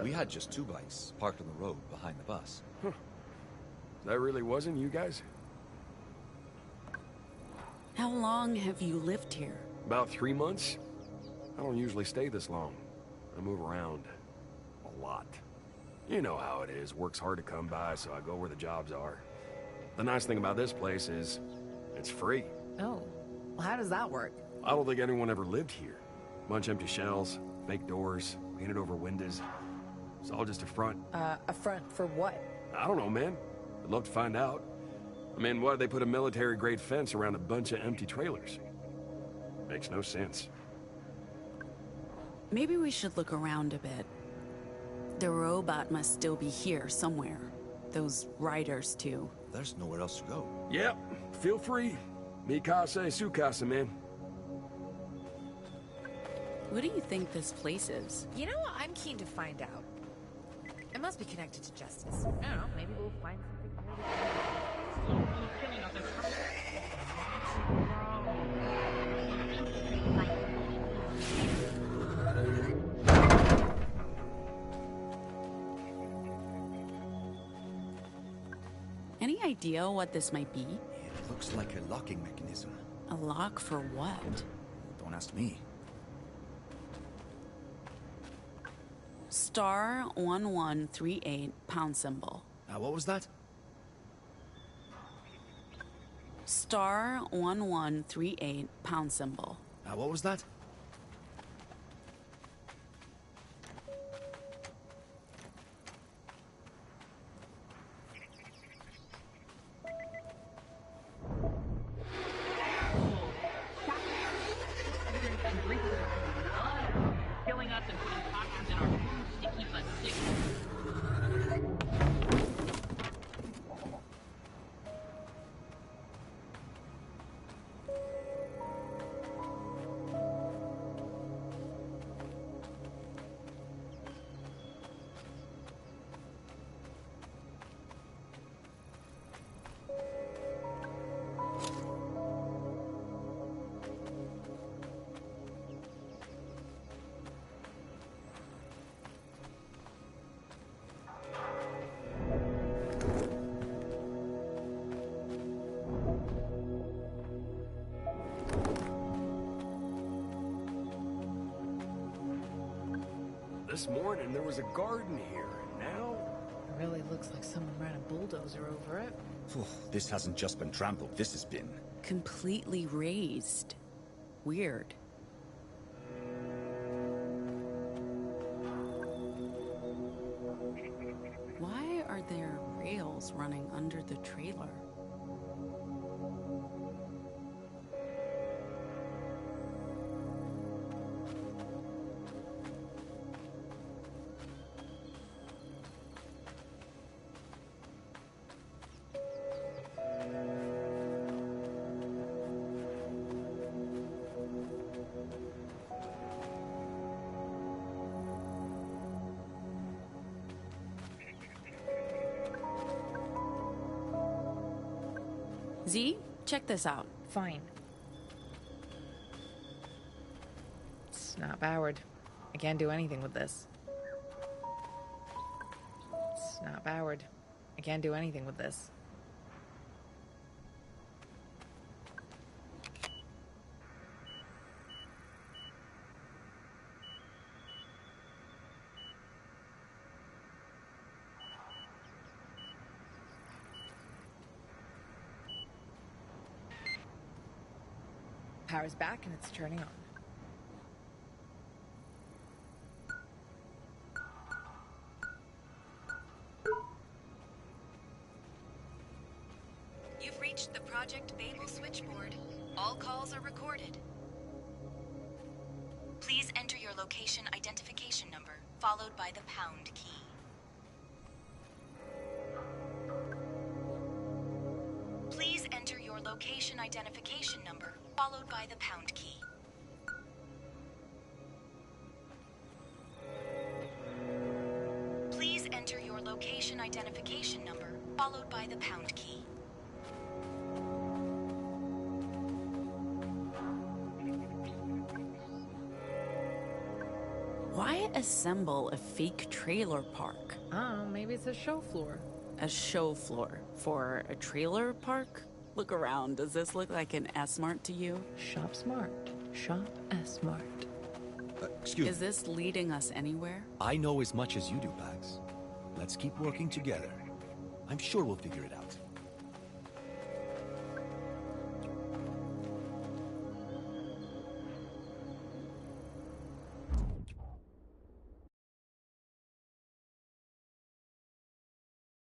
We had just 2 bikes parked on the road behind the bus. Huh. That really wasn't you guys? How long have you lived here? About 3 months. I don't usually stay this long. I move around. A lot. You know how it is. Work's hard to come by, so I go where the jobs are. The nice thing about this place is, it's free. Oh. Well, how does that work? I don't think anyone ever lived here. Bunch empty shells, fake doors, painted over windows. It's all just a front. A front for what? I don't know, man. I'd love to find out. I mean, why'd they put a military-grade fence around a bunch of empty trailers? Makes no sense. Maybe we should look around a bit. The robot must still be here somewhere. Those riders, too. There's nowhere else to go. Yep, feel free. Mi casa, su casa, man. What do you think this place is? You know what? I'm keen to find out. It must be connected to justice. I don't know. Maybe we'll find something. Any idea what this might be? It looks like a locking mechanism. A lock for what? Don't ask me. Star 1138 pound symbol. What was that? Star 1138 pound symbol. What was that? Killing us and putting toxins in our foods to keep us sick. This morning there was a garden here, and now... It really looks like someone ran a bulldozer over it. This hasn't just been trampled, this has been... Completely raised. Weird. Why are there rails running under the trailer? Z, check this out. Fine. It's not powered. I can't do anything with this. It's not powered. I can't do anything with this. Power's back and it's turning on. You've reached the Project Babel switchboard. All calls are recorded. Please enter your location identification number, followed by the pound key. Please enter your location identification number, followed by the pound key. Please enter your location identification number, followed by the pound key. Why assemble a fake trailer park? Oh, maybe it's a show floor. A show floor for a trailer park? Look around. Does this look like an S-Mart to you? Shop smart. Shop S-Mart. Excuse me. Is this leading us anywhere? I know as much as you do, Pax. Let's keep working together. I'm sure we'll figure it out.